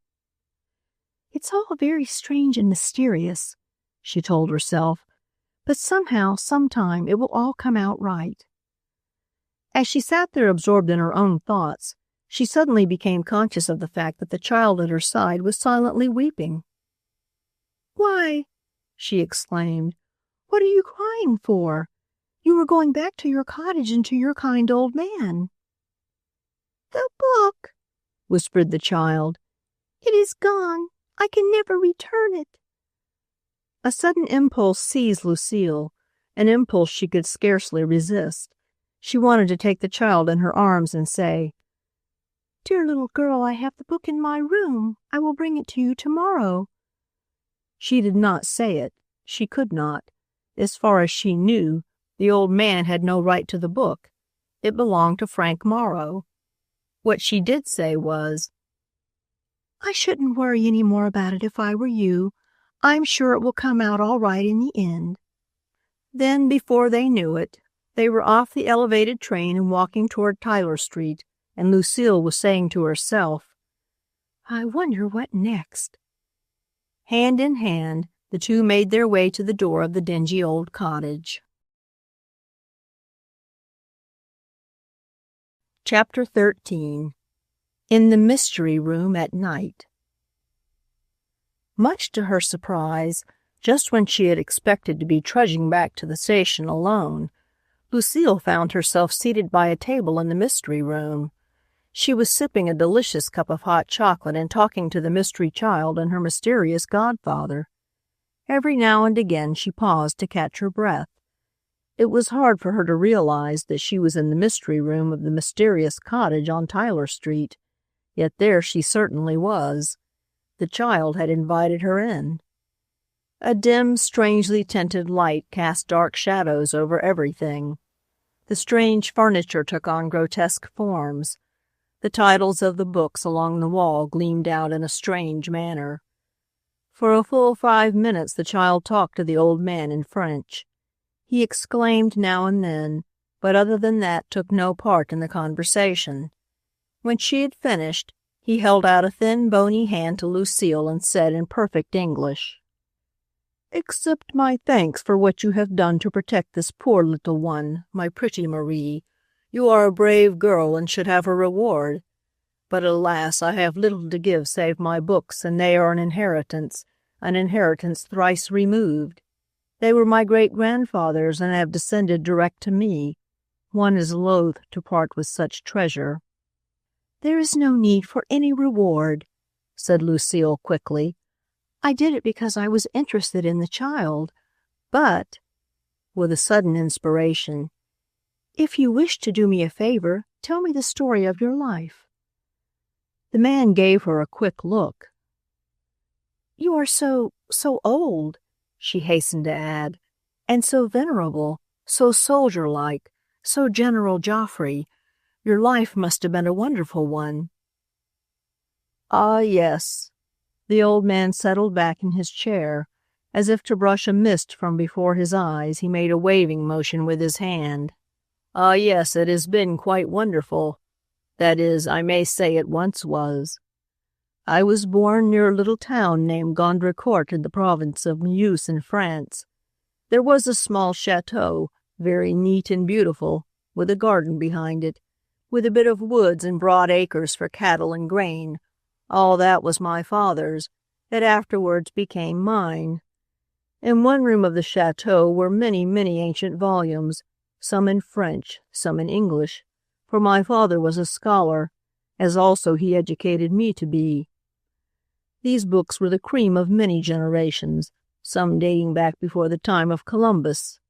"It's all very strange and mysterious," she told herself, "but somehow, sometime, it will all come out right." As she sat there absorbed in her own thoughts, she suddenly became conscious of the fact that the child at her side was silently weeping. "Why," she exclaimed, "what are you crying for? You were going back to your cottage and to your kind old man." "The book," whispered the child. "It is gone. I can never return it." A sudden impulse seized Lucile, an impulse she could scarcely resist. She wanted to take the child in her arms and say, "Dear little girl, I have the book in my room. I will bring it to you tomorrow." She did not say it. She could not. As far as she knew, the old man had no right to the book. It belonged to Frank Morrow. What she did say was, "I shouldn't worry any more about it if I were you. I'm sure it will come out all right in the end." Then, before they knew it, they were off the elevated train and walking toward Tyler Street, and Lucile was saying to herself, "I wonder what next?" Hand in hand, the two made their way to the door of the dingy old cottage. Chapter 13. In the Mystery Room at Night. Much to her surprise, just when she had expected to be trudging back to the station alone, Lucile found herself seated by a table in the mystery room. She was sipping a delicious cup of hot chocolate and talking to the mystery child and her mysterious godfather. Every now and again she paused to catch her breath. It was hard for her to realize that she was in the mystery room of the mysterious cottage on Tyler Street, yet there she certainly was. The child had invited her in. A dim, strangely tinted light cast dark shadows over everything. The strange furniture took on grotesque forms. The titles of the books along the wall gleamed out in a strange manner. For a full 5 minutes the child talked to the old man in French. He exclaimed now and then, but other than that took no part in the conversation. When she had finished, he held out a thin, bony hand to Lucile and said in perfect English, "Accept my thanks for what you have done to protect this poor little one, my pretty Marie. You are a brave girl and should have a reward. But alas, I have little to give save my books, and they are an inheritance thrice removed. They were my great-grandfather's and have descended direct to me. One is loath to part with such treasure." "There is no need for any reward," said Lucile quickly. "I did it because I was interested in the child. But," with a sudden inspiration, "if you wish to do me a favor, tell me the story of your life." The man gave her a quick look. "You are so old," she hastened to add, "and so venerable, so soldier-like, so General Joffre. Your life must have been a wonderful one." "Ah, yes." The old man settled back in his chair. As if to brush a mist from before his eyes, he made a waving motion with his hand. "Ah, yes, it has been quite wonderful. That is, I may say it once was. I was born near a little town named Gondrecourt in the province of Meuse in France. There was a small chateau, very neat and beautiful, with a garden behind it, with a bit of woods and broad acres for cattle and grain. All that was my father's. It afterwards became mine. In one room of the chateau were many, many ancient volumes, some in French, some in English, for my father was a scholar, as also he educated me to be. These books were the cream of many generations, some dating back before the time of Columbus."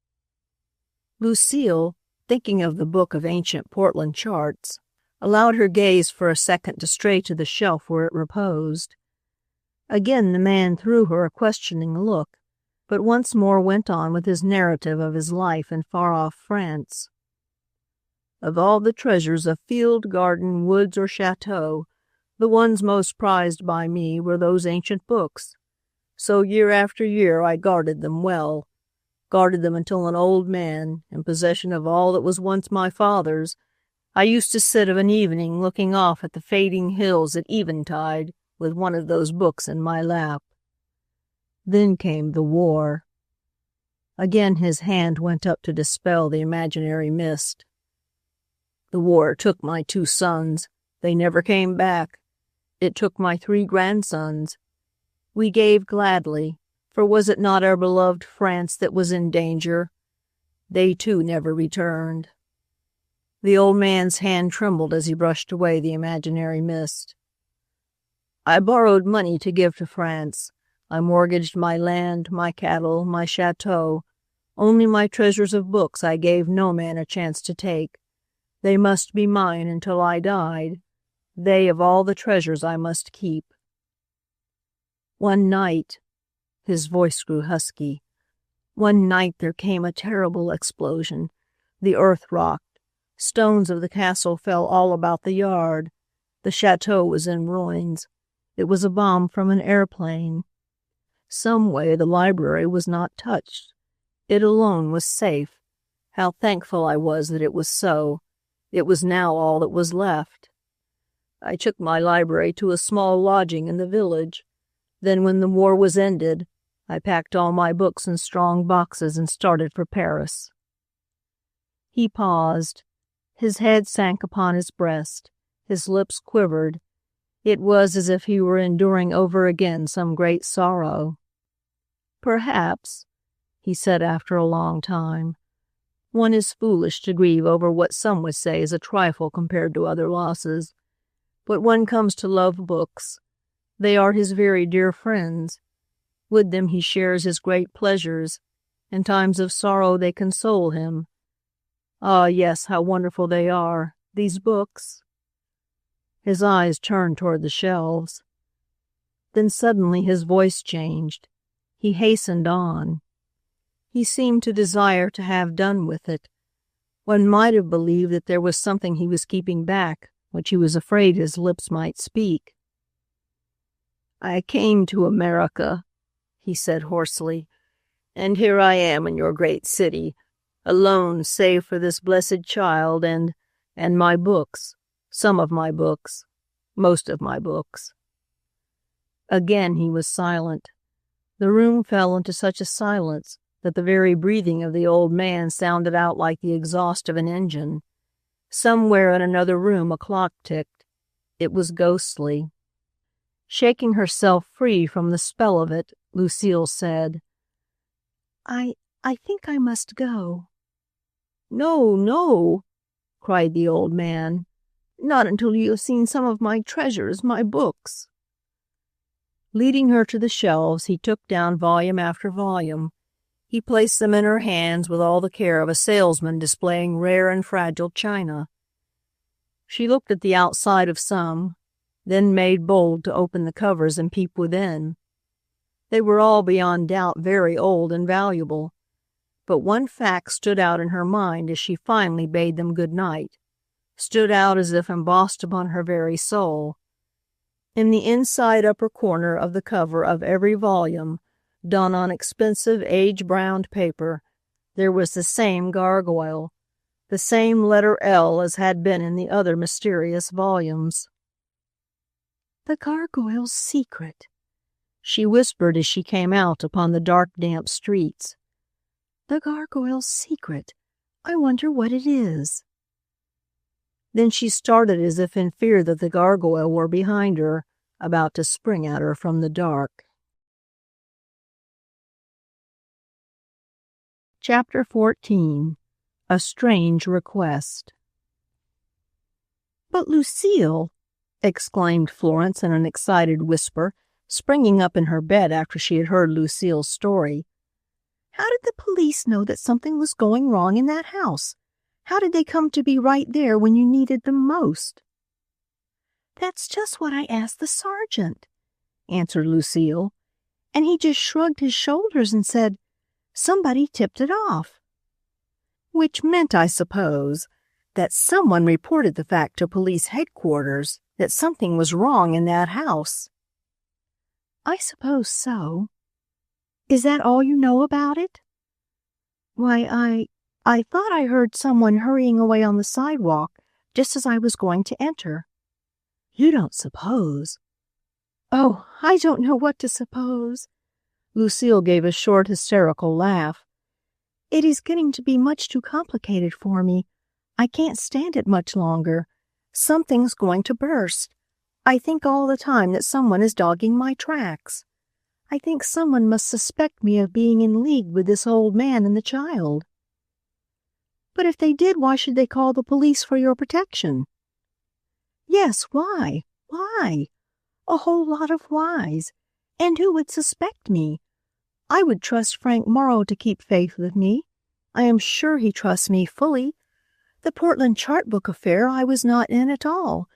Lucile, thinking of the book of ancient Portland charts, allowed her gaze for a second to stray to the shelf where it reposed. Again the man threw her a questioning look, but once more went on with his narrative of his life in far-off France. "Of all the treasures of field, garden, woods, or chateau, the ones most prized by me were those ancient books. So year after year I guarded them well, guarded them until an old man, in possession of all that was once my father's, I used to sit of an evening looking off at the fading hills at eventide with one of those books in my lap. Then came the war." Again his hand went up to dispel the imaginary mist. "The war took my 2 sons. They never came back. It took my 3 grandsons. We gave gladly, for was it not our beloved France that was in danger? They too never returned." The old man's hand trembled as he brushed away the imaginary mist. "I borrowed money to give to France. I mortgaged my land, my cattle, my chateau. Only my treasures of books I gave no man a chance to take. They must be mine until I died. They of all the treasures I must keep. One night," his voice grew husky, "one night there came a terrible explosion. The earth rocked. Stones of the castle fell all about the yard. The chateau was in ruins. It was a bomb from an airplane. Some way the library was not touched. It alone was safe. How thankful I was that it was so. It was now all that was left. I took my library to a small lodging in the village. Then when the war was ended, I packed all my books in strong boxes and started for Paris." He paused. His head sank upon his breast. His lips quivered. It was as if he were enduring over again some great sorrow. "Perhaps," he said after a long time, "one is foolish to grieve over what some would say is a trifle compared to other losses. But one comes to love books. They are his very dear friends. With them he shares his great pleasures. In times of sorrow they console him. Ah, yes, how wonderful they are, these books." His eyes turned toward the shelves. Then suddenly his voice changed. He hastened on. He seemed to desire to have done with it. One might have believed that there was something he was keeping back, which he was afraid his lips might speak. "I came to America," he said hoarsely, "and here I am in your great city, alone save for this blessed child and my books, some of my books, most of my books." Again he was silent. The room fell into such a silence that the very breathing of the old man sounded out like the exhaust of an engine. Somewhere in another room a clock ticked. It was ghostly. Shaking herself free from the spell of it, Lucile said, I think I must go." "No, no," cried the old man. "Not until you have seen some of my treasures, my books." Leading her to the shelves, he took down volume after volume. He placed them in her hands with all the care of a salesman displaying rare and fragile china. She looked at the outside of some, then made bold to open the covers and peep within. They were all beyond doubt very old and valuable, but one fact stood out in her mind as she finally bade them good night, stood out as if embossed upon her very soul. In the inside upper corner of the cover of every volume, done on expensive age-browned paper, there was the same gargoyle, the same letter L as had been in the other mysterious volumes. "The gargoyle's secret," she whispered as she came out upon the dark, damp streets. "The gargoyle's secret. I wonder what it is." Then she started as if in fear that the gargoyle were behind her, about to spring at her from the dark. Chapter 14. A Strange Request. "But, Lucile," exclaimed Florence in an excited whisper, springing up in her bed after she had heard Lucile's story, "how did the police know that something was going wrong in that house? How did they come to be right there when you needed them most?" "That's just what I asked the sergeant," answered Lucile, "and he just shrugged his shoulders and said, 'Somebody tipped it off.' Which meant, I suppose, that someone reported the fact to police headquarters that something was wrong in that house." "I suppose so. Is that all you know about it?" "Why, I thought I heard someone hurrying away on the sidewalk just as I was going to enter." "You don't suppose?" "Oh, I don't know what to suppose." Lucile gave a short, hysterical laugh. "It is getting to be much too complicated for me. I can't stand it much longer. Something's going to burst. I think all the time that someone is dogging my tracks. I think someone must suspect me of being in league with this old man and the child." "But if they did, why should they call the police for your protection?" "Yes, why? Why? A whole lot of whys. And who would suspect me? I would trust Frank Morrow to keep faith with me. I am sure he trusts me fully. The Portland chart book affair I was not in at all.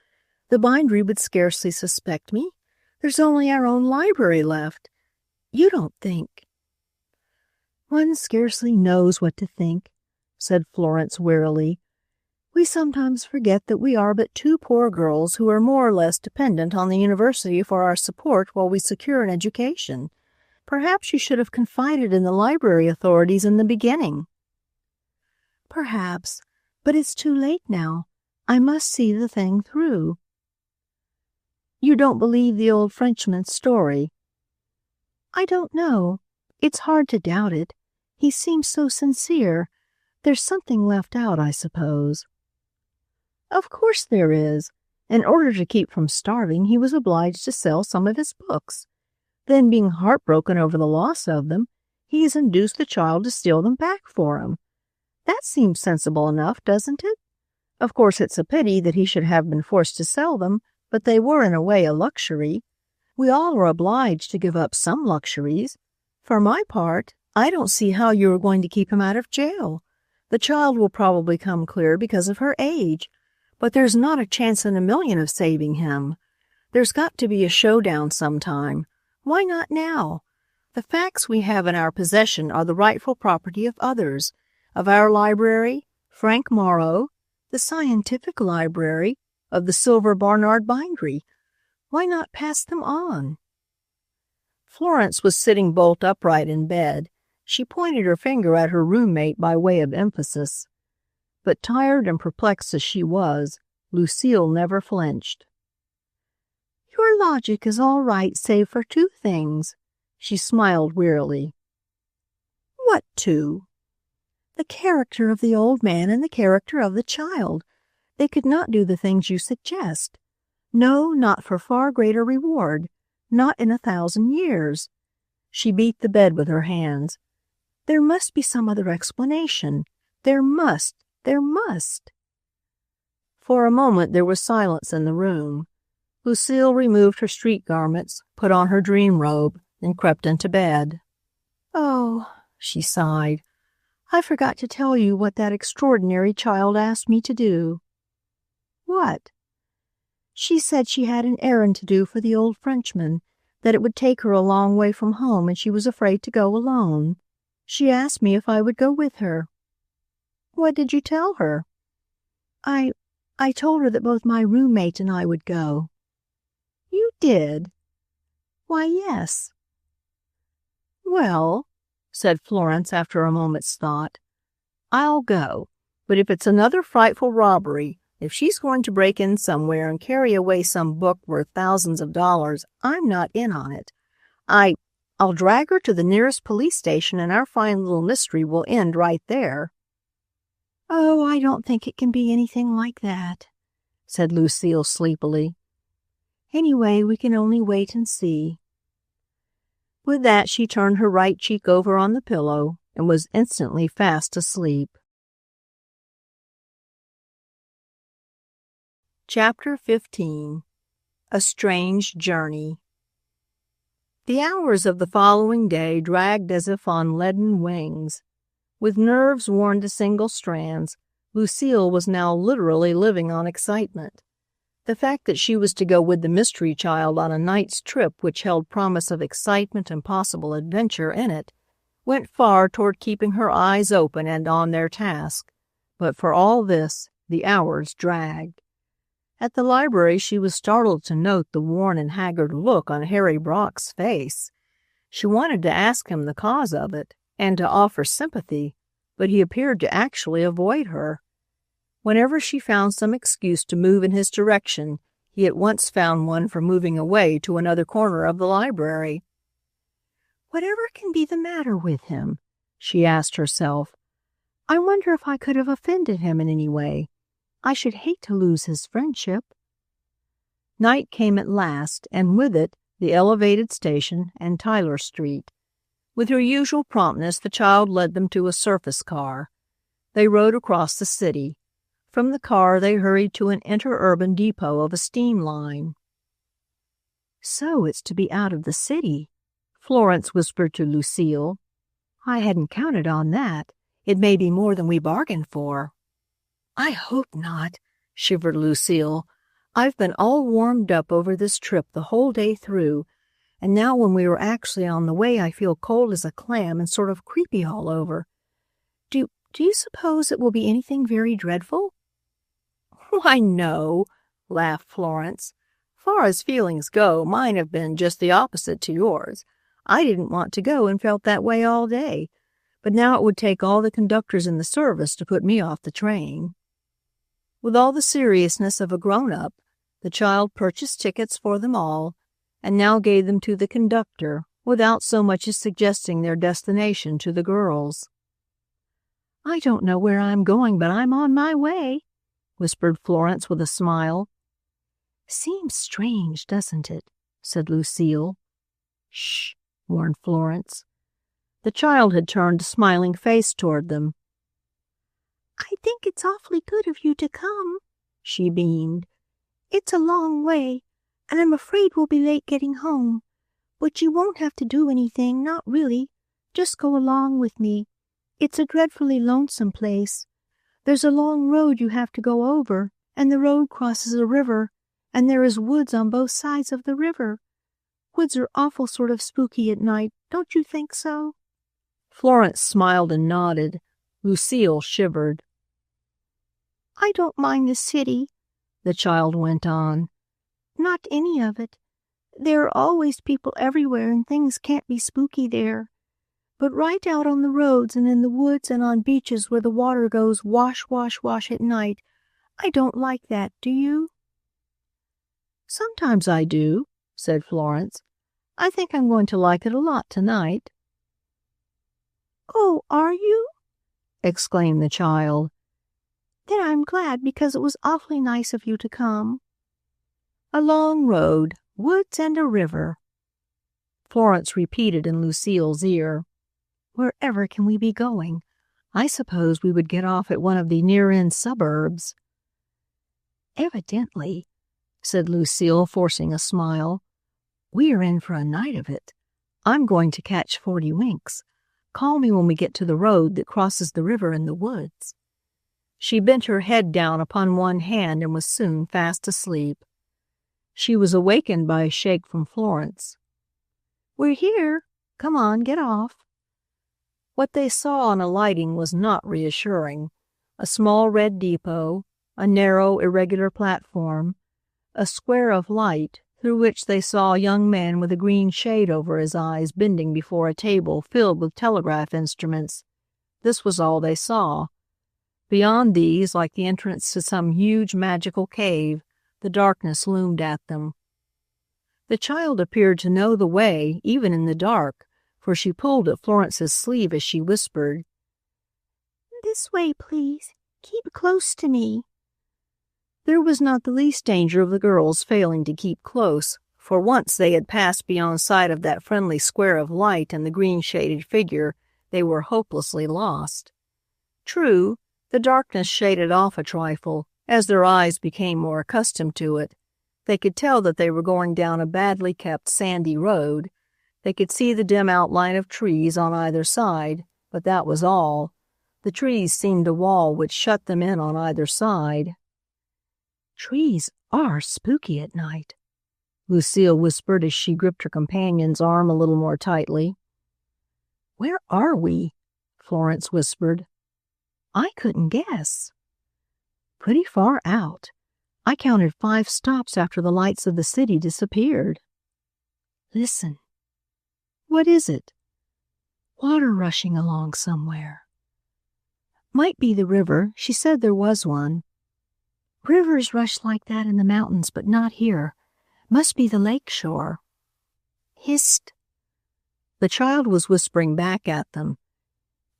The bindery would scarcely suspect me. There's only our own library left. You don't think—" "One scarcely knows what to think," said Florence wearily. "We sometimes forget that we are but two poor girls who are more or less dependent on the university for our support while we secure an education. Perhaps you should have confided in the library authorities in the beginning." "Perhaps, but it's too late now. I must see the thing through." "You don't believe the old Frenchman's story?" "I don't know. It's hard to doubt it. He seems so sincere. There's something left out, I suppose." Of course there is. In order to keep from starving, he was obliged to sell some of his books. Then, being heartbroken over the loss of them, he has induced the child to steal them back for him. That seems sensible enough, doesn't it? Of course, it's a pity that he should have been forced to sell them, but they were in a way a luxury. We all are obliged to give up some luxuries. For my part, I don't see how you are going to keep him out of jail. The child will probably come clear because of her age, but there's not a chance in a million of saving him. There's got to be a showdown sometime. Why not now? The facts we have in our possession are the rightful property of others, of our library, Frank Morrow, the scientific library, of the Silver Barnard Bindery. Why not pass them on? Florence was sitting bolt upright in bed. She pointed her finger at her roommate by way of emphasis. But tired and perplexed as she was, Lucile never flinched. Your logic is all right save for two things. She smiled wearily. What two? The character of the old man and the character of the child. They could not do the things you suggest. No, not for far greater reward. Not in 1,000 years. She beat the bed with her hands. There must be some other explanation. There must. For a moment there was silence in the room. Lucile removed her street garments, put on her dream robe, and crept into bed. Oh, she sighed. I forgot to tell you what that extraordinary child asked me to do. What? She said she had an errand to do for the old Frenchman, that it would take her a long way from home and she was afraid to go alone. She asked me if I would go with her. What did you tell her? I told her that both my roommate and I would go. You did? Why, yes. Well, said Florence after a moment's thought, I'll go, but if it's another frightful robbery, if she's going to break in somewhere and carry away some book worth thousands of dollars, I'm not in on it. I'll drag her to the nearest police station and our fine little mystery will end right there. Oh, I don't think it can be anything like that, said Lucile sleepily. Anyway, we can only wait and see. With that, she turned her right cheek over on the pillow and was instantly fast asleep. Chapter 15. A Strange Journey. The hours of the following day dragged as if on leaden wings. With nerves worn to single strands, Lucile was now literally living on excitement. The fact that she was to go with the mystery child on a night's trip which held promise of excitement and possible adventure in it went far toward keeping her eyes open and on their task. But for all this, the hours dragged. At the library she was startled to note the worn and haggard look on Harry Brock's face. She wanted to ask him the cause of it, and to offer sympathy, but he appeared to actually avoid her. Whenever she found some excuse to move in his direction, he at once found one for moving away to another corner of the library. Whatever can be the matter with him? She asked herself. I wonder if I could have offended him in any way. I should hate to lose his friendship. Night came at last, and with it the elevated station and Tyler Street. With her usual promptness, the child led them to a surface car. They rode across the city. From the car they hurried to an interurban depot of a steam line. So it's to be out of the city, Florence whispered to Lucile. I hadn't counted on that. It may be more than we bargained for. I hope not, shivered Lucile. I've been all warmed up over this trip the whole day through, and now when we are actually on the way I feel cold as a clam and sort of creepy all over. Do you suppose it will be anything very dreadful? Why, no, laughed Florence. Far as feelings go, mine have been just the opposite to yours. I didn't want to go and felt that way all day, but now it would take all the conductors in the service to put me off the train. With all the seriousness of a grown-up, the child purchased tickets for them all, and now gave them to the conductor without so much as suggesting their destination to the girls. I don't know where I'm going, but I'm on my way, whispered Florence with a smile. "Seems strange, doesn't it?" said Lucile. "Shh," warned Florence. The child had turned a smiling face toward them. "I think it's awfully good of you to come," she beamed. "It's a long way, and I'm afraid we'll be late getting home. But you won't have to do anything, not really. Just go along with me. It's a dreadfully lonesome place. There's a long road you have to go over, and the road crosses a river, and there is woods on both sides of the river. Woods are awful sort of spooky at night, don't you think so?" Florence smiled and nodded. Lucile shivered. "I don't mind the city," the child went on. "Not any of it. There are always people everywhere and things can't be spooky there. But right out on the roads and in the woods and on beaches where the water goes wash, wash, wash at night, I don't like that, do you?" "Sometimes I do," said Florence. "I think I'm going to like it a lot tonight." "Oh, are you?" exclaimed the child. "Then I'm glad because it was awfully nice of you to come." "A long road, woods and a river," Florence repeated in Lucile's ear. "Wherever can we be going? I suppose we would get off at one of the near-in suburbs." "Evidently," said Lucile, forcing a smile. "We are in for a night of it. I'm going to catch 40 winks. Call me when we get to the road that crosses the river in the woods." She bent her head down upon one hand and was soon fast asleep. She was awakened by a shake from Florence. "We're here. Come on, get off." What they saw on alighting was not reassuring. A small red depot, a narrow, irregular platform, a square of light through which they saw a young man with a green shade over his eyes bending before a table filled with telegraph instruments. This was all they saw. Beyond these, like the entrance to some huge magical cave, the darkness loomed at them. The child appeared to know the way, even in the dark, for she pulled at Florence's sleeve as she whispered, "This way, please. Keep close to me." There was not the least danger of the girls failing to keep close, for once they had passed beyond sight of that friendly square of light and the green-shaded figure, they were hopelessly lost. True, the darkness shaded off a trifle, as their eyes became more accustomed to it. They could tell that they were going down a badly kept sandy road. They could see the dim outline of trees on either side, but that was all. The trees seemed a wall which shut them in on either side. "Trees are spooky at night," Lucile whispered as she gripped her companion's arm a little more tightly. "Where are we?" Florence whispered. "I couldn't guess." "Pretty far out. I counted 5 stops after the lights of the city disappeared." "Listen." "What is it?" "Water rushing along somewhere." "Might be the river. She said there was one." "Rivers rush like that in the mountains, but not here. Must be the lake shore." "Hist." The child was whispering back at them.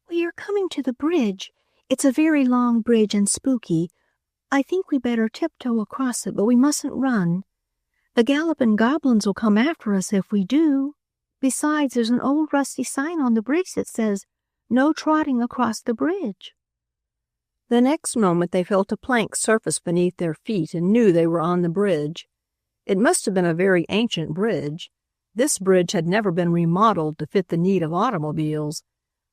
"We are coming to the bridge. It's a very long bridge and spooky. I think we better tiptoe across it, but we mustn't run. The galloping goblins will come after us if we do. Besides, there's an old rusty sign on the bridge that says, 'No trotting across the bridge.'" The next moment they felt a plank surface beneath their feet and knew they were on the bridge. It must have been a very ancient bridge. This bridge had never been remodeled to fit the need of automobiles.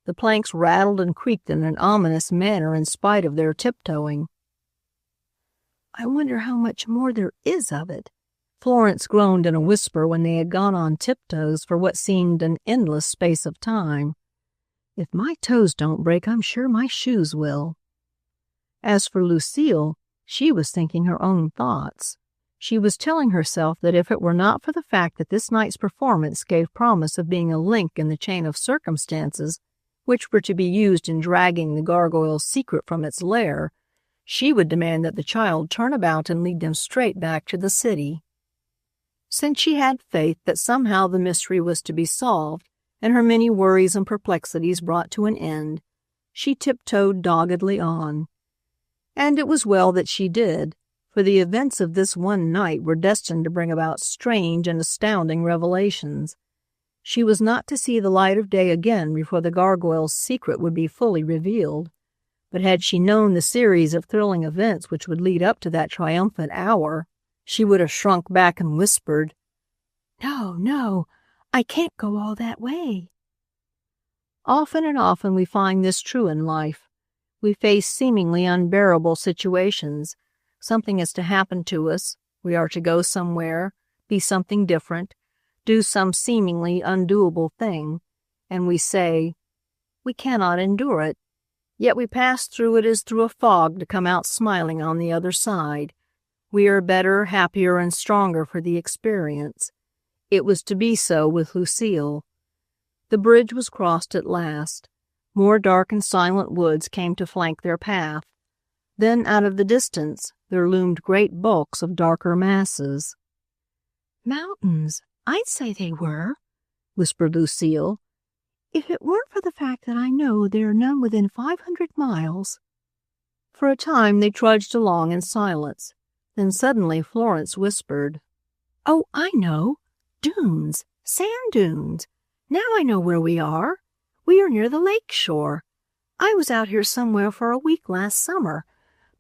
The planks rattled and creaked in an ominous manner in spite of their tiptoeing. "I wonder how much more there is of it," Florence groaned in a whisper when they had gone on tiptoes for what seemed an endless space of time. "If my toes don't break, I'm sure my shoes will." As for Lucile, she was thinking her own thoughts. She was telling herself that if it were not for the fact that this night's performance gave promise of being a link in the chain of circumstances which were to be used in dragging the Gargoyle's secret from its lair, she would demand that the child turn about and lead them straight back to the city. Since she had faith that somehow the mystery was to be solved and her many worries and perplexities brought to an end, she tiptoed doggedly on. And it was well that she did, for the events of this one night were destined to bring about strange and astounding revelations. She was not to see the light of day again before the Gargoyle's secret would be fully revealed. But had she known the series of thrilling events which would lead up to that triumphant hour, she would have shrunk back and whispered, "No, no, I can't go all that way." Often and often we find this true in life. We face seemingly unbearable situations. Something is to happen to us. We are to go somewhere, be something different, do some seemingly undoable thing, and we say, "We cannot endure it." Yet we pass through it as through a fog to come out smiling on the other side. We are better, happier, and stronger for the experience. It was to be so with Lucile. The bridge was crossed at last. More dark and silent woods came to flank their path. Then, out of the distance, there loomed great bulks of darker masses. "Mountains, I'd say they were," whispered Lucile, "if it weren't for the fact that I know there are none within 500 miles. For a time they trudged along in silence. Then suddenly Florence whispered, "Oh, I know. Dunes, sand dunes. Now I know where we are. We are near the lake shore. I was out here somewhere for a week last summer.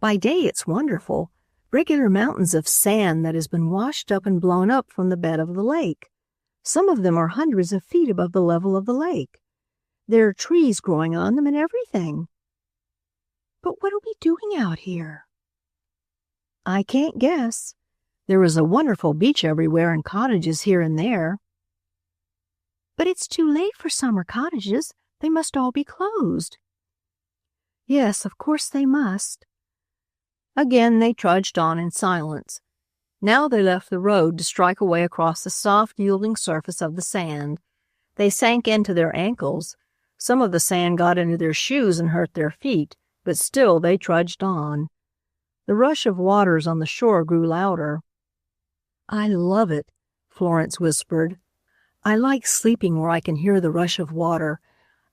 By day it's wonderful. Regular mountains of sand that has been washed up and blown up from the bed of the lake. Some of them are hundreds of feet above the level of the lake. There are trees growing on them and everything." "But what are we doing out here?" "I can't guess. There is a wonderful beach everywhere and cottages here and there." "But it's too late for summer cottages. They must all be closed." "Yes, of course they must." Again they trudged on in silence. Now they left the road to strike away across the soft, yielding surface of the sand. They sank into their ankles. Some of the sand got into their shoes and hurt their feet, but still they trudged on. The rush of waters on the shore grew louder. "I love it," Florence whispered. "I like sleeping where I can hear the rush of water.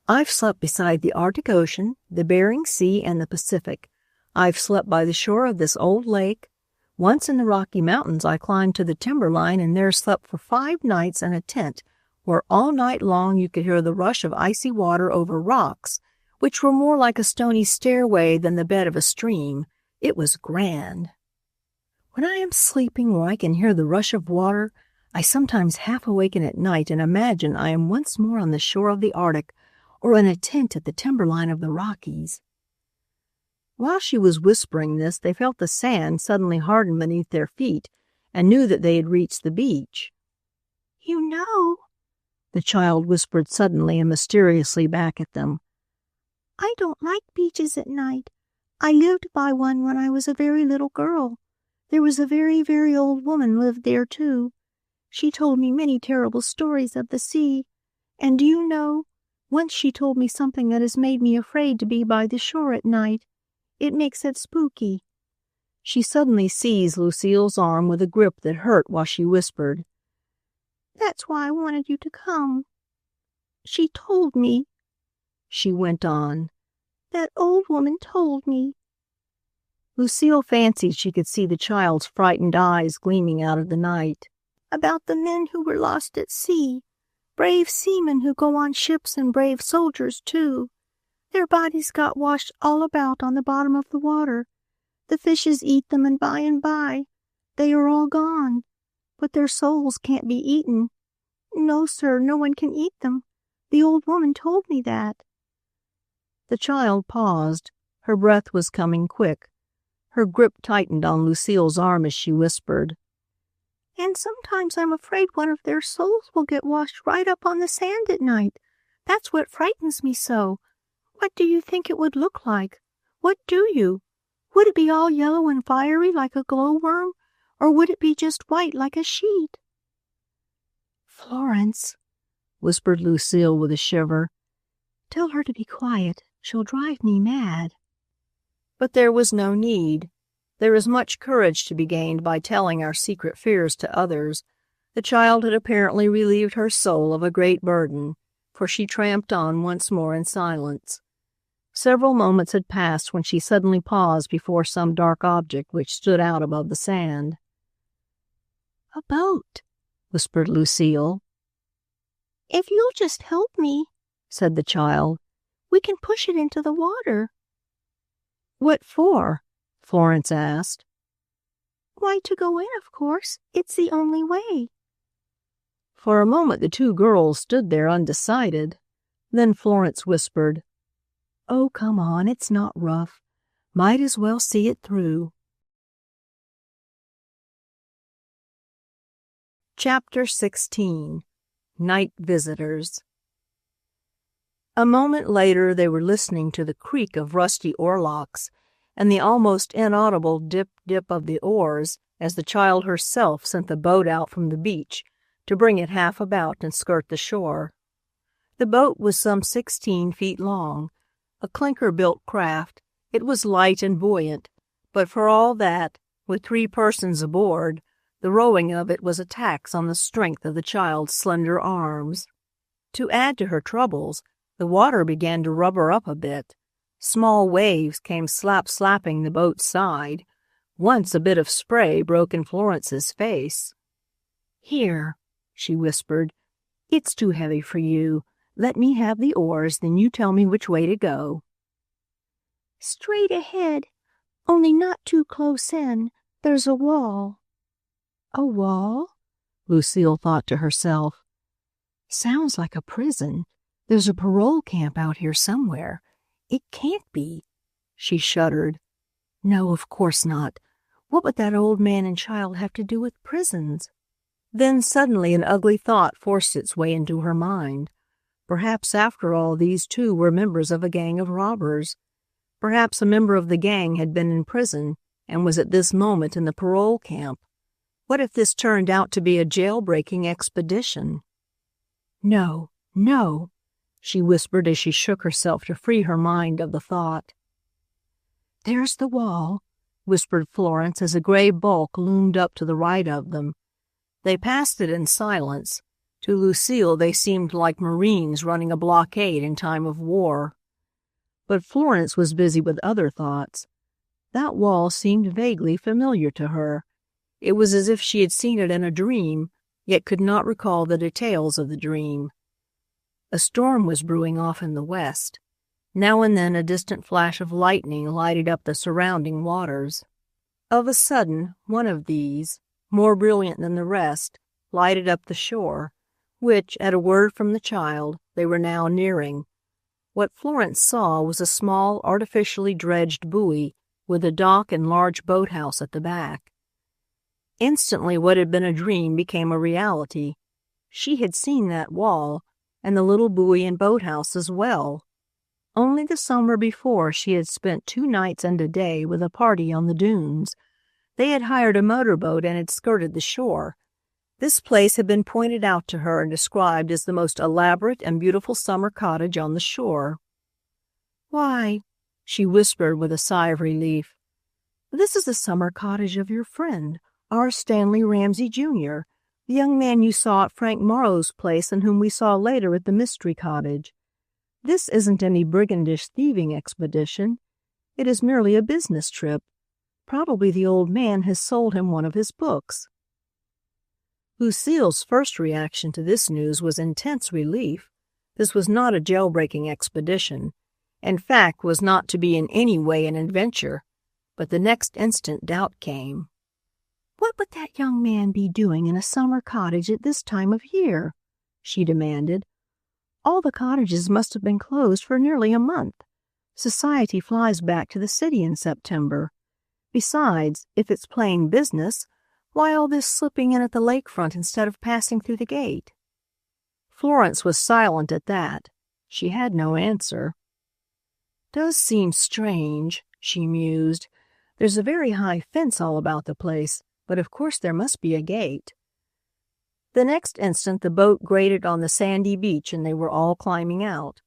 I've slept beside the Arctic Ocean, the Bering Sea, and the Pacific. I've slept by the shore of this old lake. Once in the Rocky Mountains I climbed to the timberline and there slept for 5 nights in a tent where all night long you could hear the rush of icy water over rocks, which were more like a stony stairway than the bed of a stream. It was grand. When I am sleeping where I can hear the rush of water, I sometimes half awaken at night and imagine I am once more on the shore of the Arctic or in a tent at the timberline of the Rockies." While she was whispering this, they felt the sand suddenly harden beneath their feet and knew that they had reached the beach. "You know," the child whispered suddenly and mysteriously back at them, "I don't like beaches at night. I lived by one when I was a very little girl. There was a very, very old woman lived there, too. She told me many terrible stories of the sea. And do you know, once she told me something that has made me afraid to be by the shore at night. It makes it spooky." She suddenly seized Lucile's arm with a grip that hurt while she whispered, "That's why I wanted you to come. She told me," she went on, "that old woman told me." Lucile fancied she could see the child's frightened eyes gleaming out of the night. "About the men who were lost at sea. Brave seamen who go on ships and brave soldiers, too. Their bodies got washed all about on the bottom of the water. The fishes eat them and by, they are all gone. But their souls can't be eaten. No, sir, no one can eat them. The old woman told me that." The child paused. Her breath was coming quick. Her grip tightened on Lucile's arm as she whispered, "And sometimes I'm afraid one of their souls will get washed right up on the sand at night. That's what frightens me so. What do you think it would look like? What do you? Would it be all yellow and fiery like a glowworm, or would it be just white like a sheet?" "Florence," whispered Lucile with a shiver, "tell her to be quiet. She'll drive me mad." But there was no need. There is much courage to be gained by telling our secret fears to others. The child had apparently relieved her soul of a great burden, for she tramped on once more in silence. Several moments had passed when she suddenly paused before some dark object which stood out above the sand. "A boat," whispered Lucile. "If you'll just help me," said the child, "we can push it into the water." "What for?" Florence asked. "Why, to go in, of course. It's the only way." For a moment the two girls stood there undecided. Then Florence whispered, "Oh, come on, it's not rough. Might as well see it through." Chapter 16. Night Visitors. A moment later they were listening to the creak of rusty oarlocks and the almost inaudible dip-dip of the oars as the child herself sent the boat out from the beach to bring it half about and skirt the shore. The boat was some 16 feet long. A clinker-built craft, it was light and buoyant, but for all that, with 3 persons aboard, the rowing of it was a tax on the strength of the child's slender arms. To add to her troubles, the water began to rubber up a bit. Small waves came slap-slapping the boat's side. Once a bit of spray broke in Florence's face. "Here," she whispered, "it's too heavy for you. Let me have the oars, then you tell me which way to go." "Straight ahead, only not too close in. There's a wall." "A wall?" Lucile thought to herself. "Sounds like a prison. There's a parole camp out here somewhere. It can't be." She shuddered. "No, of course not. What would that old man and child have to do with prisons?" Then suddenly an ugly thought forced its way into her mind. Perhaps after all these two were members of a gang of robbers. Perhaps a member of the gang had been in prison and was at this moment in the parole camp. What if this turned out to be a jail-breaking expedition? "No, no," she whispered as she shook herself to free her mind of the thought. "There's the wall," whispered Florence as a gray bulk loomed up to the right of them. They passed it in silence. To Lucile they seemed like Marines running a blockade in time of war. But Florence was busy with other thoughts. That wall seemed vaguely familiar to her. It was as if she had seen it in a dream, yet could not recall the details of the dream. A storm was brewing off in the west. Now and then a distant flash of lightning lighted up the surrounding waters. Of a sudden, one of these, more brilliant than the rest, lighted up the shore, which, at a word from the child, they were now nearing. What Florence saw was a small, artificially dredged buoy with a dock and large boathouse at the back. Instantly what had been a dream became a reality. She had seen that wall, and the little buoy and boathouse as well. Only the summer before she had spent 2 nights and a day with a party on the dunes. They had hired a motorboat and had skirted the shore. This place had been pointed out to her and described as the most elaborate and beautiful summer cottage on the shore. "Why," she whispered with a sigh of relief, "this is the summer cottage of your friend, R. Stanley Ramsey, Jr., the young man you saw at Frank Morrow's place and whom we saw later at the Mystery Cottage. This isn't any brigandish thieving expedition. It is merely a business trip. Probably the old man has sold him one of his books." Lucile's first reaction to this news was intense relief. This was not a jail-breaking expedition. In fact, was not to be in any way an adventure. But the next instant doubt came. "What would that young man be doing in a summer cottage at this time of year?" she demanded. "All the cottages must have been closed for nearly a month. Society flies back to the city in September. Besides, if it's plain business, why all this slipping in at the lakefront instead of passing through the gate?" Florence was silent at that. She had no answer. "Does seem strange," she mused. "There's a very high fence all about the place, but of course there must be a gate." The next instant the boat grated on the sandy beach and they were all climbing out.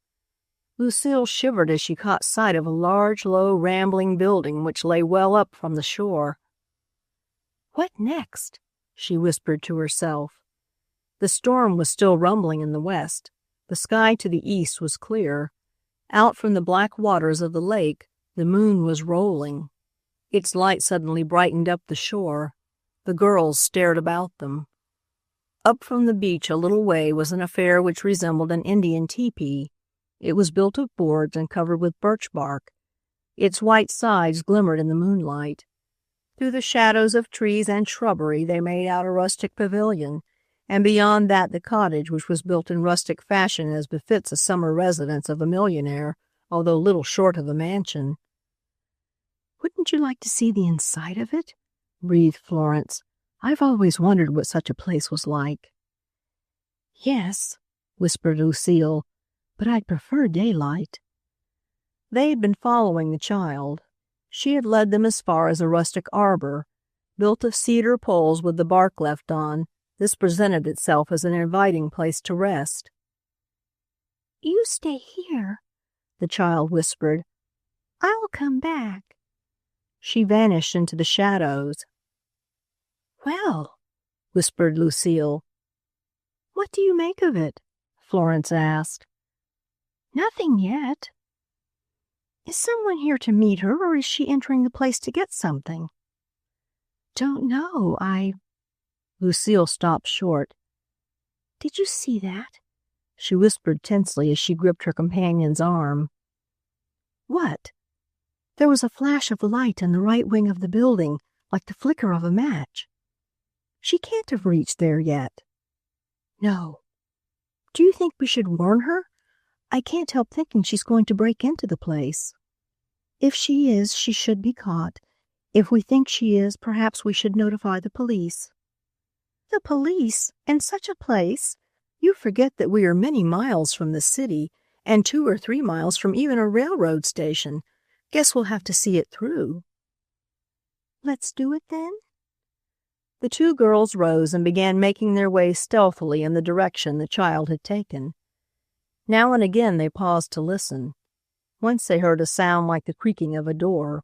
Lucile shivered as she caught sight of a large, low, rambling building which lay well up from the shore. "What next?" she whispered to herself. The storm was still rumbling in the west. The sky to the east was clear. Out from the black waters of the lake, the moon was rolling. Its light suddenly brightened up the shore. The girls stared about them. Up from the beach a little way was an affair which resembled an Indian tepee. It was built of boards and covered with birch bark. Its white sides glimmered in the moonlight. Through the shadows of trees and shrubbery they made out a rustic pavilion, and beyond that the cottage, which was built in rustic fashion as befits a summer residence of a millionaire, although little short of a mansion. "Wouldn't you like to see the inside of it?" breathed Florence. "I've always wondered what such a place was like." "Yes," whispered Lucile, "but I'd prefer daylight." They had been following the child. She had led them as far as a rustic arbor. Built of cedar poles with the bark left on, this presented itself as an inviting place to rest. "You stay here," the child whispered. "I'll come back." She vanished into the shadows. "Well," whispered Lucile. "What do you make of it?" Florence asked. "Nothing yet." "Is someone here to meet her, or is she entering the place to get something?" "Don't know. Lucile stopped short. "Did you see that?" she whispered tensely as she gripped her companion's arm. "What?" "There was a flash of light in the right wing of the building, like the flicker of a match." "She can't have reached there yet." "No." "Do you think we should warn her? I can't help thinking she's going to break into the place." "If she is, she should be caught. If we think she is, perhaps we should notify the police." "The police? In such a place? You forget that we are many miles from the city, and 2 or 3 miles from even a railroad station. Guess we'll have to see it through." "Let's do it then?" The two girls rose and began making their way stealthily in the direction the child had taken. Now and again they paused to listen. Once they heard a sound like the creaking of a door.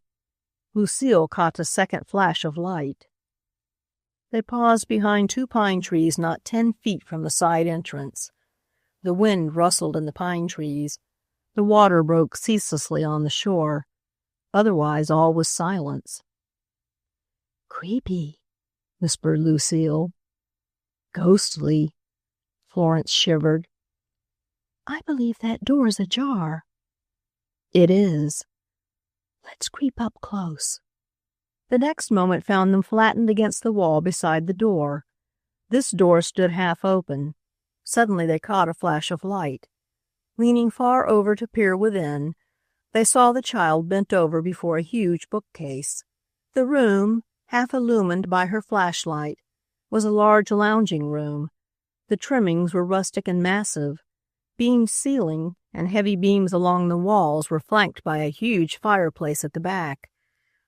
Lucile caught a second flash of light. They paused behind 2 pine trees not 10 feet from the side entrance. The wind rustled in the pine trees. The water broke ceaselessly on the shore. Otherwise all was silence. "Creepy," whispered Lucile. "Ghostly," Florence shivered. "I believe that door is ajar." "It is." "Let's creep up close." The next moment found them flattened against the wall beside the door. This door stood half open. Suddenly they caught a flash of light. Leaning far over to peer within, they saw the child bent over before a huge bookcase. The room, half illumined by her flashlight, was a large lounging room. The trimmings were rustic and massive. Beamed ceiling and heavy beams along the walls were flanked by a huge fireplace at the back.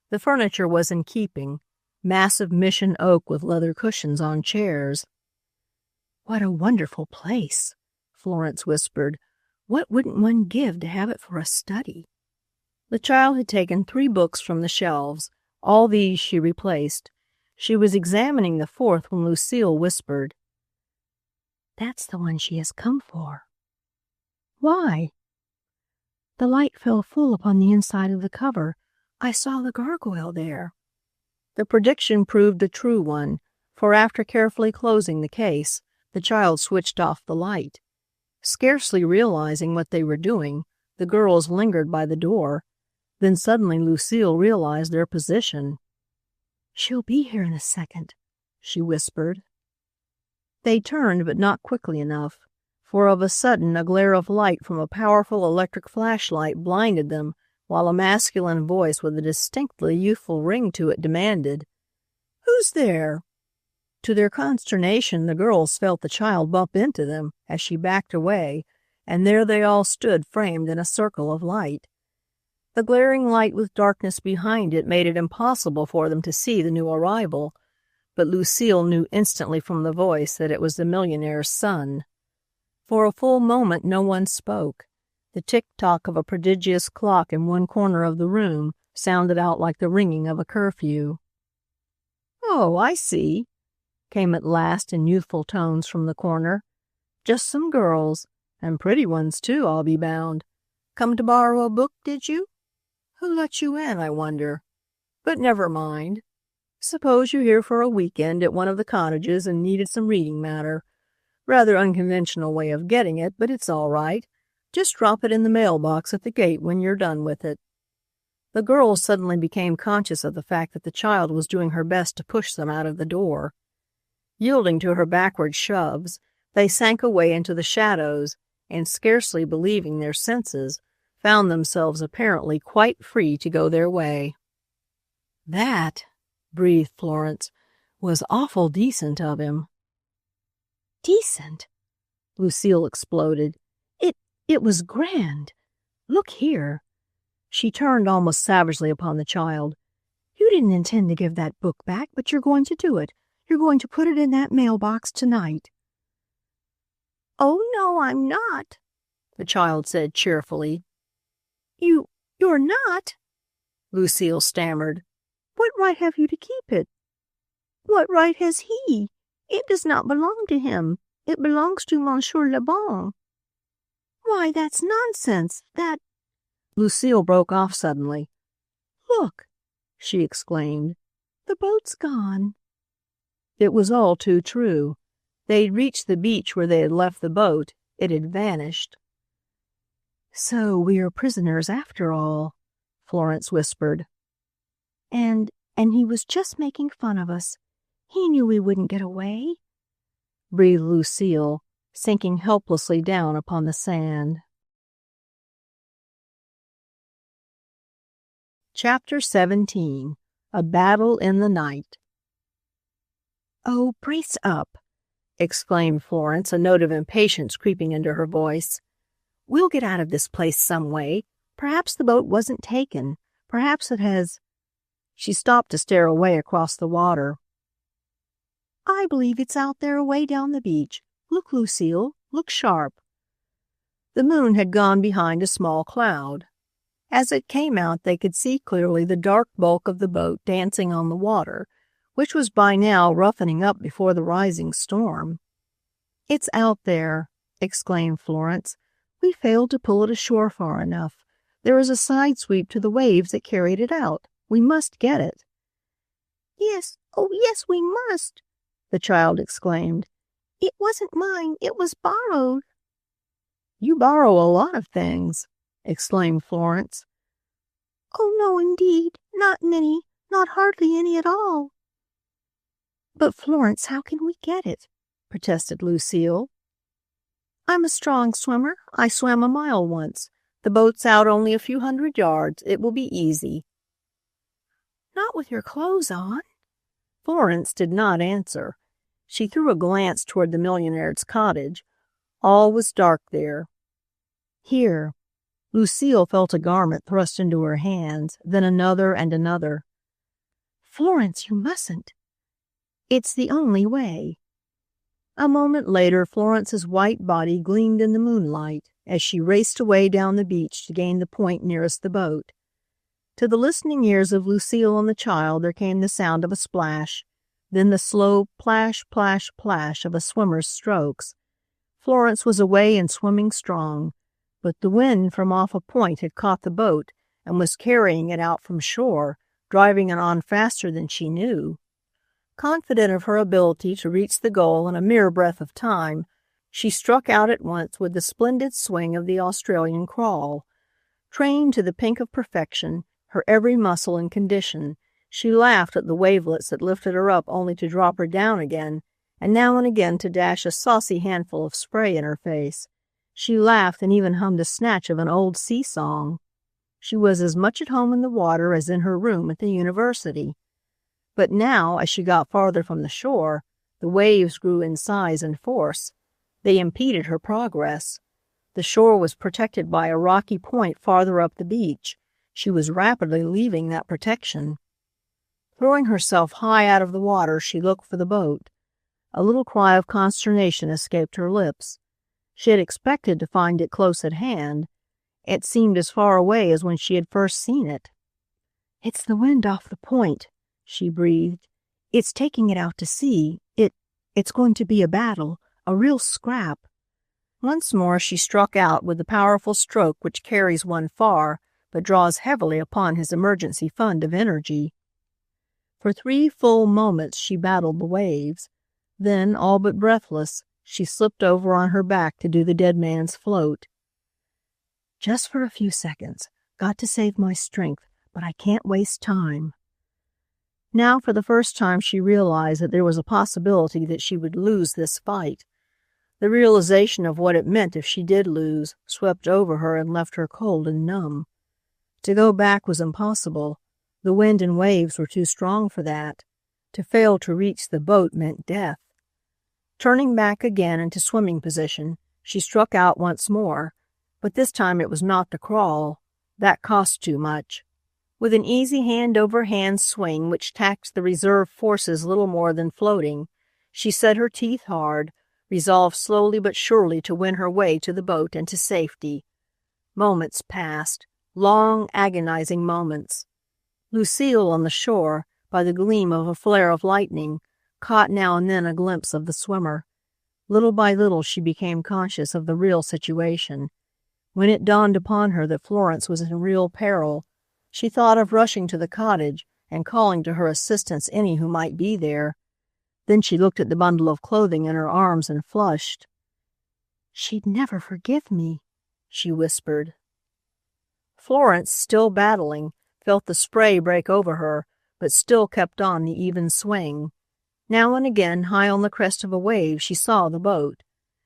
The furniture was in keeping, massive mission oak with leather cushions on chairs. "What a wonderful place," Florence whispered. "What wouldn't one give to have it for a study?" The child had taken 3 books from the shelves. All these she replaced. She was examining the 4th when Lucile whispered, "That's the one she has come for." "Why?" "The light fell full upon the inside of the cover. I saw the gargoyle there." The prediction proved a true one, for after carefully closing the case, the child switched off the light. Scarcely realizing what they were doing, the girls lingered by the door. Then suddenly Lucile realized their position. "She'll be here in a second," she whispered. They turned, but not quickly enough, for of a sudden a glare of light from a powerful electric flashlight blinded them, while a masculine voice with a distinctly youthful ring to it demanded, "Who's there?" To their consternation, the girls felt the child bump into them as she backed away, and there they all stood framed in a circle of light. The glaring light with darkness behind it made it impossible for them to see the new arrival, but Lucile knew instantly from the voice that it was the millionaire's son. For a full moment no one spoke. The tick-tock of a prodigious clock in one corner of the room sounded out like the ringing of a curfew. "Oh, I see," came at last in youthful tones from the corner. "Just some girls, and pretty ones too, I'll be bound. Come to borrow a book, did you? Who let you in, I wonder? But never mind. Suppose you're here for a weekend at one of the cottages and needed some reading matter. Rather unconventional way of getting it, but it's all right. Just drop it in the mailbox at the gate when you're done with it." The girl suddenly became conscious of the fact that the child was doing her best to push them out of the door. Yielding to her backward shoves, they sank away into the shadows and, scarcely believing their senses, found themselves apparently quite free to go their way. "That," breathed Florence, "was awful decent of him." "Decent?" Lucile exploded. It was grand. Look here." She turned almost savagely upon the child. "You didn't intend to give that book back, but you're going to do it. You're going to put it in that mailbox tonight." "Oh, no, I'm not," the child said cheerfully. You're not?" Lucile stammered. "What right have you to keep it?" "What right has he? It does not belong to him. It belongs to Monsieur Le Bon." "Why, that's nonsense. That—" Lucile broke off suddenly. "Look!" she exclaimed. "The boat's gone." It was all too true. They'd reached the beach where they had left the boat. It had vanished. "So we are prisoners after all," Florence whispered. And he was just making fun of us. He knew we wouldn't get away," breathed Lucile, sinking helplessly down upon the sand. Chapter 17. A Battle in the Night. "Oh, brace up," exclaimed Florence, a note of impatience creeping into her voice. "We'll get out of this place some way. Perhaps the boat wasn't taken. Perhaps it has—" She stopped to stare away across the water. "I believe it's out there away down the beach. Look, Lucile, look sharp." The moon had gone behind a small cloud. As it came out, they could see clearly the dark bulk of the boat dancing on the water, which was by now roughening up before the rising storm. "It's out there," exclaimed Florence. "We failed to pull it ashore far enough. There is a side sweep to the waves that carried it out. We must get it." "Yes, oh yes, we must," the child exclaimed. "It wasn't mine, it was borrowed." "You borrow a lot of things," exclaimed Florence. "Oh, no, indeed, not many, not hardly any at all." "But, Florence, how can we get it?" protested Lucile. "I'm a strong swimmer. I swam a mile once. The boat's out only a few hundred yards. It will be easy." "Not with your clothes on." Florence did not answer. She threw a glance toward the millionaire's cottage. All was dark there. "Here." Lucile felt a garment thrust into her hands, then another and another. "Florence, you mustn't." "It's the only way." A moment later, Florence's white body gleamed in the moonlight as she raced away down the beach to gain the point nearest the boat. To the listening ears of Lucile and the child there came the sound of a splash, then the slow plash, plash, plash of a swimmer's strokes. Florence was away and swimming strong, but the wind from off a point had caught the boat and was carrying it out from shore, driving it on faster than she knew. Confident of her ability to reach the goal in a mere breath of time, she struck out at once with the splendid swing of the Australian crawl. Trained to the pink of perfection, her every muscle in condition, she laughed at the wavelets that lifted her up only to drop her down again, and now and again to dash a saucy handful of spray in her face. She laughed and even hummed a snatch of an old sea song. She was as much at home in the water as in her room at the university. But now, as she got farther from the shore, the waves grew in size and force. They impeded her progress. The shore was protected by a rocky point farther up the beach. She was rapidly leaving that protection. Throwing herself high out of the water, she looked for the boat. A little cry of consternation escaped her lips. She had expected to find it close at hand. It seemed as far away as when she had first seen it. "It's the wind off the point," she breathed. "It's taking it out to sea. It's going to be a battle, a real scrap." Once more she struck out with the powerful stroke which carries one far, but draws heavily upon his emergency fund of energy. For 3 full moments she battled the waves. Then, all but breathless, she slipped over on her back to do the dead man's float. "Just for a few seconds. Got to save my strength, but I can't waste time." Now, for the first time, she realized that there was a possibility that she would lose this fight. The realization of what it meant if she did lose swept over her and left her cold and numb. To go back was impossible. The wind and waves were too strong for that. To fail to reach the boat meant death. Turning back again into swimming position, she struck out once more, but this time it was not to crawl. That cost too much. With an easy hand-over-hand swing which taxed the reserve forces little more than floating, she set her teeth hard, resolved slowly but surely to win her way to the boat and to safety. Moments passed, long, agonizing moments. Lucile on the shore, by the gleam of a flare of lightning, caught now and then a glimpse of the swimmer. Little by little she became conscious of the real situation. When it dawned upon her that Florence was in real peril, she thought of rushing to the cottage and calling to her assistance any who might be there. Then she looked at the bundle of clothing in her arms and flushed. "She'd never forgive me," she whispered. Florence, still battling, felt the spray break over her, but still kept on the even swing. Now and again, high on the crest of a wave, she saw the boat.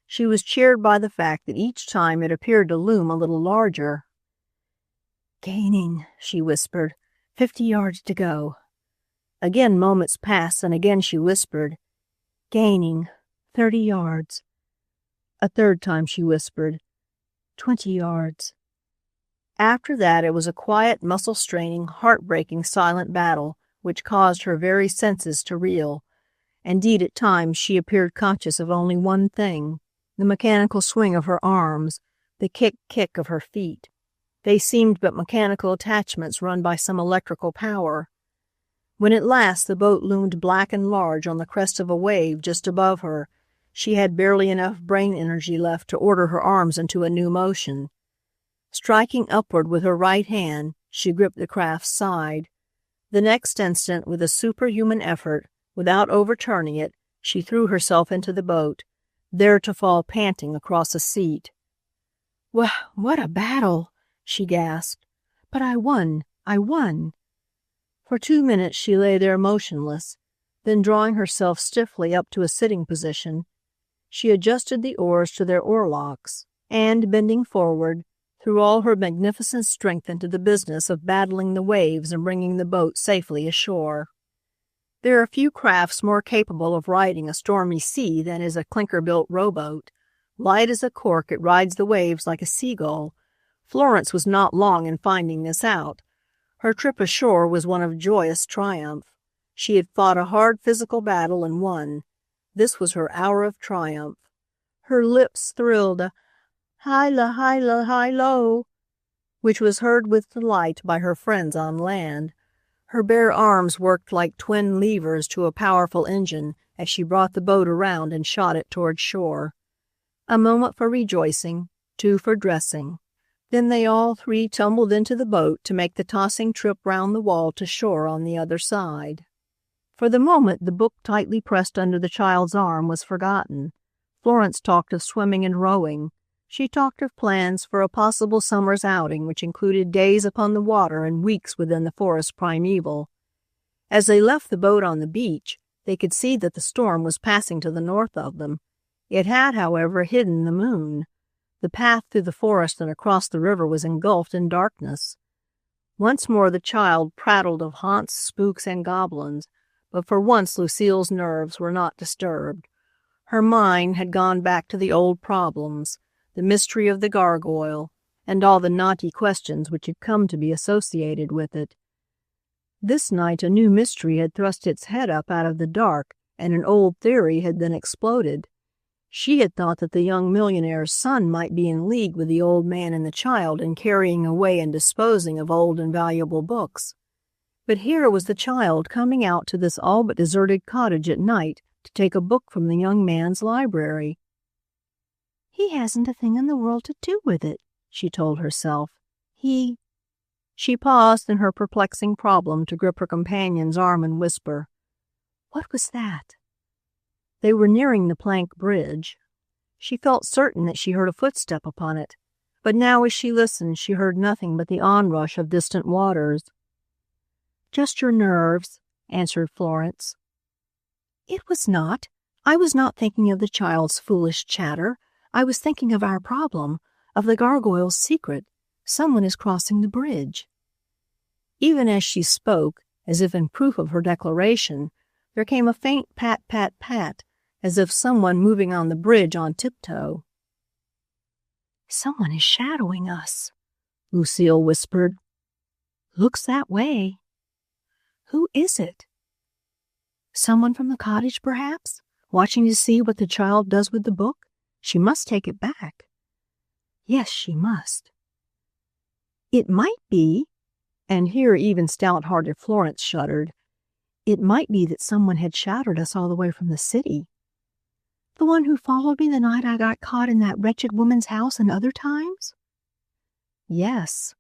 She was cheered by the fact that each time it appeared to loom a little larger. "Gaining," she whispered. 50 yards to go." Again moments passed, and again she whispered, "Gaining, 30 yards." A third time she whispered, 20 yards. After that it was a quiet, muscle-straining, heart-breaking, silent battle, which caused her very senses to reel. Indeed, at times she appeared conscious of only one thing, the mechanical swing of her arms, the kick of her feet. They seemed but mechanical attachments run by some electrical power. When at last the boat loomed black and large on the crest of a wave just above her, she had barely enough brain energy left to order her arms into a new motion. Striking upward with her right hand, she gripped the craft's side. The next instant, with a superhuman effort, without overturning it, she threw herself into the boat, there to fall panting across a seat. "What a battle!" she gasped. "But I won! I won!" For 2 minutes she lay there motionless. Then, drawing herself stiffly up to a sitting position, she adjusted the oars to their oarlocks, and, bending forward, threw all her magnificent strength into the business of battling the waves and bringing the boat safely ashore. There are few crafts more capable of riding a stormy sea than is a clinker-built rowboat. Light as a cork, it rides the waves like a seagull. Florence was not long in finding this out. Her trip ashore was one of joyous triumph. She had fought a hard physical battle and won. This was her hour of triumph. Her lips thrilled a "Hi-la, hi-la, hi-lo," which was heard with delight by her friends on land. Her bare arms worked like twin levers to a powerful engine as she brought the boat around and shot it toward shore. A moment for rejoicing, 2 for dressing. Then they all 3 tumbled into the boat to make the tossing trip round the wall to shore on the other side. For the moment, the book tightly pressed under the child's arm was forgotten. Florence talked of swimming and rowing. She talked of plans for a possible summer's outing which included days upon the water and weeks within the forest primeval. As they left the boat on the beach, they could see that the storm was passing to the north of them. It had, however, hidden the moon. The path through the forest and across the river was engulfed in darkness. Once more the child prattled of haunts, spooks, and goblins, but for once Lucile's nerves were not disturbed. Her mind had gone back to the old problems, the mystery of the Gargoyle, and all the knotty questions which had come to be associated with it. This night a new mystery had thrust its head up out of the dark, and an old theory had then exploded. She had thought that the young millionaire's son might be in league with the old man and the child in carrying away and disposing of old and valuable books. But here was the child coming out to this all but deserted cottage at night to take a book from the young man's library. He hasn't a thing in the world to do with it, she told herself. She paused in her perplexing problem to grip her companion's arm and whisper, "What was that?" They were nearing the plank bridge. She felt certain that she heard a footstep upon it, but now as she listened she heard nothing but the onrush of distant waters. "Just your nerves," answered Florence. "It was not. I was not thinking of the child's foolish chatter. I was thinking of our problem, of the Gargoyle's secret. Someone is crossing the bridge." Even as she spoke, as if in proof of her declaration, there came a faint pat, pat, pat, as if someone moving on the bridge on tiptoe. "Someone is shadowing us," Lucile whispered. "Looks that way." "Who is it?" "Someone from the cottage, perhaps, watching to see what the child does with the book. She must take it back." "Yes, she must." "It might be," and here even stout-hearted Florence shuddered, "it might be that someone had shadowed us all the way from the city." "The one who followed me the night I got caught in that wretched woman's house and other times?" "Yes."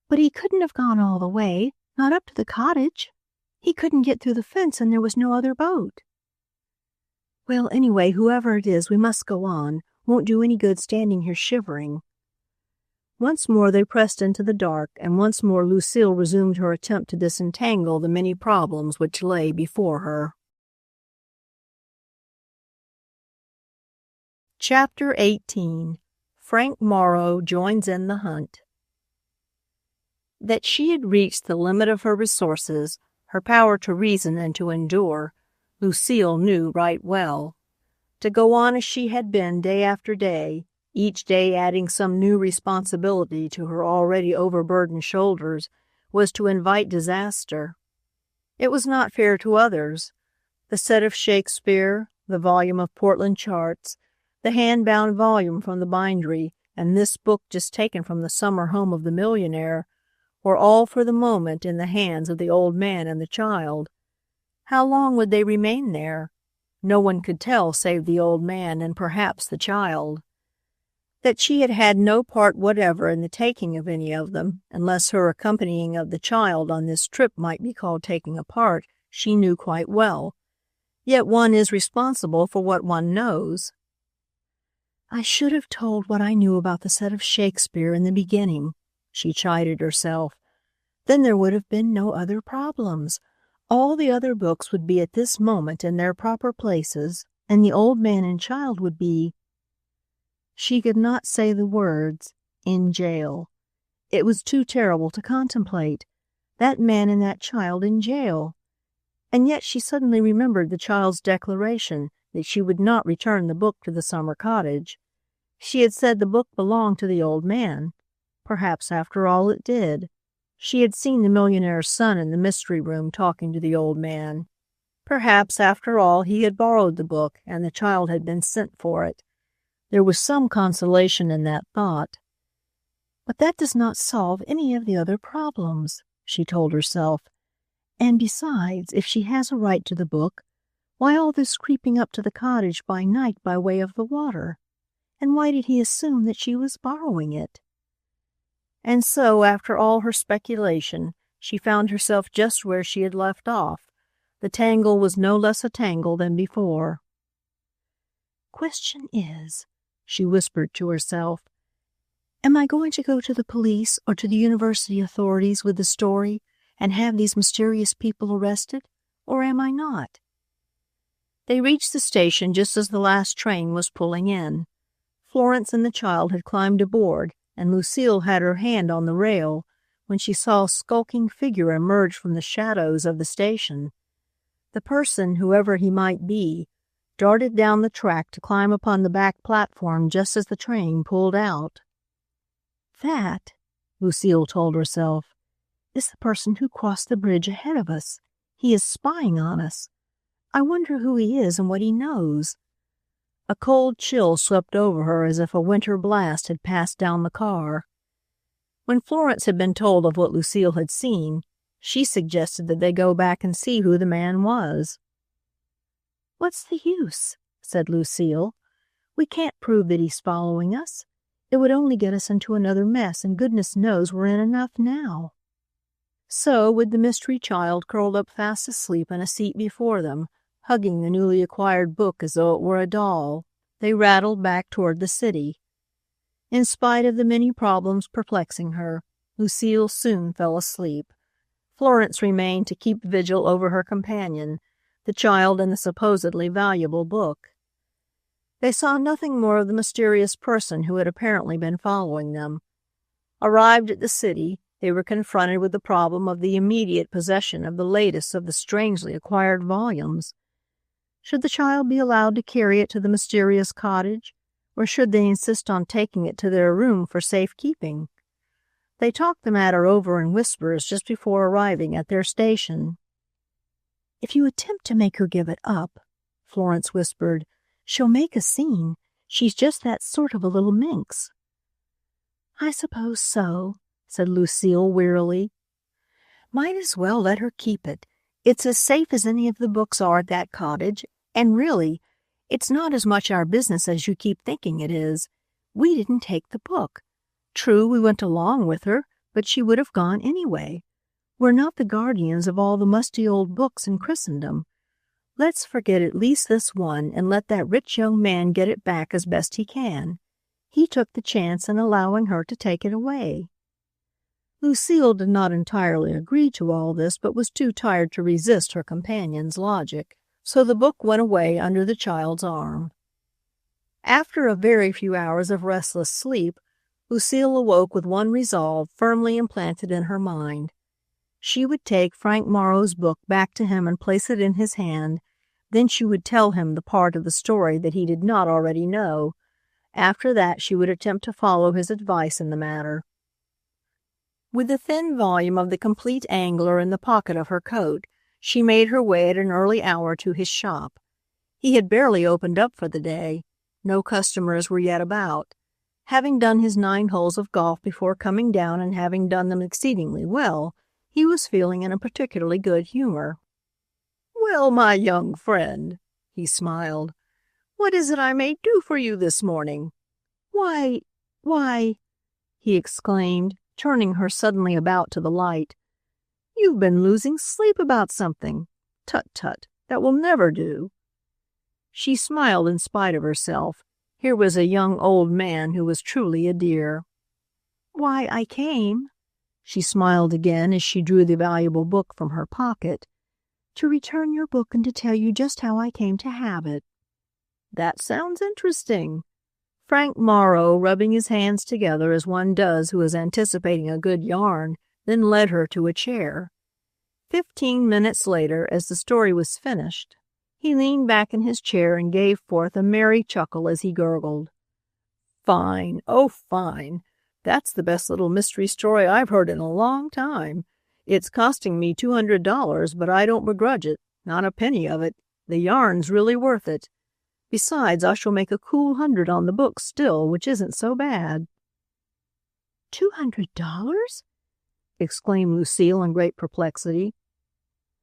"But he couldn't have gone all the way, not up to the cottage. He couldn't get through the fence and there was no other boat." "Well, anyway, whoever it is, we must go on. Won't do any good standing here shivering." Once more they pressed into the dark, and once more Lucile resumed her attempt to disentangle the many problems which lay before her. Chapter 18. Frank Morrow Joins in the Hunt. That she had reached the limit of her resources, her power to reason and to endure, Lucile knew right well. To go on as she had been day after day, each day adding some new responsibility to her already overburdened shoulders, was to invite disaster. It was not fair to others. The set of Shakespeare, the volume of Portland charts, the hand-bound volume from the bindery, and this book just taken from the summer home of the millionaire, were all for the moment in the hands of the old man and the child. How long would they remain there? No one could tell save the old man and perhaps the child. That she had had no part whatever in the taking of any of them, unless her accompanying of the child on this trip might be called taking a part, she knew quite well. Yet one is responsible for what one knows. "I should have told what I knew about the set of Shakespeare in the beginning," she chided herself. "Then there would have been no other problems. All the other books would be at this moment in their proper places, and the old man and child would be—" She could not say the words, "in jail." It was too terrible to contemplate. That man and that child in jail. And yet she suddenly remembered the child's declaration that she would not return the book to the summer cottage. She had said the book belonged to the old man. Perhaps, after all, it did. She had seen the millionaire's son in the mystery room talking to the old man. Perhaps, after all, he had borrowed the book and the child had been sent for it. There was some consolation in that thought. "But that does not solve any of the other problems," she told herself. "And besides, if she has a right to the book, why all this creeping up to the cottage by night by way of the water? And why did he assume that she was borrowing it?" And so, after all her speculation, she found herself just where she had left off. The tangle was no less a tangle than before. "Question is," she whispered to herself, "am I going to go to the police or to the university authorities with the story and have these mysterious people arrested, or am I not?" They reached the station just as the last train was pulling in. Florence and the child had climbed aboard, and Lucile had her hand on the rail when she saw a skulking figure emerge from the shadows of the station. The person, whoever he might be, darted down the track to climb upon the back platform just as the train pulled out. "That," Lucile told herself, "is the person who crossed the bridge ahead of us. He is spying on us. I wonder who he is and what he knows." A cold chill swept over her as if a winter blast had passed down the car. When Florence had been told of what Lucile had seen, she suggested that they go back and see who the man was. "What's the use?" said Lucile. We can't prove that he's following us. It would only get us into another mess, and goodness knows we're in enough now." So, with the mystery child curled up fast asleep in a seat before them, hugging the newly acquired book as though it were a doll, they rattled back toward the city. In spite of the many problems perplexing her, Lucile soon fell asleep. Florence remained to keep vigil over her companion, the child and the supposedly valuable book. They saw nothing more of the mysterious person who had apparently been following them. Arrived at the city, they were confronted with the problem of the immediate possession of the latest of the strangely acquired volumes. Should the child be allowed to carry it to the mysterious cottage, or should they insist on taking it to their room for safekeeping? They talked the matter over in whispers just before arriving at their station. "If you attempt to make her give it up," Florence whispered, "she'll make a scene. She's just that sort of a little minx." "I suppose so," said Lucile wearily. "Might as well let her keep it. It's as safe as any of the books are at that cottage, and really, it's not as much our business as you keep thinking it is. We didn't take the book. True, we went along with her, but she would have gone anyway. We're not the guardians of all the musty old books in Christendom. Let's forget at least this one and let that rich young man get it back as best he can. He took the chance in allowing her to take it away." Lucile did not entirely agree to all this, but was too tired to resist her companion's logic, so the book went away under the child's arm. After a very few hours of restless sleep, Lucile awoke with one resolve firmly implanted in her mind. She would take Frank Morrow's book back to him and place it in his hand. Then she would tell him the part of the story that he did not already know. After that, she would attempt to follow his advice in the matter. With the thin volume of The Complete Angler in the pocket of her coat, she made her way at an early hour to his shop. He had barely opened up for the day. No customers were yet about. Having done his 9 holes of golf before coming down and having done them exceedingly well, he was feeling in a particularly good humor. "Well, my young friend," he smiled, "what is it I may do for you this morning?" Why," he exclaimed, turning her suddenly about to the light. "You've been losing sleep about something. Tut, tut, that will never do." She smiled in spite of herself. Here was a young old man who was truly a dear. "Why, I came," she smiled again as she drew the valuable book from her pocket, "to return your book and to tell you just how I came to have it." "That sounds interesting." Frank Morrow, rubbing his hands together as one does who is anticipating a good yarn, then led her to a chair. 15 minutes later, as the story was finished, he leaned back in his chair and gave forth a merry chuckle as he gurgled. "Fine, oh fine. That's the best little mystery story I've heard in a long time. It's costing me $200, but I don't begrudge it, not a penny of it. The yarn's really worth it. Besides, I shall make a cool 100 on the book still, which isn't so bad." $200? exclaimed Lucile in great perplexity.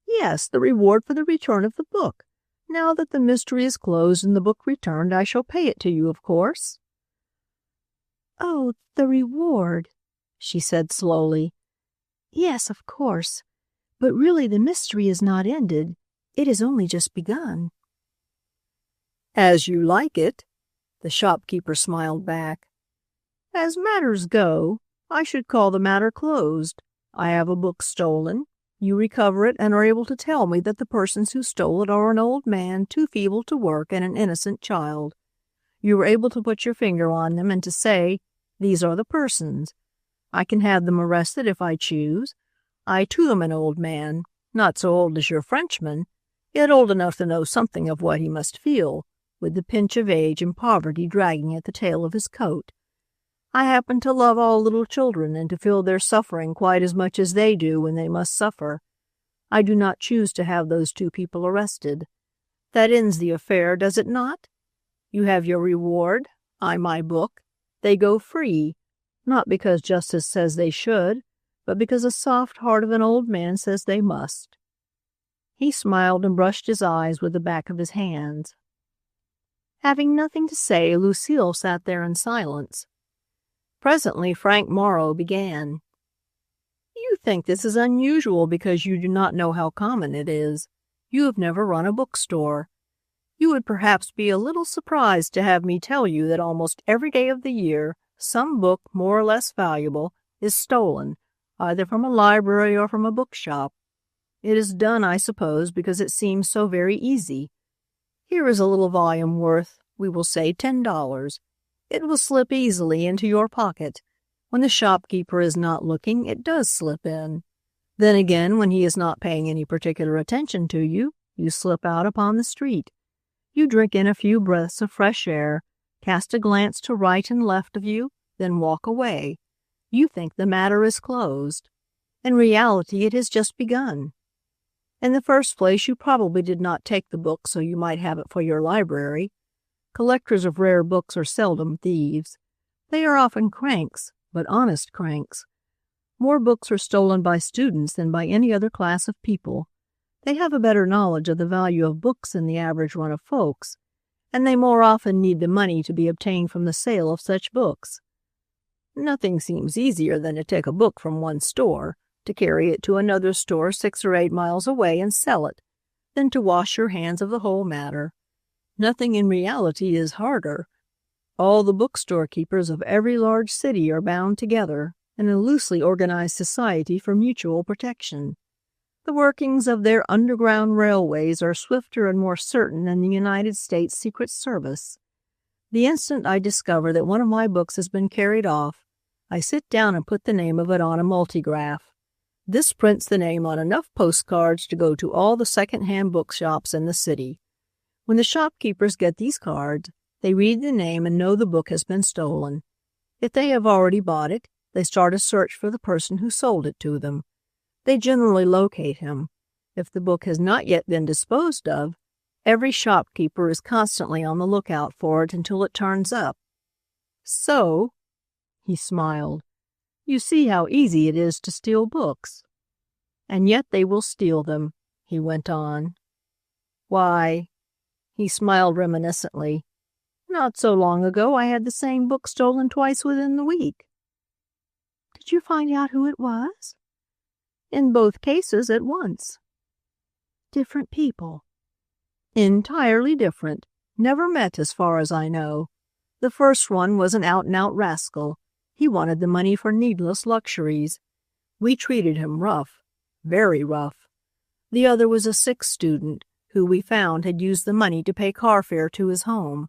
"Yes, the reward for the return of the book. Now that the mystery is closed and the book returned, I shall pay it to you, of course." "Oh, the reward," she said slowly. "Yes, of course. But really the mystery is not ended. It has only just begun." "As you like it," the shopkeeper smiled back. "As matters go, I should call the matter closed. I have a book stolen. You recover it and are able to tell me that the persons who stole it are an old man too feeble to work and an innocent child. You are able to put your finger on them and to say, 'These are the persons.' I can have them arrested if I choose. I too am an old man, not so old as your Frenchman, yet old enough to know something of what he must feel, with the pinch of age and poverty dragging at the tail of his coat. I happen to love all little children and to feel their suffering quite as much as they do when they must suffer. I do not choose to have those 2 people arrested. That ends the affair, does it not? You have your reward, I my book. They go free, not because justice says they should, but because a soft heart of an old man says they must." He smiled and brushed his eyes with the back of his hands. Having nothing to say, Lucile sat there in silence. Presently Frank Morrow began. "You think this is unusual because you do not know how common it is. You have never run a bookstore. You would perhaps be a little surprised to have me tell you that almost every day of the year some book more or less valuable is stolen, either from a library or from a bookshop. It is done, I suppose, because it seems so very easy. Here is a little volume worth, we will say, $10. It will slip easily into your pocket. When the shopkeeper is not looking, it does slip in. Then again, when he is not paying any particular attention to you, you slip out upon the street. You drink in a few breaths of fresh air, cast a glance to right and left of you, then walk away. You think the matter is closed. In reality, it has just begun. In the first place, you probably did not take the book so you might have it for your library. Collectors of rare books are seldom thieves. They are often cranks, but honest cranks. More books are stolen by students than by any other class of people. They have a better knowledge of the value of books than the average run of folks, and they more often need the money to be obtained from the sale of such books. Nothing seems easier than to take a book from one store, to carry it to another store 6 or 8 miles away and sell it, than to wash your hands of the whole matter. Nothing in reality is harder. All the bookstore keepers of every large city are bound together in a loosely organized society for mutual protection. The workings of their underground railways are swifter and more certain than the United States Secret Service. The instant I discover that one of my books has been carried off, I sit down and put the name of it on a multigraph. This prints the name on enough postcards to go to all the second-hand bookshops in the city. When the shopkeepers get these cards, they read the name and know the book has been stolen. If they have already bought it, they start a search for the person who sold it to them. They generally locate him. If the book has not yet been disposed of, every shopkeeper is constantly on the lookout for it until it turns up. So, he smiled, you see how easy it is to steal books. And yet they will steal them, he went on. Why, he smiled reminiscently, not so long ago I had the same book stolen twice within the week. Did you find out who it was? In both cases at once. Different people? Entirely different. Never met as far as I know. The first one was an out-and-out rascal. He wanted the money for needless luxuries. We treated him rough, very rough. The other was a sick student who we found had used the money to pay car fare to his home.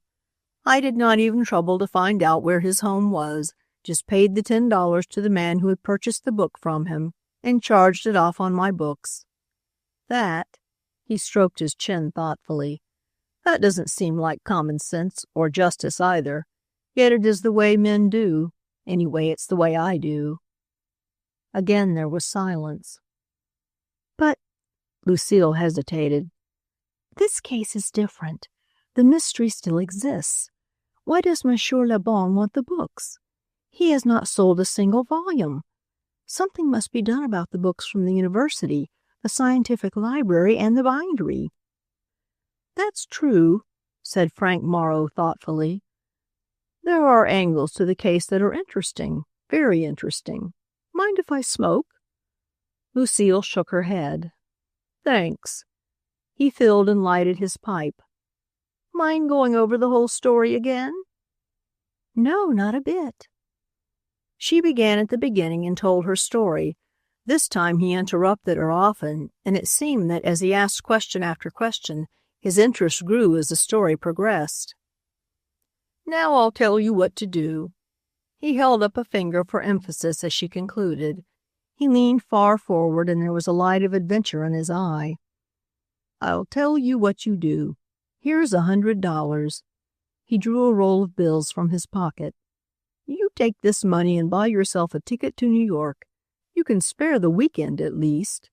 I did not even trouble to find out where his home was, just paid the $10 to the man who had purchased the book from him and charged it off on my books. That, he stroked his chin thoughtfully, that doesn't seem like common sense or justice either, yet it is the way men do. Anyway, it's the way I do. Again there was silence. But, Lucile hesitated. This case is different. The mystery still exists. Why does Monsieur Le Bon want the books? He has not sold a single volume. Something must be done about the books from the university, the scientific library, and the bindery. That's true, said Frank Morrow thoughtfully. There are angles to the case that are interesting, very interesting. Mind if I smoke? Lucile shook her head. Thanks. He filled and lighted his pipe. Mind going over the whole story again? No, not a bit. She began at the beginning and told her story. This time he interrupted her often, and it seemed that as he asked question after question, his interest grew as the story progressed. Now I'll tell you what to do. He held up a finger for emphasis as she concluded. He leaned far forward, and there was a light of adventure in his eye. I'll tell you what you do. Here's $100. He drew a roll of bills from his pocket. You take this money and buy yourself a ticket to New York. You can spare the weekend at least.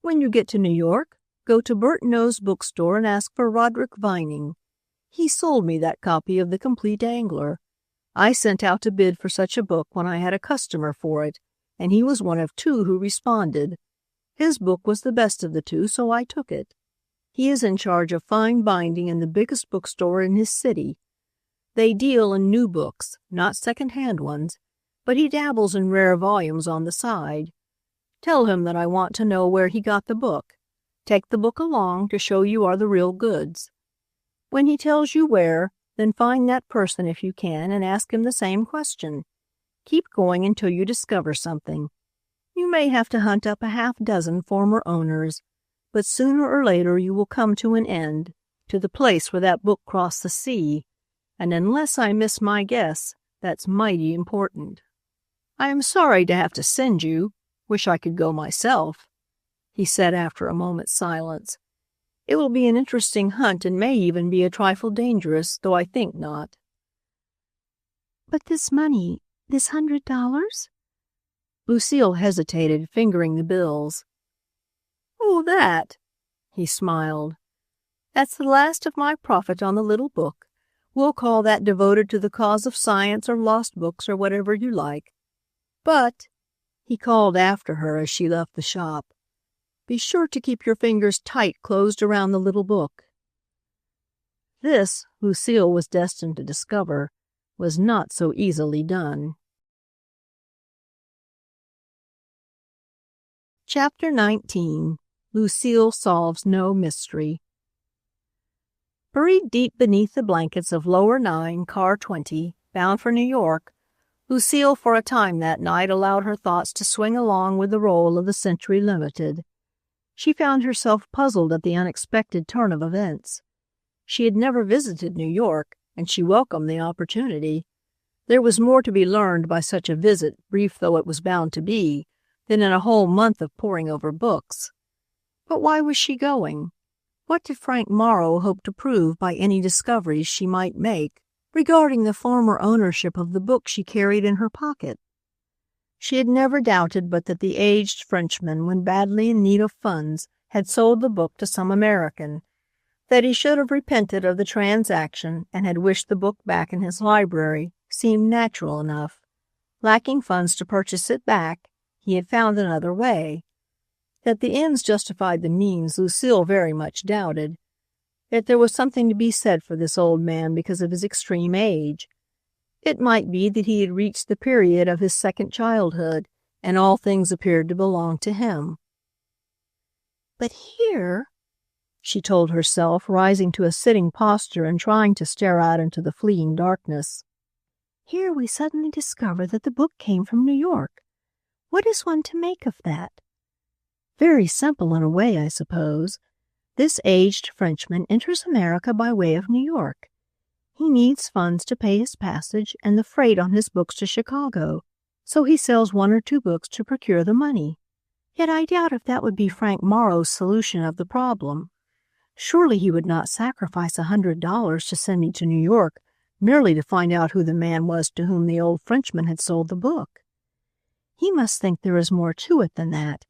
When you get to New York, go to Burtnoe's bookstore and ask for Roderick Vining. He sold me that copy of The Complete Angler. I sent out to bid for such a book when I had a customer for it, and he was one of 2 who responded. His book was the best of the 2, so I took it. He is in charge of fine binding in the biggest bookstore in his city. They deal in new books, not second-hand ones, but he dabbles in rare volumes on the side. Tell him that I want to know where he got the book. Take the book along to show you are the real goods. When he tells you where, then find that person if you can and ask him the same question. Keep going until you discover something. You may have to hunt up a half-dozen former owners, but sooner or later you will come to an end, to the place where that book crossed the sea, and unless I miss my guess, that's mighty important. I am sorry to have to send you. Wish I could go myself," he said after a moment's silence. "It will be an interesting hunt and may even be a trifle dangerous, though I think not." "But this money, this $100? Lucile hesitated, fingering the bills. "Oh, that," he smiled. "That's the last of my profit on the little book. We'll call that devoted to the cause of science or lost books or whatever you like. But," he called after her as she left the shop, "be sure to keep your fingers tight closed around the little book." This, Lucile was destined to discover, was not so easily done. Chapter 19. Lucile Solves No Mystery. Buried deep beneath the blankets of Lower 9, Car 20, bound for New York, Lucile for a time that night allowed her thoughts to swing along with the roll of the Century Limited. She found herself puzzled at the unexpected turn of events. She had never visited New York, and she welcomed the opportunity. There was more to be learned by such a visit, brief though it was bound to be, than in a whole month of poring over books. But why was she going? What did Frank Morrow hope to prove by any discoveries she might make regarding the former ownership of the book she carried in her pocket? She had never doubted but that the aged Frenchman, when badly in need of funds, had sold the book to some American. That he should have repented of the transaction and had wished the book back in his library seemed natural enough. Lacking funds to purchase it back, he had found another way. That the ends justified the means, Lucile very much doubted. Yet there was something to be said for this old man because of his extreme age. It might be that he had reached the period of his second childhood, and all things appeared to belong to him. "But here," she told herself, rising to a sitting posture and trying to stare out into the fleeing darkness, "here we suddenly discover that the book came from New York. What is one to make of that? Very simple in a way, I suppose. This aged Frenchman enters America by way of New York. He needs funds to pay his passage and the freight on his books to Chicago, so he sells one or two books to procure the money. Yet I doubt if that would be Frank Morrow's solution of the problem. Surely he would not sacrifice $100 to send me to New York merely to find out who the man was to whom the old Frenchman had sold the book. He must think there is more to it than that,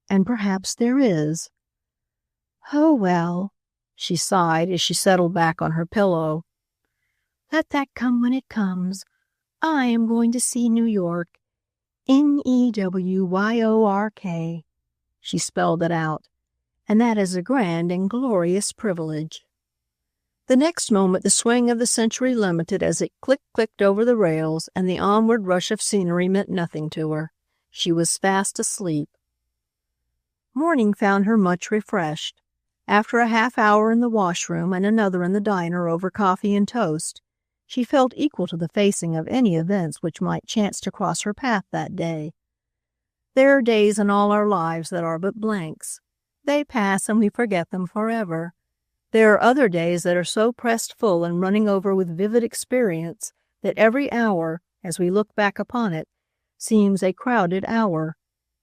and perhaps there is. Oh, well," she sighed as she settled back on her pillow. "Let that come when it comes. I am going to see New York. Newyork. She spelled it out. And that is a grand and glorious privilege." The next moment the swing of the Century Limited as it clicked over the rails and the onward rush of scenery meant nothing to her. She was fast asleep. Morning found her much refreshed. After a half hour in the washroom and another in the diner over coffee and toast, she felt equal to the facing of any events which might chance to cross her path that day. There are days in all our lives that are but blanks. They pass and we forget them forever. There are other days that are so pressed full and running over with vivid experience that every hour, as we look back upon it, seems a crowded hour.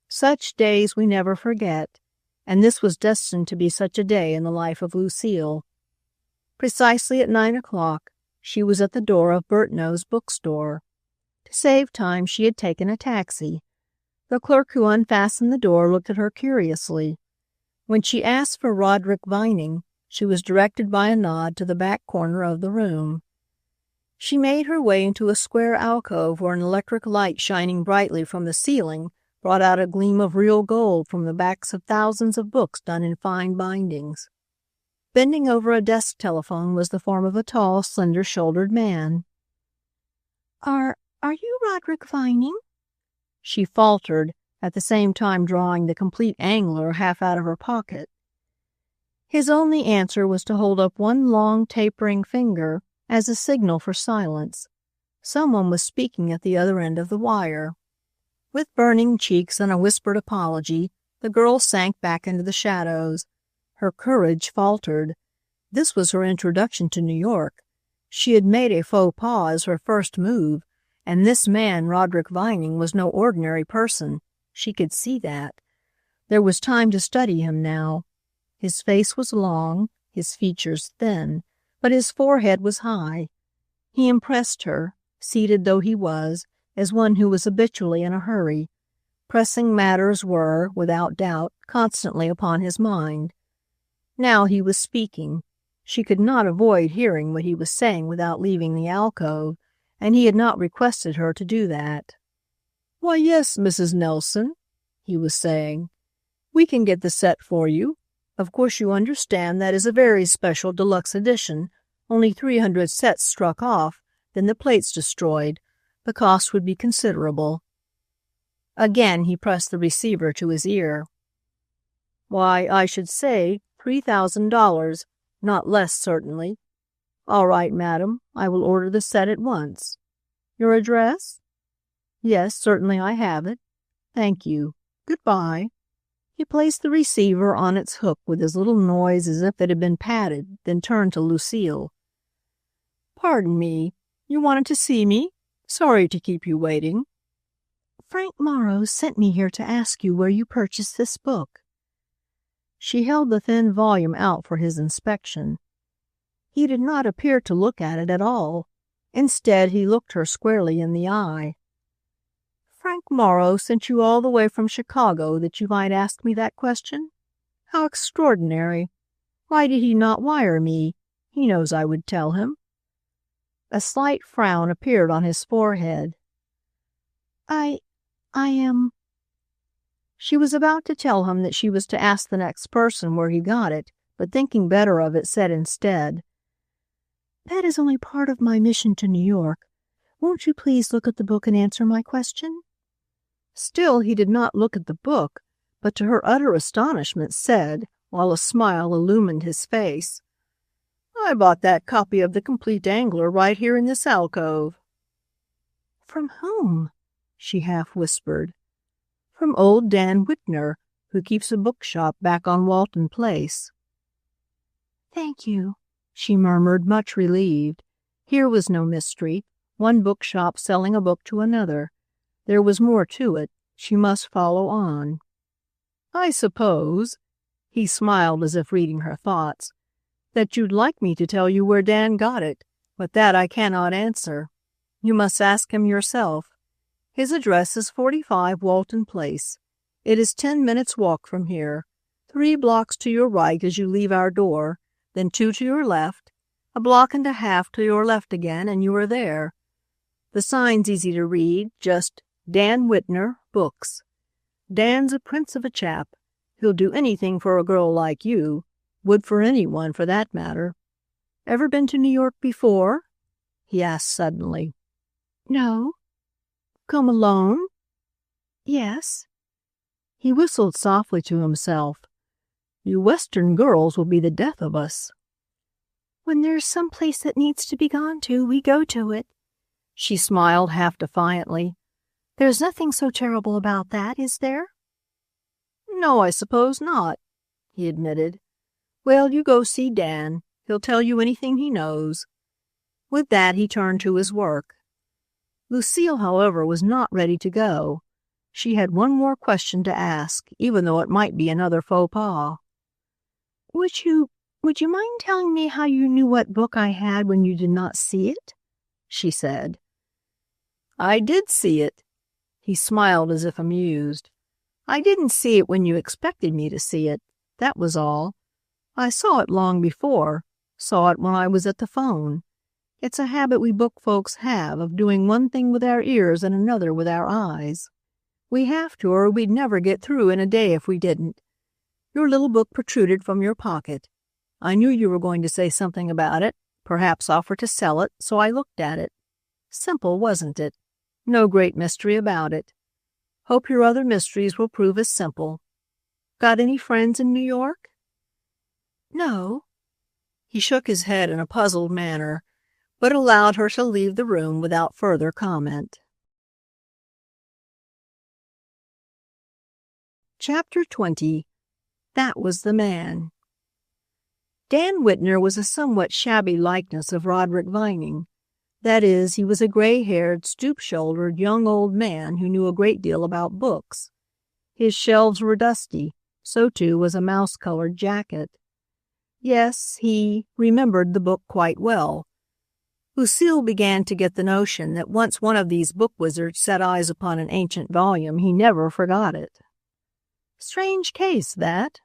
Such days we never forget, and this was destined to be such a day in the life of Lucile. Precisely at 9 o'clock, she was at the door of Burtnoe's bookstore. To save time, she had taken a taxi. The clerk who unfastened the door looked at her curiously. When she asked for Roderick Vining, she was directed by a nod to the back corner of the room. She made her way into a square alcove where an electric light shining brightly from the ceiling brought out a gleam of real gold from the backs of thousands of books done in fine bindings. Bending over a desk telephone was the form of a tall, slender-shouldered man. Are you Roderick Vining?" She faltered, at the same time drawing the complete angler half out of her pocket. His only answer was to hold up one long, tapering finger as a signal for silence. Someone was speaking at the other end of the wire. With burning cheeks and a whispered apology, the girl sank back into the shadows. Her courage faltered. This was her introduction to New York. She had made a faux pas as her first move, and this man, Roderick Vining, was no ordinary person. She could see that. There was time to study him now. His face was long, his features thin, but his forehead was high. He impressed her, seated though he was, as one who was habitually in a hurry. Pressing matters were, without doubt, constantly upon his mind. Now he was speaking. She could not avoid hearing what he was saying without leaving the alcove, and he had not requested her to do that. "Why, yes, Mrs. Nelson," he was saying. "We can get the set for you. Of course you understand that is a very special deluxe edition. Only 300 sets struck off, then the plates destroyed. The cost would be considerable." Again he pressed the receiver to his ear. "Why, I should say $3,000, not less certainly. All right, madam, I will order the set at once. Your address? Yes, certainly I have it. Thank you. Goodbye." He placed the receiver on its hook with as little noise as if it had been padded, then turned to Lucile. "Pardon me. You wanted to see me? Sorry to keep you waiting." "Frank Morrow sent me here to ask you where you purchased this book." She held the thin volume out for his inspection. He did not appear to look at it at all. Instead, he looked her squarely in the eye. "Frank Morrow sent you all the way from Chicago that you might ask me that question? How extraordinary! Why did he not wire me? He knows I would tell him." A slight frown appeared on his forehead. I am..." She was about to tell him that she was to ask the next person where he got it, but thinking better of it, said instead, "That is only part of my mission to New York. Won't you please look at the book and answer my question?" Still he did not look at the book, but to her utter astonishment said, while a smile illumined his face, "I bought that copy of The Complete Angler right here in this alcove." "From whom?" she half whispered. "From old Dan Whitner, who keeps a bookshop back on Walton Place." "Thank you," she murmured, much relieved. Here was no mystery. One bookshop selling a book to another. There was more to it. She must follow on. "I suppose," he smiled as if reading her thoughts, "that you'd like me to tell you where Dan got it, but that I cannot answer. You must ask him yourself. His address is 45 Walton Place. It is 10 minutes' walk from here. 3 blocks to your right as you leave our door, then 2 to your left, a block and a half to your left again, and you are there. The sign's easy to read, just Dan Whitner, Books. Dan's a prince of a chap. He'll do anything for a girl like you. Would for anyone, for that matter. Ever been to New York before?" he asked suddenly. "No." "Come alone?" "Yes." He whistled softly to himself. "You Western girls will be the death of us." "When there's some place that needs to be gone to, we go to it." She smiled half defiantly. "There's nothing so terrible about that, is there?" "No, I suppose not," he admitted. "Well, you go see Dan. He'll tell you anything he knows." With that, he turned to his work. Lucile, however, was not ready to go. She had one more question to ask, even though it might be another faux pas. Would you mind telling me how you knew what book I had when you did not see it?" she said. "I did see it." He smiled as if amused. "I didn't see it when you expected me to see it. That was all. I saw it long before, saw it when I was at the phone. It's a habit we book folks have of doing one thing with our ears and another with our eyes. We have to, or we'd never get through in a day if we didn't. Your little book protruded from your pocket. I knew you were going to say something about it, perhaps offer to sell it, so I looked at it. Simple, wasn't it? No great mystery about it. Hope your other mysteries will prove as simple. Got any friends in New York?" "No." He shook his head in a puzzled manner, but allowed her to leave the room without further comment. Chapter 20. That Was the Man. Dan Whitner was a somewhat shabby likeness of Roderick Vining. That is, he was a gray-haired, stoop-shouldered, young old man who knew a great deal about books. His shelves were dusty, so too was a mouse-colored jacket. Yes, he remembered the book quite well. Lucile began to get the notion that once one of these book wizards set eyes upon an ancient volume, he never forgot it. "Strange case, that,"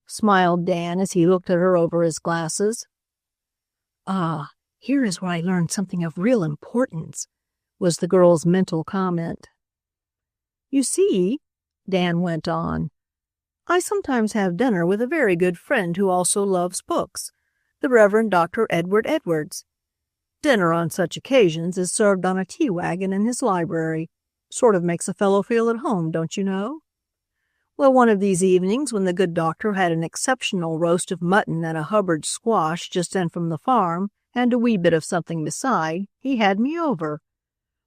smiled Dan as he looked at her over his glasses. "Ah, here is where I learned something of real importance," was the girl's mental comment. "You see," Dan went on, "I sometimes have dinner with a very good friend who also loves books, the Reverend Dr. Edward Edwards. Dinner on such occasions is served on a tea wagon in his library. Sort of makes a fellow feel at home, don't you know? Well, one of these evenings, when the good doctor had an exceptional roast of mutton and a Hubbard squash just in from the farm, and a wee bit of something beside, he had me over.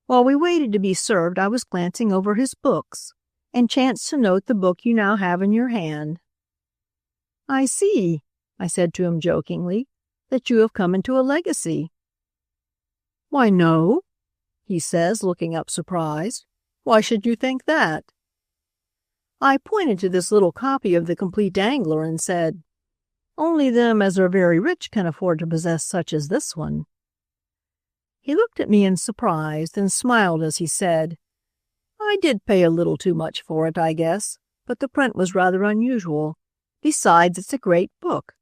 While we waited to be served, I was glancing over his books, and chanced to note the book you now have in your hand. 'I see,' I said to him jokingly, 'that you have come into a legacy.' 'Why, no,' he says, looking up surprised. 'Why should you think that?' I pointed to this little copy of The Complete Angler and said, 'Only them as are very rich can afford to possess such as this one.' He looked at me in surprise, then smiled as he said, 'I did pay a little too much for it, I guess, but the print was rather unusual. Besides, it's a great book.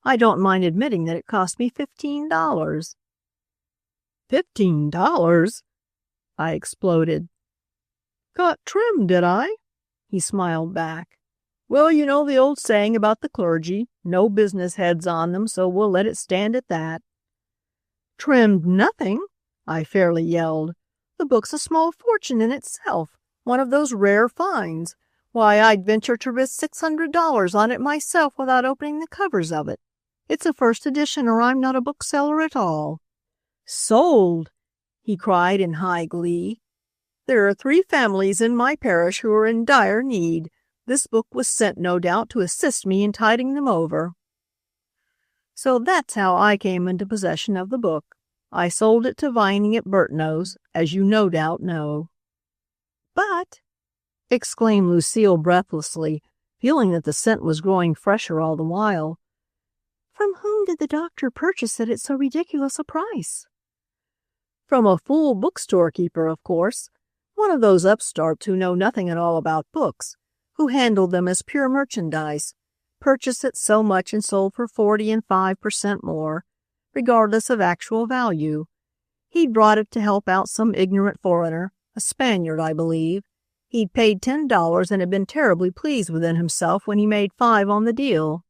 I don't mind admitting that it cost me $15. $15? I exploded. 'Got trimmed, did I?' He smiled back. 'Well, you know the old saying about the clergy, no business heads on them, so we'll let it stand at that.' 'Trimmed nothing!' I fairly yelled. 'The book's a small fortune in itself, one of those rare finds. Why, I'd venture to risk $600 on it myself without opening the covers of it. It's a first edition or I'm not a bookseller at all.' 'Sold!' he cried in high glee. 'There are 3 families in my parish who are in dire need. This book was sent, no doubt, to assist me in tiding them over.' So that's how I came into possession of the book. I sold it to Vining at Burtnoe's, as you no doubt know." "But," exclaimed Lucile breathlessly, feeling that the scent was growing fresher all the while, "from whom did the doctor purchase it at so ridiculous a price?" "From a fool bookstore keeper, of course. One of those upstarts who know nothing at all about books, who handle them as pure merchandise, purchased at so much and sold for 40 and 5% more, regardless of actual value. He'd brought it to help out some ignorant foreigner, a Spaniard, I believe. He'd paid $10 and had been terribly pleased within himself when he made 5 on the deal."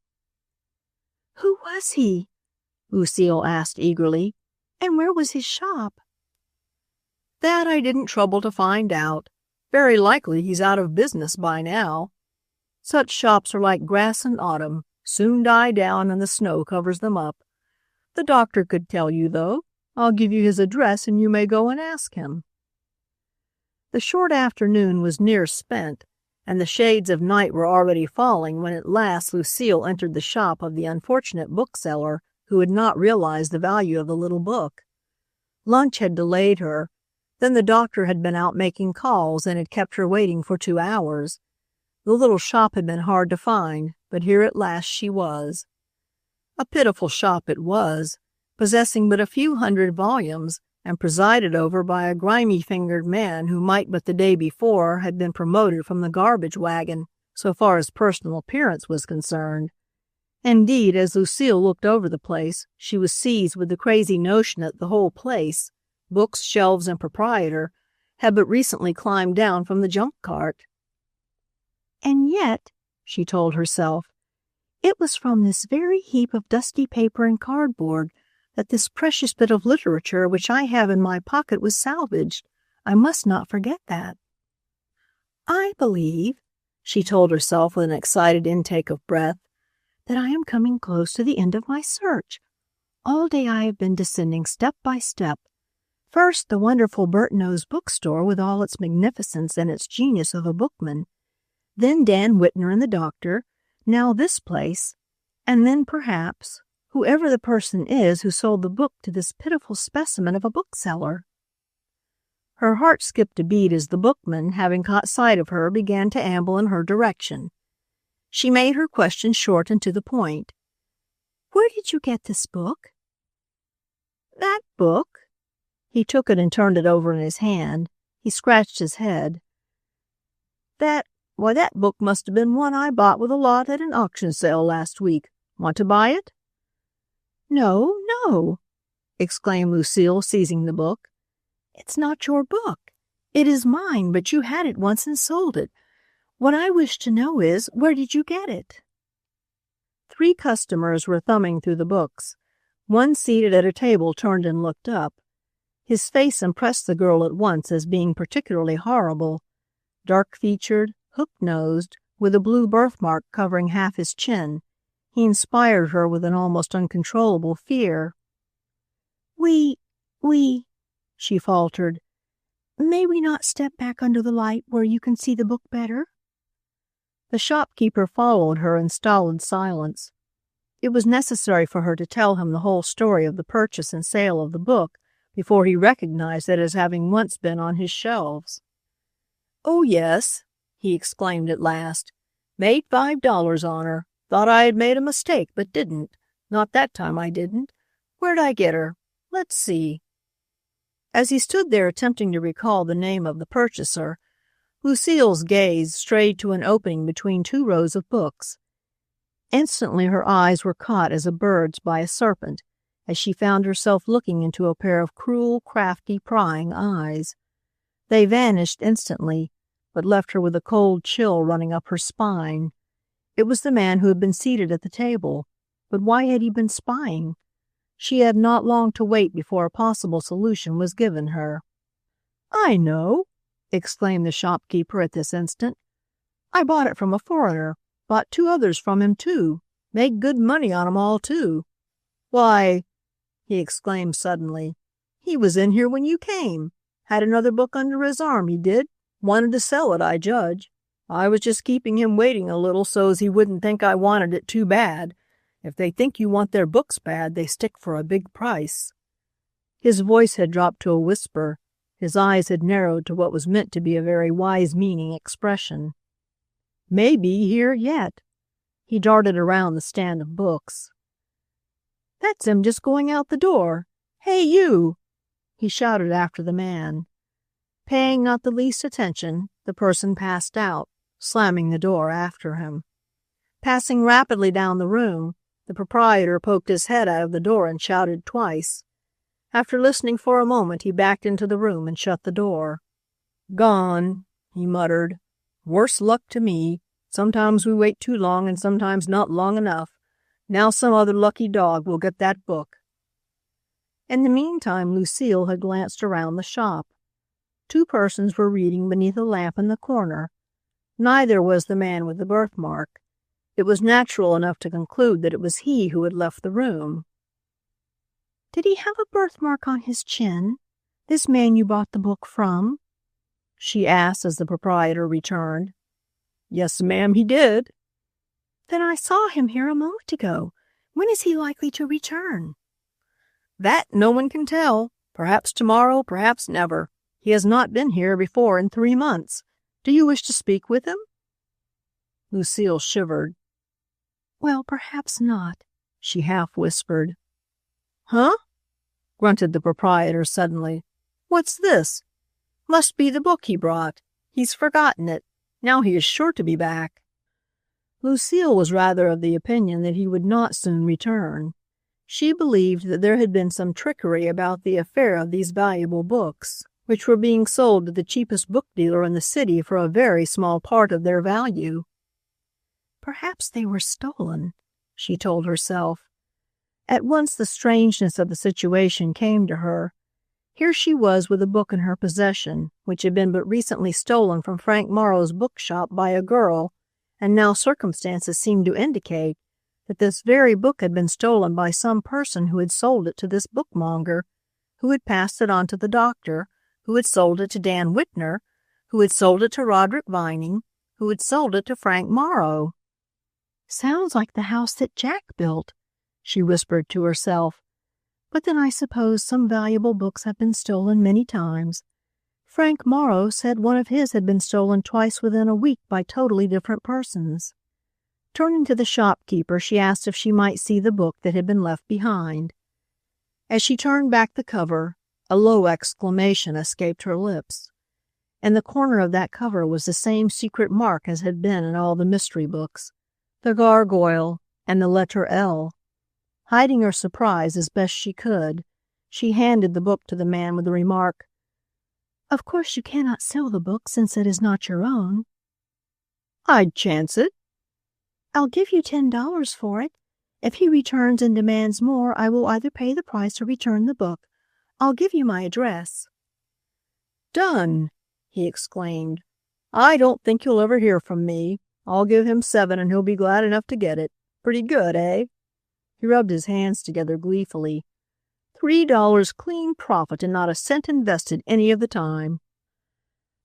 "Who was he?" Lucile asked eagerly. "And where was his shop?" "That I didn't trouble to find out. Very likely he's out of business by now. Such shops are like grass in autumn, soon die down and the snow covers them up. The doctor could tell you, though. I'll give you his address and you may go and ask him." The short afternoon was near spent, and the shades of night were already falling when at last Lucile entered the shop of the unfortunate bookseller who had not realized the value of the little book. Lunch had delayed her. Then the doctor had been out making calls and had kept her waiting for 2 hours. The little shop had been hard to find, but here at last she was. A pitiful shop it was, possessing but a few hundred volumes and presided over by a grimy-fingered man who might but the day before have been promoted from the garbage wagon, so far as personal appearance was concerned. Indeed, as Lucile looked over the place, she was seized with the crazy notion that the whole place, books, shelves, and proprietor, had but recently climbed down from the junk cart. "And yet," she told herself, It was from this very heap of dusty paper and cardboard that this precious bit of literature which I have in my pocket was salvaged. I must not forget that. I believe, she told herself with an excited intake of breath, that I am coming close to the end of my search. All day I have been descending step by step. First, the wonderful Burtnoe's bookstore with all its magnificence and its genius of a bookman. Then Dan Whitner and the doctor. Now this place. And then, perhaps, whoever the person is who sold the book to this pitiful specimen of a bookseller. Her heart skipped a beat as the bookman, having caught sight of her, began to amble in her direction. She made her question short and to the point. Where did you get this book? That book? He took it and turned it over in his hand. He scratched his head. Why, that book must have been one I bought with a lot at an auction sale last week. Want to buy it? No, no, exclaimed Lucile, seizing the book. It's not your book. It is mine, but you had it once and sold it. What I wish to know is, where did you get it? 3 customers were thumbing through the books. One seated at a table turned and looked up. His face impressed the girl at once as being particularly horrible. Dark-featured, hook-nosed, with a blue birthmark covering half his chin, he inspired her with an almost uncontrollable fear. We, she faltered. May we not step back under the light where you can see the book better? The shopkeeper followed her in stolid silence. It was necessary for her to tell him the whole story of the purchase and sale of the book before he recognized it as having once been on his shelves. "Oh, yes," he exclaimed at last. "Made $5 on her. Thought I had made a mistake, but didn't. Not that time I didn't. Where'd I get her? Let's see." As he stood there attempting to recall the name of the purchaser, Lucile's gaze strayed to an opening between 2 rows of books. Instantly her eyes were caught as a bird's by a serpent, as she found herself looking into a pair of cruel, crafty, prying eyes. They vanished instantly, but left her with a cold chill running up her spine. It was the man who had been seated at the table, but why had he been spying? She had not long to wait before a possible solution was given her. "I know," exclaimed the shopkeeper at this instant. "I bought it from a foreigner. Bought 2 others from him, too. Made good money on 'em all, too. Why," he exclaimed suddenly, "he was in here when you came. Had another book under his arm, he did. Wanted to sell it, I judge. I was just keeping him waiting a little so's he wouldn't think I wanted it too bad. If they think you want their books bad, they stick for a big price." His voice had dropped to a whisper. His eyes had narrowed to what was meant to be a very wise-meaning expression. "May be here yet." He darted around the stand of books. "That's him just going out the door. Hey, you!" he shouted after the man. Paying not the least attention, the person passed out, slamming the door after him. Passing rapidly down the room, the proprietor poked his head out of the door and shouted twice. After listening for a moment, he backed into the room and shut the door. "Gone," he muttered. "Worse luck to me. Sometimes we wait too long and sometimes not long enough. Now some other lucky dog will get that book." In the meantime, Lucile had glanced around the shop. 2 persons were reading beneath a lamp in the corner. Neither was the man with the birthmark. It was natural enough to conclude that it was he who had left the room. Did he have a birthmark on his chin, this man you bought the book from? She asked as the proprietor returned. "Yes, ma'am, he did." Then I saw him here a moment ago. When is he likely to return? "That no one can tell. Perhaps tomorrow, perhaps never. He has not been here before in 3 months. Do you wish to speak with him?" Lucile shivered. "Well, perhaps not," she half whispered. "Huh?" grunted the proprietor suddenly. "What's this? Must be the book he brought. He's forgotten it. Now he is sure to be back." Lucile was rather of the opinion that he would not soon return. She believed that there had been some trickery about the affair of these valuable books, which were being sold to the cheapest book dealer in the city for a very small part of their value. "Perhaps they were stolen," she told herself. At once the strangeness of the situation came to her. Here she was with a book in her possession, which had been but recently stolen from Frank Morrow's bookshop by a girl, and now circumstances seemed to indicate that this very book had been stolen by some person who had sold it to this bookmonger, who had passed it on to the doctor, who had sold it to Dan Whitner, who had sold it to Roderick Vining, who had sold it to Frank Morrow. "Sounds like the house that Jack built," she whispered to herself. "But then I suppose some valuable books have been stolen many times. Frank Morrow said one of his had been stolen twice within a week by totally different persons." Turning to the shopkeeper, she asked if she might see the book that had been left behind. As she turned back the cover, a low exclamation escaped her lips. In the corner of that cover was the same secret mark as had been in all the mystery books, the gargoyle and the letter L. Hiding her surprise as best she could, she handed the book to the man with the remark, "Of course you cannot sell the book since it is not your own." "I'd chance it." "I'll give you $10 for it. If he returns and demands more, I will either pay the price or return the book. I'll give you my address." "Done!" he exclaimed. "I don't think you'll ever hear from me. I'll give him $7 and he'll be glad enough to get it. Pretty good, eh?" He rubbed his hands together gleefully. $3 clean profit and not a cent invested any of the time.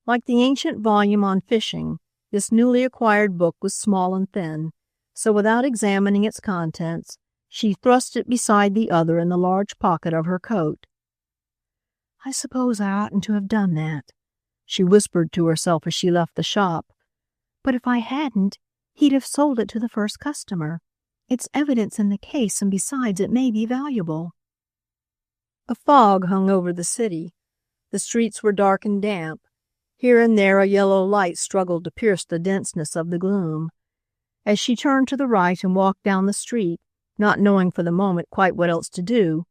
Like the ancient volume on fishing, this newly acquired book was small and thin, so without examining its contents, she thrust it beside the other in the large pocket of her coat. "I suppose I oughtn't to have done that," she whispered to herself as she left the shop. "But if I hadn't, he'd have sold it to the first customer. It's evidence in the case, and besides, it may be valuable." A fog hung over the city. The streets were dark and damp. Here and there a yellow light struggled to pierce the denseness of the gloom. As she turned to the right and walked down the street, not knowing for the moment quite what else to do,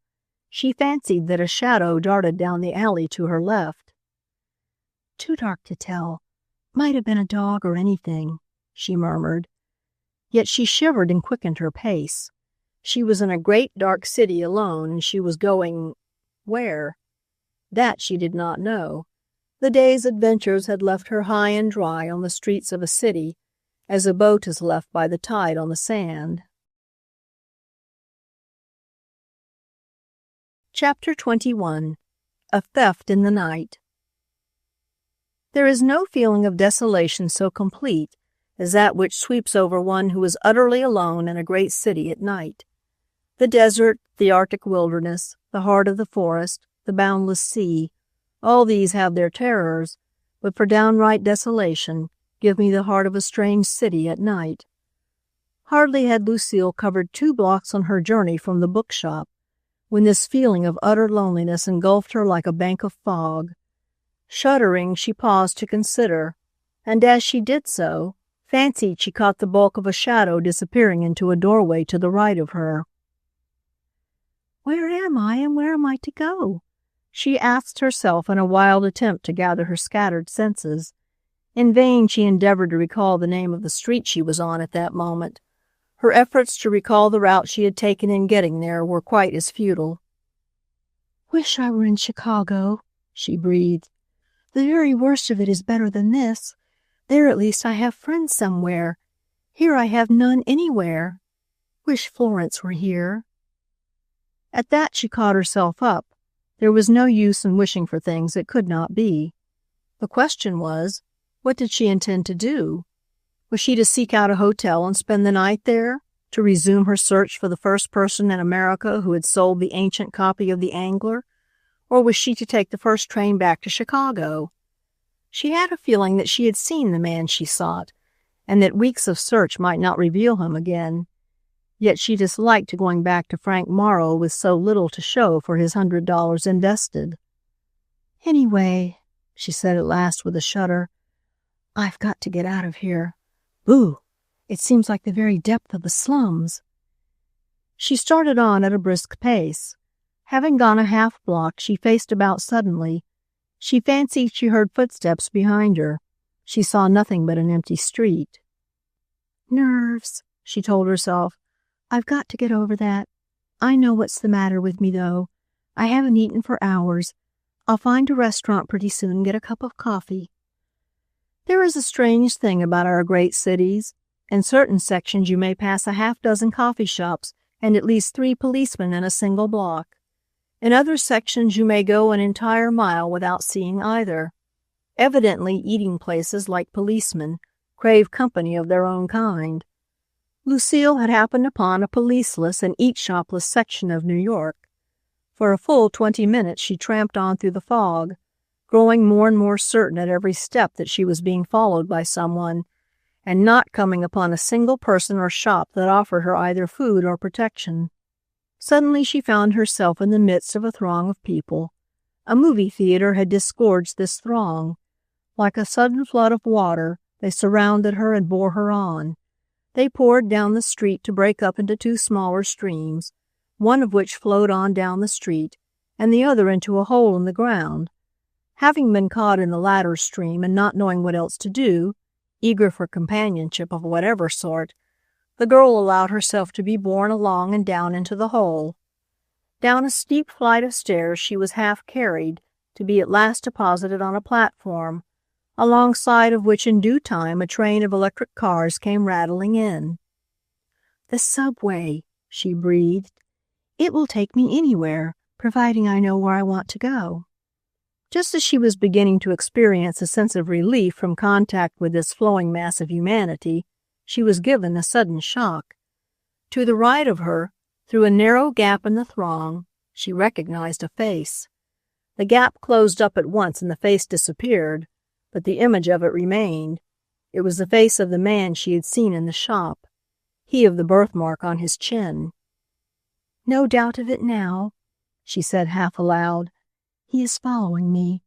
she fancied that a shadow darted down the alley to her left. "Too dark to tell. Might have been a dog or anything," she murmured. Yet she shivered and quickened her pace. She was in a great dark city alone, and she was going where? That she did not know. The day's adventures had left her high and dry on the streets of a city, as a boat is left by the tide on the sand. Chapter 21. A Theft in the Night. There is no feeling of desolation so complete as that which sweeps over one who is utterly alone in a great city at night. The desert, the Arctic wilderness, the heart of the forest, the boundless sea, all these have their terrors, but for downright desolation, give me the heart of a strange city at night. Hardly had Lucile covered 2 blocks on her journey from the bookshop when this feeling of utter loneliness engulfed her like a bank of fog. Shuddering, she paused to consider, and as she did so, fancied she caught the bulk of a shadow disappearing into a doorway to the right of her. "Where am I, and where am I to go?" she asked herself in a wild attempt to gather her scattered senses. In vain she endeavored to recall the name of the street she was on at that moment. Her efforts to recall the route she had taken in getting there were quite as futile. "Wish I were in Chicago," she breathed. "The very worst of it is better than this. There at least I have friends somewhere. Here I have none anywhere. Wish Florence were here." At that she caught herself up. There was no use in wishing for things that could not be. The question was, what did she intend to do? Was she to seek out a hotel and spend the night there, to resume her search for the first person in America who had sold the ancient copy of The Angler, or was she to take the first train back to Chicago? She had a feeling that she had seen the man she sought, and that weeks of search might not reveal him again. Yet she disliked going back to Frank Morrow with so little to show for his $100 invested. "Anyway," she said at last with a shudder, "I've got to get out of here. Boo! It seems like the very depth of the slums." She started on at a brisk pace. Having gone a half block, she faced about suddenly. She fancied she heard footsteps behind her. She saw nothing but an empty street. "Nerves," she told herself. I've got to get over that. I know what's the matter with me, though. I haven't eaten for hours. I'll find a restaurant pretty soon and get a cup of coffee. There is a strange thing about our great cities. In certain sections you may pass a half-dozen coffee shops and at least 3 policemen in a single block. In other sections you may go an entire mile without seeing either. Evidently, eating places, like policemen, crave company of their own kind. Lucile had happened upon a policeless and eat-shopless section of New York. For a full 20 minutes she tramped on through the fog, growing more and more certain at every step that she was being followed by someone, and not coming upon a single person or shop that offered her either food or protection. Suddenly she found herself in the midst of a throng of people. A movie theater had disgorged this throng. Like a sudden flood of water, they surrounded her and bore her on. They poured down the street to break up into 2 smaller streams, one of which flowed on down the street, and the other into a hole in the ground. Having been caught in the latter stream and not knowing what else to do, eager for companionship of whatever sort, the girl allowed herself to be borne along and down into the hole. Down a steep flight of stairs she was half carried, to be at last deposited on a platform, alongside of which in due time a train of electric cars came rattling in. "The subway," she breathed. "It will take me anywhere, providing I know where I want to go." Just as she was beginning to experience a sense of relief from contact with this flowing mass of humanity, she was given a sudden shock. To the right of her, through a narrow gap in the throng, she recognized a face. The gap closed up at once and the face disappeared, but the image of it remained. It was the face of the man she had seen in the shop, he of the birthmark on his chin. "No doubt of it now," she said half aloud. "He is following me."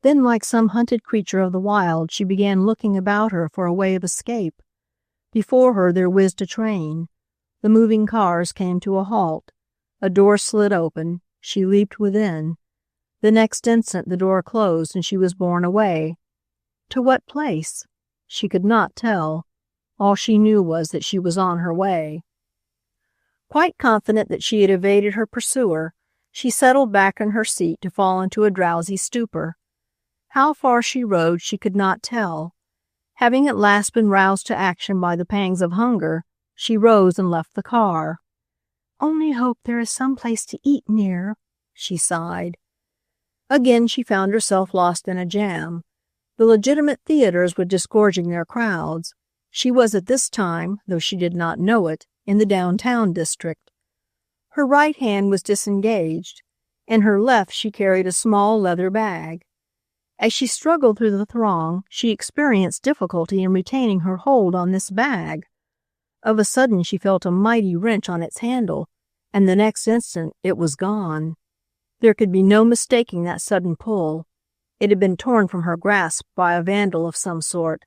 Then, like some hunted creature of the wild, she began looking about her for a way of escape. Before her there whizzed a train. The moving cars came to a halt. A door slid open. She leaped within. The next instant the door closed and she was borne away. To what place? She could not tell. All she knew was that she was on her way. Quite confident that she had evaded her pursuer, she settled back in her seat to fall into a drowsy stupor. How far she rode she could not tell. Having at last been roused to action by the pangs of hunger, she rose and left the car. "Only hope there is some place to eat near," she sighed. Again she found herself lost in a jam. The legitimate theaters were disgorging their crowds. She was at this time, though she did not know it, in the downtown district. Her right hand was disengaged. In her left she carried a small leather bag. As she struggled through the throng, she experienced difficulty in retaining her hold on this bag. Of a sudden she felt a mighty wrench on its handle, and the next instant it was gone. There could be no mistaking that sudden pull. It had been torn from her grasp by a vandal of some sort.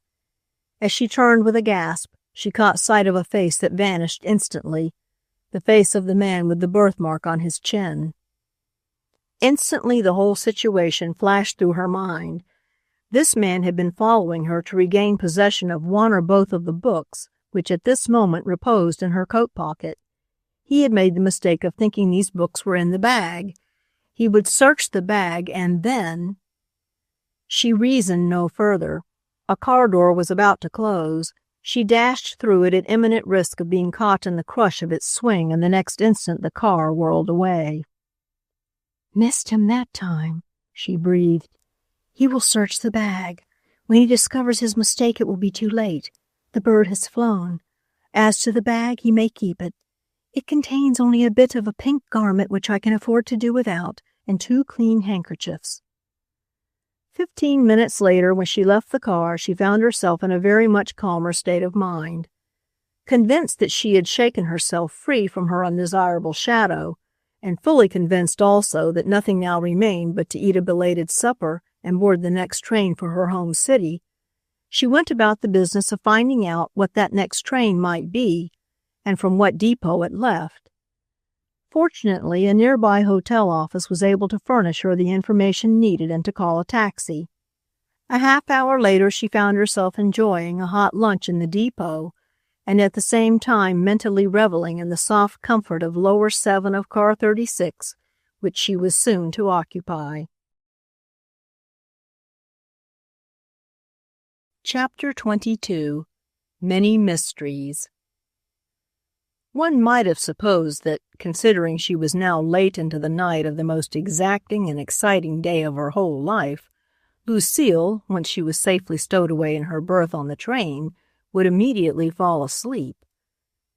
As she turned with a gasp, she caught sight of a face that vanished instantly, the face of the man with the birthmark on his chin. Instantly the whole situation flashed through her mind. This man had been following her to regain possession of one or both of the books which at this moment reposed in her coat pocket. He had made the mistake of thinking these books were in the bag. He would search the bag and then... She reasoned no further. A car door was about to close. She dashed through it at imminent risk of being caught in the crush of its swing, and the next instant the car whirled away. "Missed him that time," she breathed. "He will search the bag. When he discovers his mistake, it will be too late. The bird has flown. As to the bag, he may keep it. It contains only a bit of a pink garment which I can afford to do without, and 2 clean handkerchiefs." 15 minutes later, when she left the car, she found herself in a very much calmer state of mind. Convinced that she had shaken herself free from her undesirable shadow, and fully convinced also that nothing now remained but to eat a belated supper and board the next train for her home city, she went about the business of finding out what that next train might be and from what depot it left. Fortunately, a nearby hotel office was able to furnish her the information needed and to call a taxi. A half hour later she found herself enjoying a hot lunch in the depot and at the same time mentally reveling in the soft comfort of lower 7 of car 36, which she was soon to occupy. Chapter 22. Many Mysteries. One might have supposed that, considering she was now late into the night of the most exacting and exciting day of her whole life, Lucile, once she was safely stowed away in her berth on the train, would immediately fall asleep.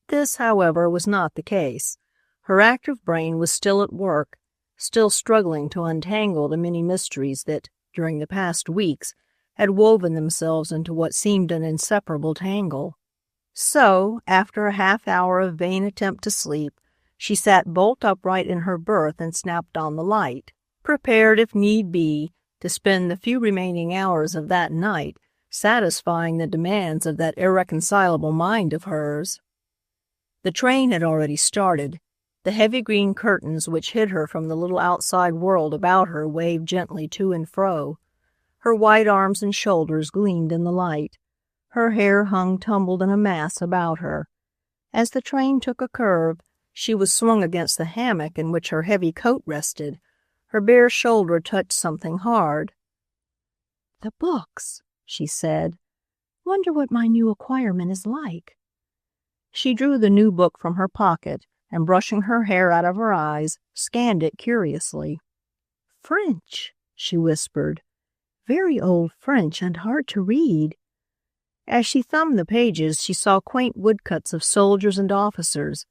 This, however, was not the case. Her active brain was still at work, still struggling to untangle the many mysteries that, during the past weeks, had woven themselves into what seemed an inseparable tangle. So, after a half-hour of vain attempt to sleep, she sat bolt upright in her berth and snapped on the light, prepared, if need be, to spend the few remaining hours of that night satisfying the demands of that irreconcilable mind of hers. The train had already started. The heavy green curtains which hid her from the little outside world about her waved gently to and fro. Her white arms and shoulders gleamed in the light. Her hair hung tumbled in a mass about her. As the train took a curve, she was swung against the hammock in which her heavy coat rested. Her bare shoulder touched something hard. "The books," she said. "Wonder what my new acquirement is like." She drew the new book from her pocket and, brushing her hair out of her eyes, scanned it curiously. "French," she whispered. "Very old French and hard to read." As she thumbed the pages, she saw quaint woodcuts of soldiers and officers.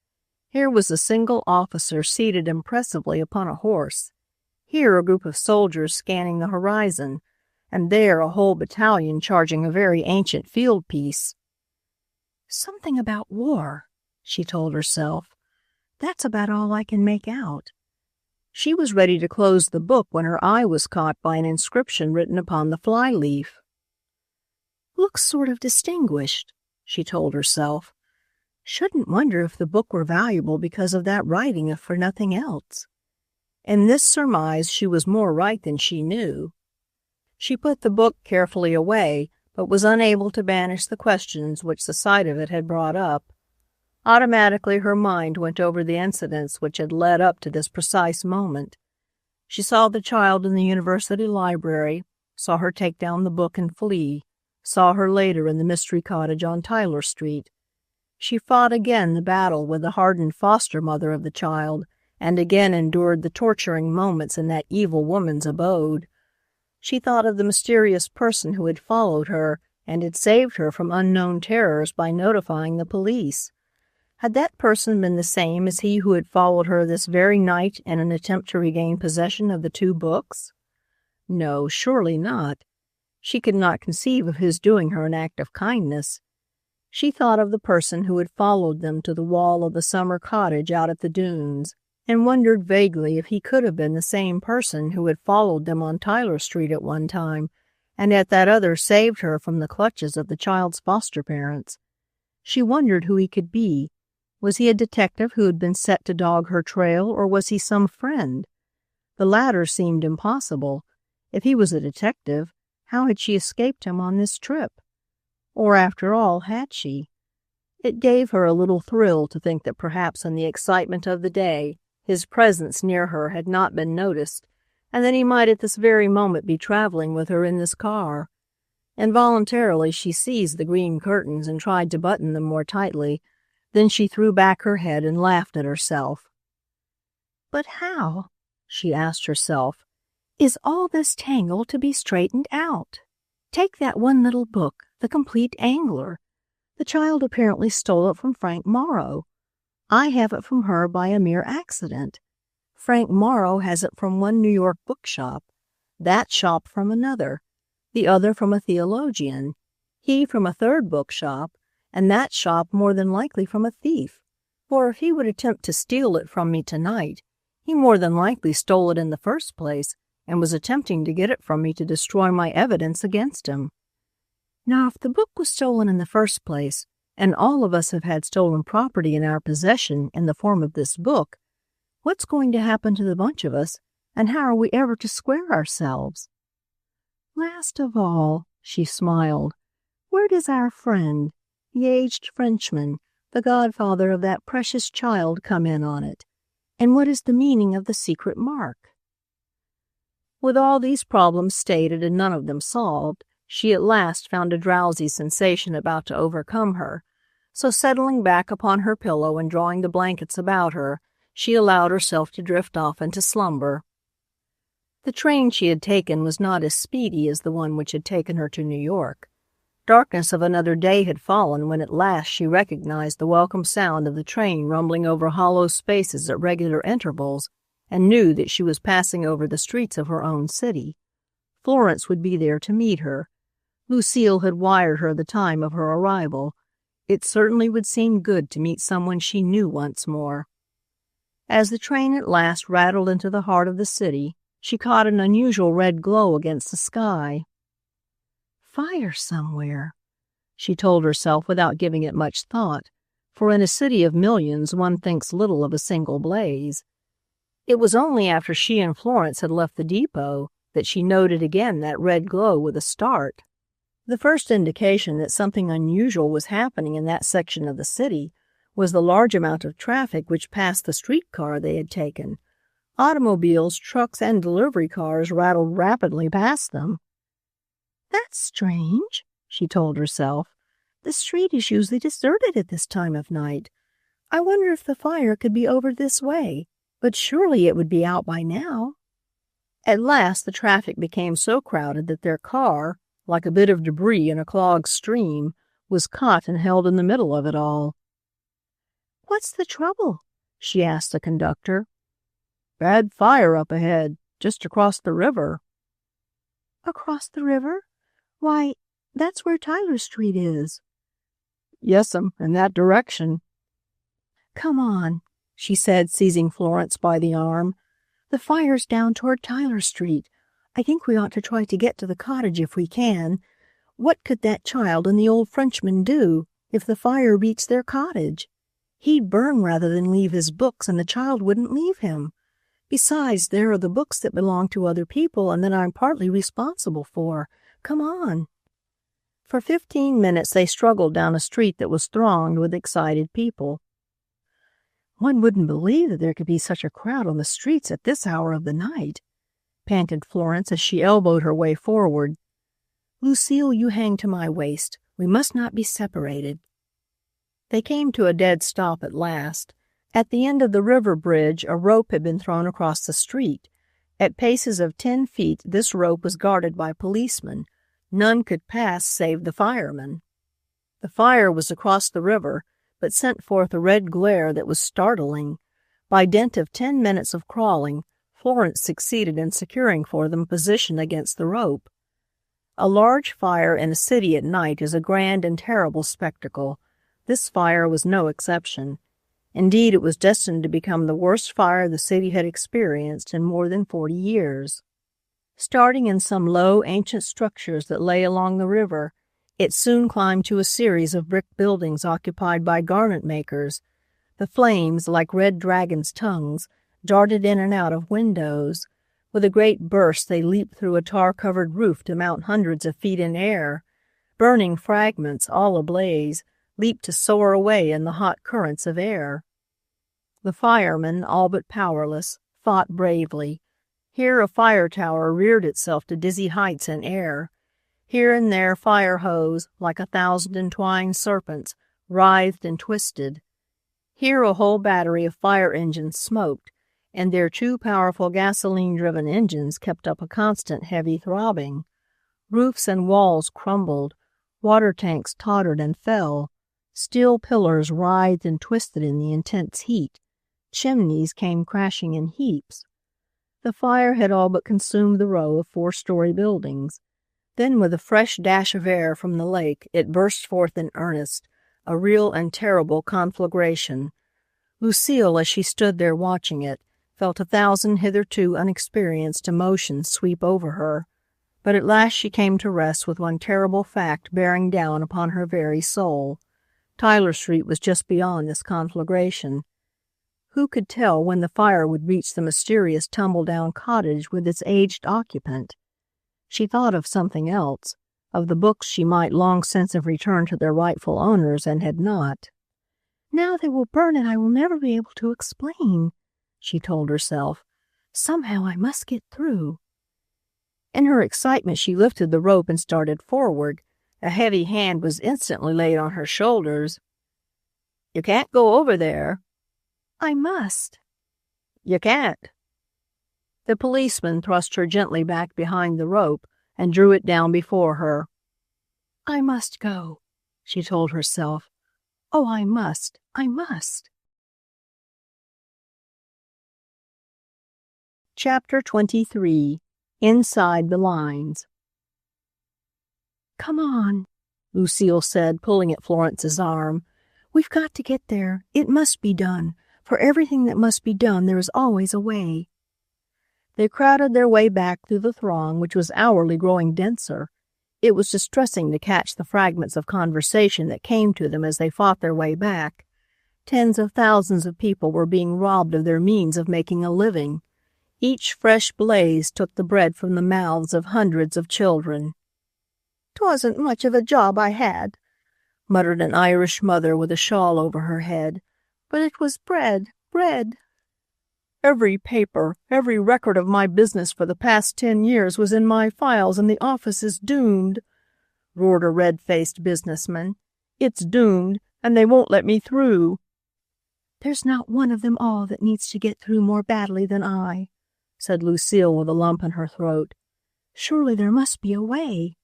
Here was a single officer seated impressively upon a horse. Here a group of soldiers scanning the horizon, and there a whole battalion charging a very ancient field piece. "Something about war," she told herself. "That's about all I can make out." She was ready to close the book when her eye was caught by an inscription written upon the fly-leaf. "Looks sort of distinguished," she told herself. "Shouldn't wonder if the book were valuable because of that writing if for nothing else." In this surmise she was more right than she knew. She put the book carefully away, but was unable to banish the questions which the sight of it had brought up. Automatically her mind went over the incidents which had led up to this precise moment. She saw the child in the university library, saw her take down the book and flee, saw her later in the mystery cottage on Tyler Street. She fought again the battle with the hardened foster mother of the child, and again endured the torturing moments in that evil woman's abode. She thought of the mysterious person who had followed her and had saved her from unknown terrors by notifying the police. Had that person been the same as he who had followed her this very night in an attempt to regain possession of the 2 books? No, surely not. She could not conceive of his doing her an act of kindness. She thought of the person who had followed them to the wall of the summer cottage out at the dunes, and wondered vaguely if he could have been the same person who had followed them on Tyler Street at one time, and at that other saved her from the clutches of the child's foster parents. She wondered who he could be. Was he a detective who had been set to dog her trail, or was he some friend? The latter seemed impossible. If he was a detective, how had she escaped him on this trip? Or, after all, had she? It gave her a little thrill to think that perhaps in the excitement of the day his presence near her had not been noticed, and that he might at this very moment be traveling with her in this car. Involuntarily she seized the green curtains and tried to button them more tightly. Then she threw back her head and laughed at herself. "But how," she asked herself, "is all this tangle to be straightened out? Take that one little book, The Complete Angler. The child apparently stole it from Frank Morrow. I have it from her by a mere accident. Frank Morrow has it from one New York bookshop, that shop from another, the other from a theologian, he from a third bookshop, and that shop more than likely from a thief. For if he would attempt to steal it from me tonight, he more than likely stole it in the first place and was attempting to get it from me to destroy my evidence against him. Now, if the book was stolen in the first place, and all of us have had stolen property in our possession in the form of this book, what's going to happen to the bunch of us, and how are we ever to square ourselves? Last of all," she smiled, "where does our friend, The aged Frenchman, the godfather of that precious child, come in on it. And what is the meaning of the secret mark? With all these problems stated and none of them solved, she at last found a drowsy sensation about to overcome her. So settling back upon her pillow and drawing the blankets about her, she allowed herself to drift off into slumber. The train she had taken was not as speedy as the one which had taken her to New York. Darkness of another day had fallen when at last she recognized the welcome sound of the train rumbling over hollow spaces at regular intervals, and knew that she was passing over the streets of her own city. Florence would be there to meet her. Lucile had wired her the time of her arrival. It certainly would seem good to meet someone she knew once more. As the train at last rattled into the heart of the city, she caught an unusual red glow against the sky. Fire somewhere, she told herself without giving it much thought, for in a city of millions one thinks little of a single blaze. It was only after she and Florence had left the depot that she noted again that red glow with a start. The first indication that something unusual was happening in that section of the city was the large amount of traffic which passed the streetcar they had taken. Automobiles, trucks, and delivery cars rattled rapidly past them. "That's strange," she told herself. "The street is usually deserted at this time of night. I wonder if the fire could be over this way, but surely it would be out by now." At last the traffic became so crowded that their car, like a bit of debris in a clogged stream, was caught and held in the middle of it all. "What's the trouble?" she asked the conductor. "Bad fire up ahead, just across the river." "Across the river? Why, that's where Tyler Street is." "Yes'm, in that direction." "Come on," she said, seizing Florence by the arm. "The fire's down toward Tyler Street. I think we ought to try to get to the cottage if we can. What could that child and the old Frenchman do if the fire reached their cottage? He'd burn rather than leave his books, and the child wouldn't leave him. Besides, there are the books that belong to other people and that I'm partly responsible for. Come on." For 15 minutes they struggled down a street that was thronged with excited people. "One wouldn't believe that there could be such a crowd on the streets at this hour of the night," panted Florence as she elbowed her way forward. "Lucile, you hang to my waist. We must not be separated." They came to a dead stop at last. At the end of the river bridge, a rope had been thrown across the street. At paces of 10 feet, this rope was guarded by policemen. None could pass save the firemen. The fire was across the river, but sent forth a red glare that was startling. By dint of 10 minutes of crawling, Florence succeeded in securing for them position against the rope. A large fire in a city at night is a grand and terrible spectacle. This fire was no exception. Indeed, it was destined to become the worst fire the city had experienced in more than 40 years. Starting in some low, ancient structures that lay along the river, it soon climbed to a series of brick buildings occupied by garment makers. The flames, like red dragons' tongues, darted in and out of windows. With a great burst, they leaped through a tar-covered roof to mount hundreds of feet in air. Burning fragments, all ablaze, leaped to soar away in the hot currents of air. The firemen, all but powerless, fought bravely. Here a fire tower reared itself to dizzy heights in air. Here and there fire hose, like 1,000 entwined serpents, writhed and twisted. Here a whole battery of fire engines smoked, and their 2 powerful gasoline-driven engines kept up a constant heavy throbbing. Roofs and walls crumbled. Water tanks tottered and fell. Steel pillars writhed and twisted in the intense heat. Chimneys came crashing in heaps. The fire had all but consumed the row of 4-story buildings. Then, with a fresh dash of air from the lake, it burst forth in earnest, a real and terrible conflagration. Lucile, as she stood there watching it, felt 1,000 hitherto unexperienced emotions sweep over her. But at last she came to rest with one terrible fact bearing down upon her very soul. Tyler Street was just beyond this conflagration. Who could tell when the fire would reach the mysterious tumble-down cottage with its aged occupant? She thought of something else. Of the books she might long since have returned to their rightful owners and had not. "Now they will burn and I will never be able to explain," she told herself. "Somehow I must get through." In her excitement, she lifted the rope and started forward. A heavy hand was instantly laid on her shoulders. "You can't go over there." "I must." "You can't." The policeman thrust her gently back behind the rope and drew it down before her. "I must go," she told herself. "Oh, I must, I must." Chapter 23. Inside the Lines. "Come on," Lucile said, pulling at Florence's arm. "We've got to get there. It must be done. For everything that must be done, there is always a way." They crowded their way back through the throng, which was hourly growing denser. It was distressing to catch the fragments of conversation that came to them as they fought their way back. Tens of thousands of people were being robbed of their means of making a living. Each fresh blaze took the bread from the mouths of hundreds of children. "'Twasn't much of a job I had," muttered an Irish mother with a shawl over her head. "But it was bread, bread." "Every paper, every record of my business for the past 10 years was in my files and the office is doomed," roared a red-faced businessman. "It's doomed, and they won't let me through." "There's not one of them all that needs to get through more badly than I," said Lucile with a lump in her throat. "Surely there must be a way."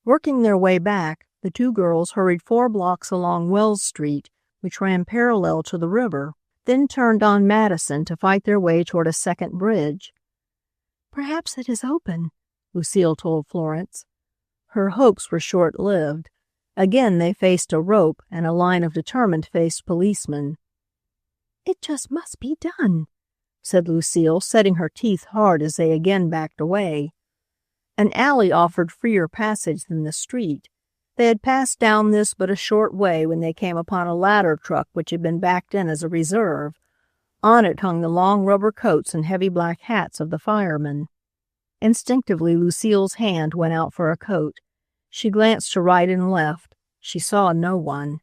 Working their way back, the two girls hurried 4 blocks along Wells Street, which ran parallel to the river, then turned on Madison to fight their way toward a second bridge. "Perhaps it is open," Lucile told Florence. Her hopes were short-lived. Again they faced a rope and a line of determined-faced policemen. "It just must be done," said Lucile, setting her teeth hard as they again backed away. An alley offered freer passage than the street. They had passed down this but a short way when they came upon a ladder truck which had been backed in as a reserve. On it hung the long rubber coats and heavy black hats of the firemen. Instinctively, Lucile's hand went out for a coat. She glanced to right and left. She saw no one.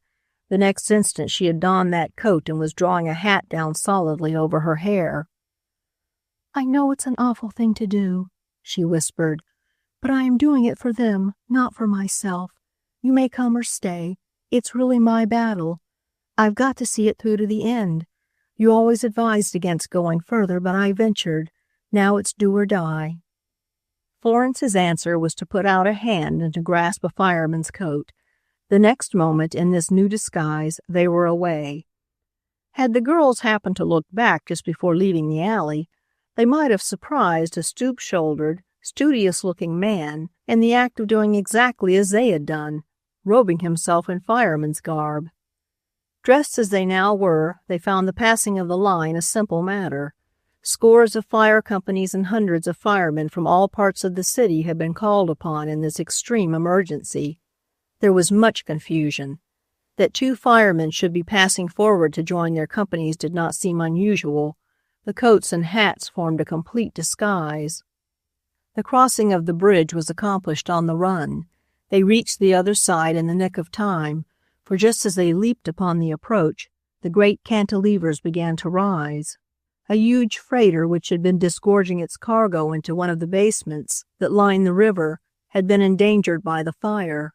The next instant she had donned that coat and was drawing a hat down solidly over her hair. "I know it's an awful thing to do," she whispered, "but I am doing it for them, not for myself. You may come or stay. It's really my battle. I've got to see it through to the end. You always advised against going further, but I ventured. Now it's do or die." Florence's answer was to put out a hand and to grasp a fireman's coat. The next moment, in this new disguise, they were away. Had the girls happened to look back just before leaving the alley, they might have surprised a stoop-shouldered, studious-looking man in the act of doing exactly as they had done, robing himself in fireman's garb. Dressed as they now were, they found the passing of the line a simple matter. Scores of fire companies and hundreds of firemen from all parts of the city had been called upon in this extreme emergency. There was much confusion. That 2 firemen should be passing forward to join their companies did not seem unusual. The coats and hats formed a complete disguise. The crossing of the bridge was accomplished on the run. They reached the other side in the nick of time, for just as they leaped upon the approach, the great cantilevers began to rise. A huge freighter which had been disgorging its cargo into one of the basements that lined the river had been endangered by the fire.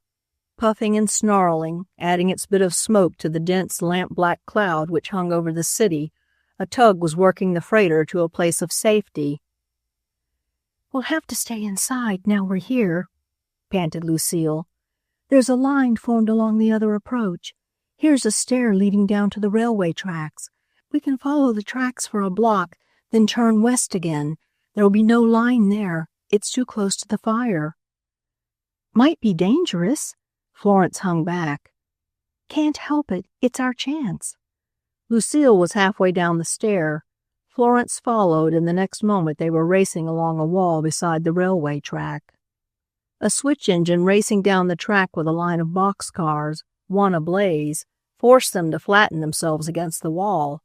Puffing and snarling, adding its bit of smoke to the dense lamp-black cloud which hung over the city, a tug was working the freighter to a place of safety. "We'll have to stay inside now we're here," panted Lucile. "There's a line formed along the other approach. Here's a stair leading down to the railway tracks. We can follow the tracks for a block, then turn west again. There'll be no line there. It's too close to the fire." "Might be dangerous." Florence hung back. "Can't help it. It's our chance." Lucile was halfway down the stair. Florence followed, and the next moment they were racing along a wall beside the railway track. A switch engine racing down the track with a line of boxcars, one ablaze, forced them to flatten themselves against the wall.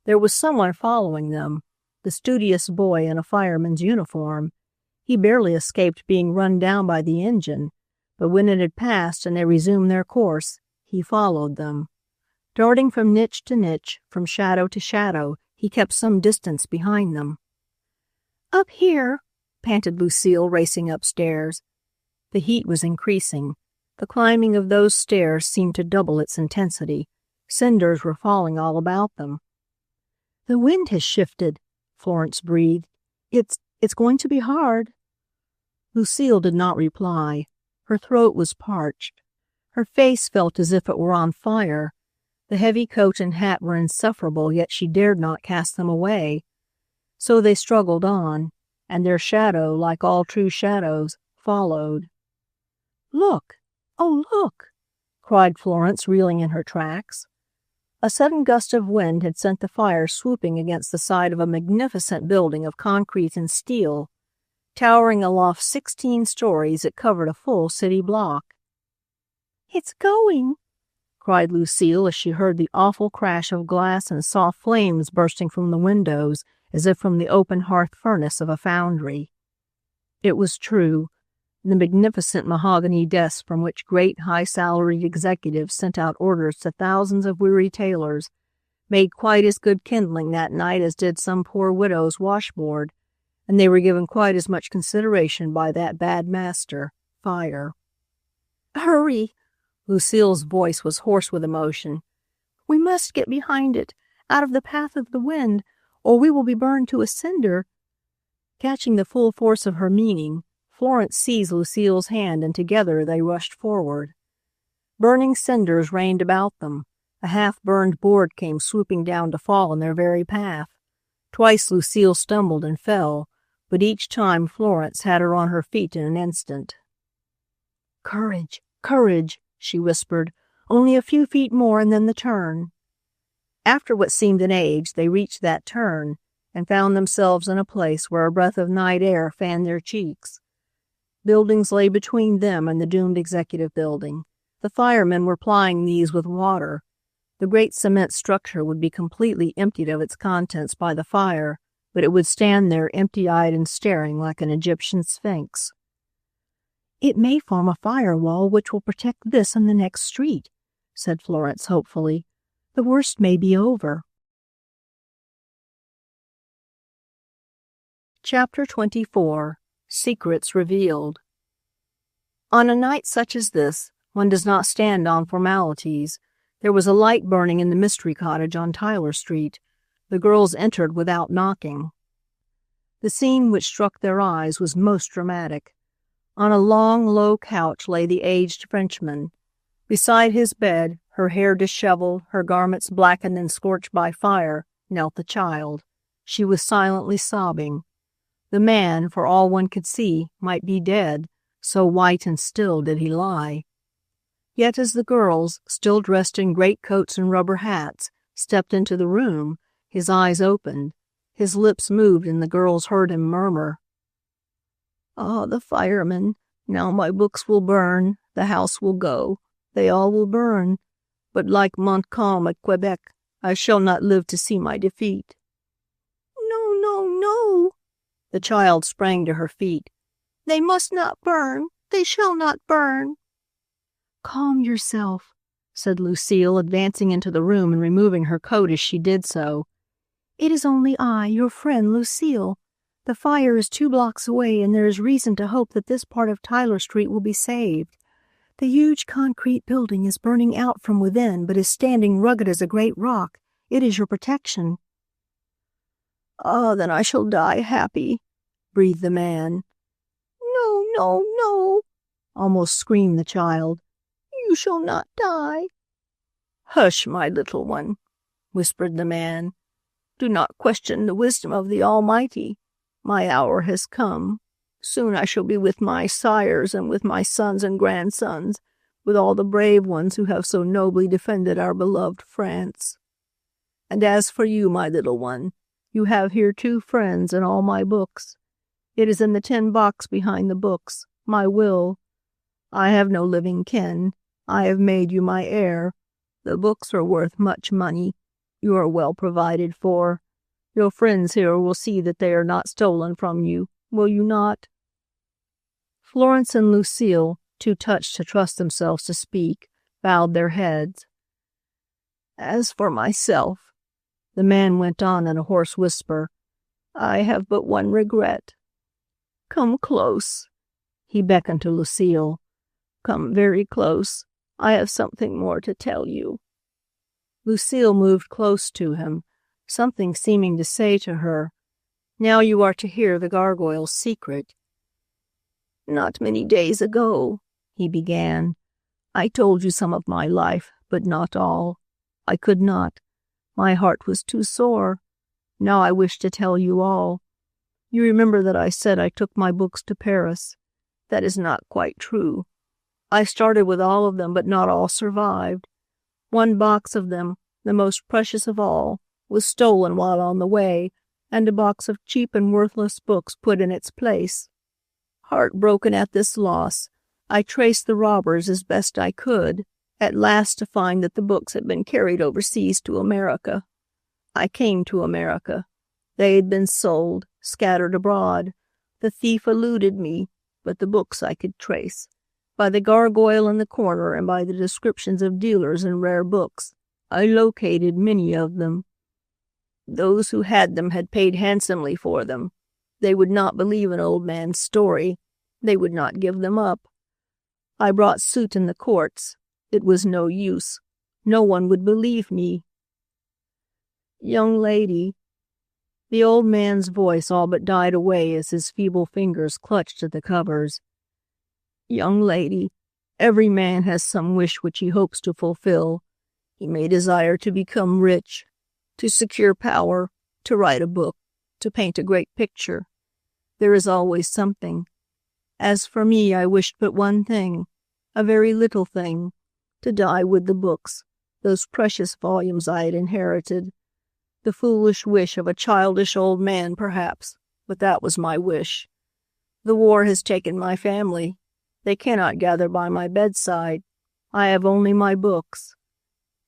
There was someone following them, the studious boy in a fireman's uniform. He barely escaped being run down by the engine. but when it had passed and they resumed their course, he followed them. Darting from niche to niche, from shadow to shadow, he kept some distance behind them. "Up here," panted Lucile, racing upstairs. The heat was increasing. The climbing of those stairs seemed to double its intensity. Cinders were falling all about them. "The wind has shifted," Florence breathed. It's going to be hard." Lucile did not reply. Her throat was parched. Her face felt as if it were on fire. The heavy coat and hat were insufferable, yet she dared not cast them away. So they struggled on, and their shadow, like all true shadows, followed. "Look! Oh, look!" cried Florence, reeling in her tracks. A sudden gust of wind had sent the fire swooping against the side of a magnificent building of concrete and steel. Towering aloft 16 stories, it covered a full city block. "It's going!" cried Lucile as she heard the awful crash of glass and saw flames bursting from the windows as if from the open hearth furnace of a foundry. It was true. The magnificent mahogany desks from which great high-salaried executives sent out orders to thousands of weary tailors made quite as good kindling that night as did some poor widow's washboard, and they were given quite as much consideration by that bad master, fire. "Hurry!" Lucile's voice was hoarse with emotion. "We must get behind it, out of the path of the wind, or we will be burned to a cinder." Catching the full force of her meaning, Florence seized Lucile's hand, and together they rushed forward. Burning cinders rained about them. A half-burned board came swooping down to fall in their very path. Twice Lucile stumbled and fell, but each time Florence had her on her feet in an instant. "Courage, courage," she whispered. "Only a few feet more and then the turn." After what seemed an age, they reached that turn and found themselves in a place where a breath of night air fanned their cheeks. Buildings lay between them and the doomed executive building. The firemen were plying these with water. The great cement structure would be completely emptied of its contents by the fire, but it would stand there empty-eyed and staring like an Egyptian sphinx. "It may form a firewall which will protect this and the next street," said Florence hopefully. "The worst may be over." Chapter 24. Secrets Revealed. On a night such as this, one does not stand on formalities. There was a light burning in the mystery cottage on Tyler Street. The girls entered without knocking. The scene which struck their eyes was most dramatic. On a long, low couch lay the aged Frenchman. Beside his bed, her hair disheveled, her garments blackened and scorched by fire, knelt the child. She was silently sobbing. The man, for all one could see, might be dead, so white and still did he lie. Yet as the girls, still dressed in greatcoats and rubber hats, stepped into the room, his eyes opened, his lips moved, and the girls heard him murmur, "Ah, the firemen! Now my books will burn, the house will go, they all will burn, but like Montcalm at Quebec, I shall not live to see my defeat." "No, no, no!" The child sprang to her feet. "They must not burn. They shall not burn." "Calm yourself," said Lucile, advancing into the room and removing her coat as she did so. "It is only I, your friend, Lucile. The fire is 2 blocks away, and there is reason to hope that this part of Tyler Street will be saved. The huge concrete building is burning out from within, but is standing rugged as a great rock. It is your protection." "Ah, then I shall die happy," breathed the man. "No, no, no," almost screamed the child. "You shall not die." "Hush, my little one," whispered the man. "Do not question the wisdom of the Almighty. My hour has come. Soon I shall be with my sires and with my sons and grandsons, with all the brave ones who have so nobly defended our beloved France. And as for you, my little one, you have here 2 friends and all my books. It is in the tin box behind the books, my will. I have no living kin. I have made you my heir. The books are worth much money. You are well provided for. Your friends here will see that they are not stolen from you, will you not?" Florence and Lucile, too touched to trust themselves to speak, bowed their heads. "As for myself," the man went on in a hoarse whisper, "I have but one regret. Come close." He beckoned to Lucile. "Come very close. I have something more to tell you." Lucile moved close to him, something seeming to say to her, "Now you are to hear the gargoyle's secret." "Not many days ago," he began, "I told you some of my life, but not all. I could not. My heart was too sore. Now I wish to tell you all. You remember that I said I took my books to Paris. That is not quite true. I started with all of them, but not all survived. One box of them, the most precious of all, was stolen while on the way, and a box of cheap and worthless books put in its place. Heartbroken at this loss, I traced the robbers as best I could, at last to find that the books had been carried overseas to America. I came to America. They had been sold, scattered abroad. The thief eluded me, but the books I could trace. By the gargoyle in the corner and by the descriptions of dealers in rare books, I located many of them. Those who had them had paid handsomely for them. They would not believe an old man's story. They would not give them up. I brought suit in the courts. It was no use. No one would believe me. Young lady," the old man's voice all but died away as his feeble fingers clutched at the covers. "Young lady, every man has some wish which he hopes to fulfill. He may desire to become rich, to secure power, to write a book, to paint a great picture. There is always something. As for me, I wished but one thing, a very little thing, to die with the books, those precious volumes I had inherited. The foolish wish of a childish old man, perhaps, but that was my wish. The war has taken my family. They cannot gather by my bedside. I have only my books.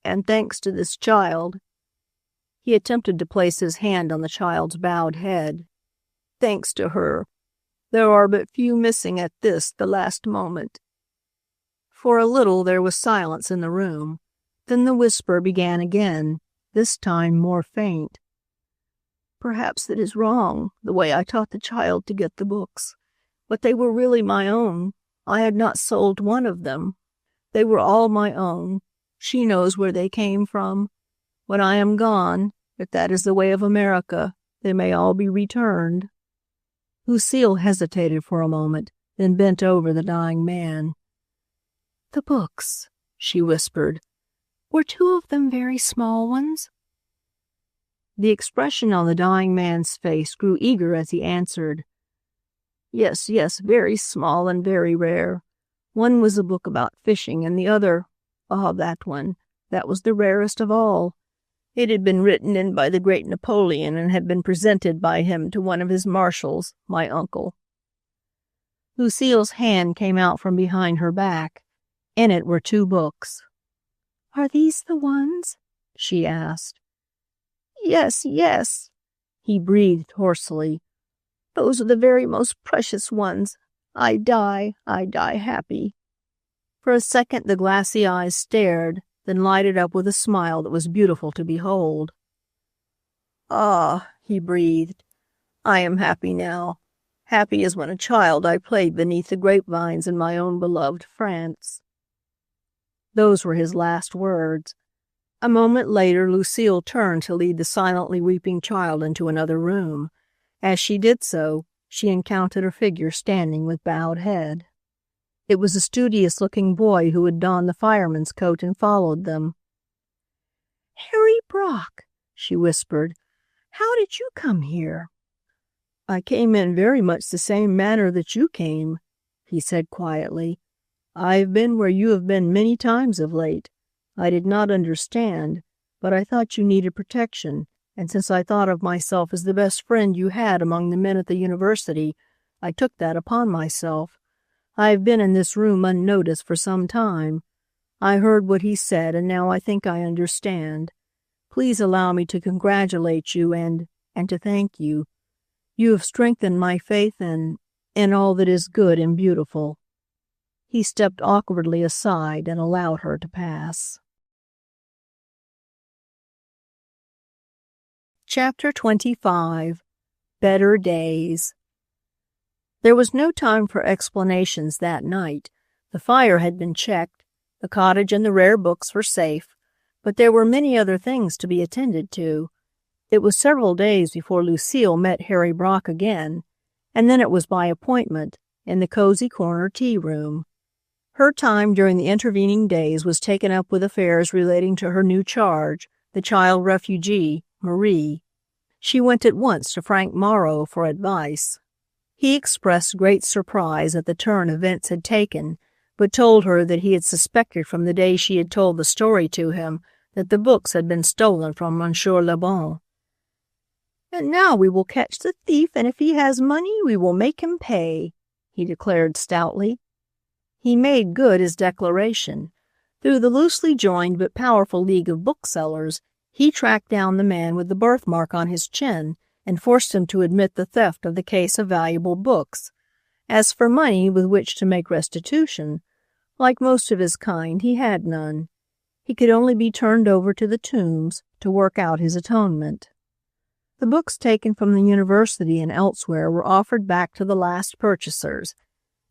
And thanks to this child," he attempted to place his hand on the child's bowed head, "thanks to her, there are but few missing at this, the last moment." For a little there was silence in the room. Then the whisper began again, this time more faint. "Perhaps it is wrong, the way I taught the child to get the books. But they were really my own. I had not sold one of them. They were all my own. She knows where they came from. When I am gone, if that is the way of America, they may all be returned." Lucile hesitated for a moment, then bent over the dying man. "The books," she whispered. "Were two of them very small ones?" The expression on the dying man's face grew eager as he answered, "Yes, yes, very small and very rare. One was a book about fishing, and the other, that one, that was the rarest of all. It had been written in by the great Napoleon and had been presented by him to one of his marshals, my uncle." Lucile's hand came out from behind her back. In it were two books. "Are these the ones?" she asked. "Yes, yes," he breathed hoarsely. "Those are the very most precious ones. I die happy." For a second the glassy eyes stared, then lighted up with a smile that was beautiful to behold. "Ah," he breathed, "I am happy now. Happy as when a child I played beneath the grapevines in my own beloved France." Those were his last words. A moment later, Lucile turned to lead the silently weeping child into another room. As she did so, she encountered a figure standing with bowed head. It was a studious-looking boy who had donned the fireman's coat and followed them. "Harry Brock," she whispered, "how did you come here?" "I came in very much the same manner that you came," he said quietly. "I have been where you have been many times of late. I did not understand, but I thought you needed protection, and since I thought of myself as the best friend you had among the men at the university, I took that upon myself. I have been in this room unnoticed for some time. I heard what he said, and now I think I understand. Please allow me to congratulate you and to thank you. You have strengthened my faith in all that is good and beautiful." He stepped awkwardly aside and allowed her to pass. Chapter 25. Better Days. There was no time for explanations that night. The fire had been checked, the cottage and the rare books were safe, but there were many other things to be attended to. It was several days before Lucile met Harry Brock again, and then it was by appointment, in the cozy corner tea-room. Her time during the intervening days was taken up with affairs relating to her new charge, the child refugee, Marie. She went at once to Frank Morrow for advice. He expressed great surprise at the turn events had taken, but told her that he had suspected from the day she had told the story to him that the books had been stolen from Monsieur Le Bon. "And now we will catch the thief, and if he has money, we will make him pay," he declared stoutly. He made good his declaration. Through the loosely joined but powerful league of booksellers, he tracked down the man with the birthmark on his chin and forced him to admit the theft of the case of valuable books. As for money with which to make restitution, like most of his kind, he had none. He could only be turned over to the tombs to work out his atonement. The books taken from the university and elsewhere were offered back to the last purchasers.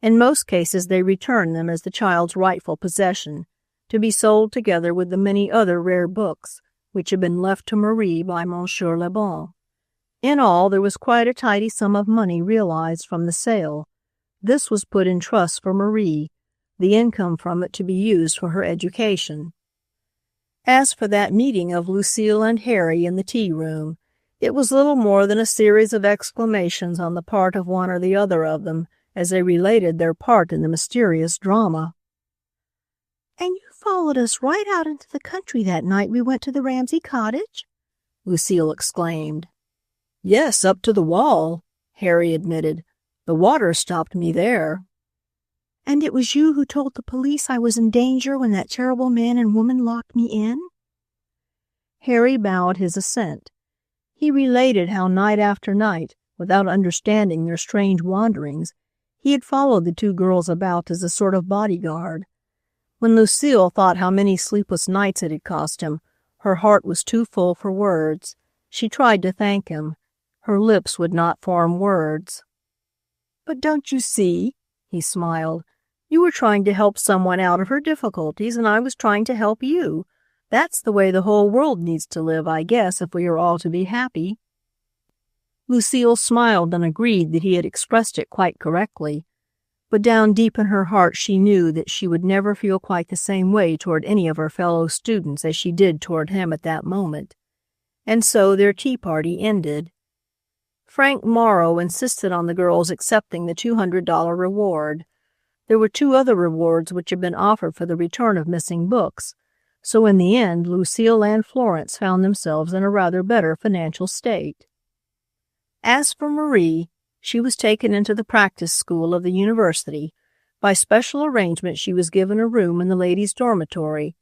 In most cases they returned them as the child's rightful possession, to be sold together with the many other rare books which had been left to Marie by Monsieur Le Bon. In all, there was quite a tidy sum of money realized from the sale. This was put in trust for Marie, the income from it to be used for her education. As for that meeting of Lucile and Harry in the tea-room, it was little more than a series of exclamations on the part of one or the other of them as they related their part in the mysterious drama. "And you followed us right out into the country that night we went to the Ramsay cottage?" Lucile exclaimed. "Yes, up to the wall," Harry admitted. "The water stopped me there." "And it was you who told the police I was in danger when that terrible man and woman locked me in?" Harry bowed his assent. He related how night after night, without understanding their strange wanderings, he had followed the two girls about as a sort of bodyguard. When Lucile thought how many sleepless nights it had cost him, her heart was too full for words. She tried to thank him. Her lips would not form words. "But don't you see?" he smiled. "You were trying to help someone out of her difficulties, and I was trying to help you. That's the way the whole world needs to live, I guess, if we are all to be happy." Lucile smiled and agreed that he had expressed it quite correctly. But down deep in her heart she knew that she would never feel quite the same way toward any of her fellow students as she did toward him at that moment. And so their tea party ended. Frank Morrow insisted on the girls accepting the $200 reward. There were two other rewards which had been offered for the return of missing books, so in the end Lucile and Florence found themselves in a rather better financial state. As for Marie, she was taken into the practice school of the university. By special arrangement she was given a room in the ladies' dormitory.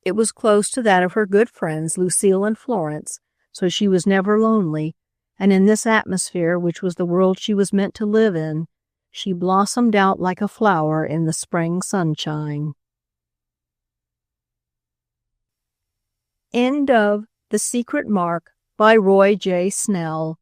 It was close to that of her good friends Lucile and Florence, so she was never lonely, and in this atmosphere, which was the world she was meant to live in, she blossomed out like a flower in the spring sunshine. End of The Secret Mark by Roy J. Snell.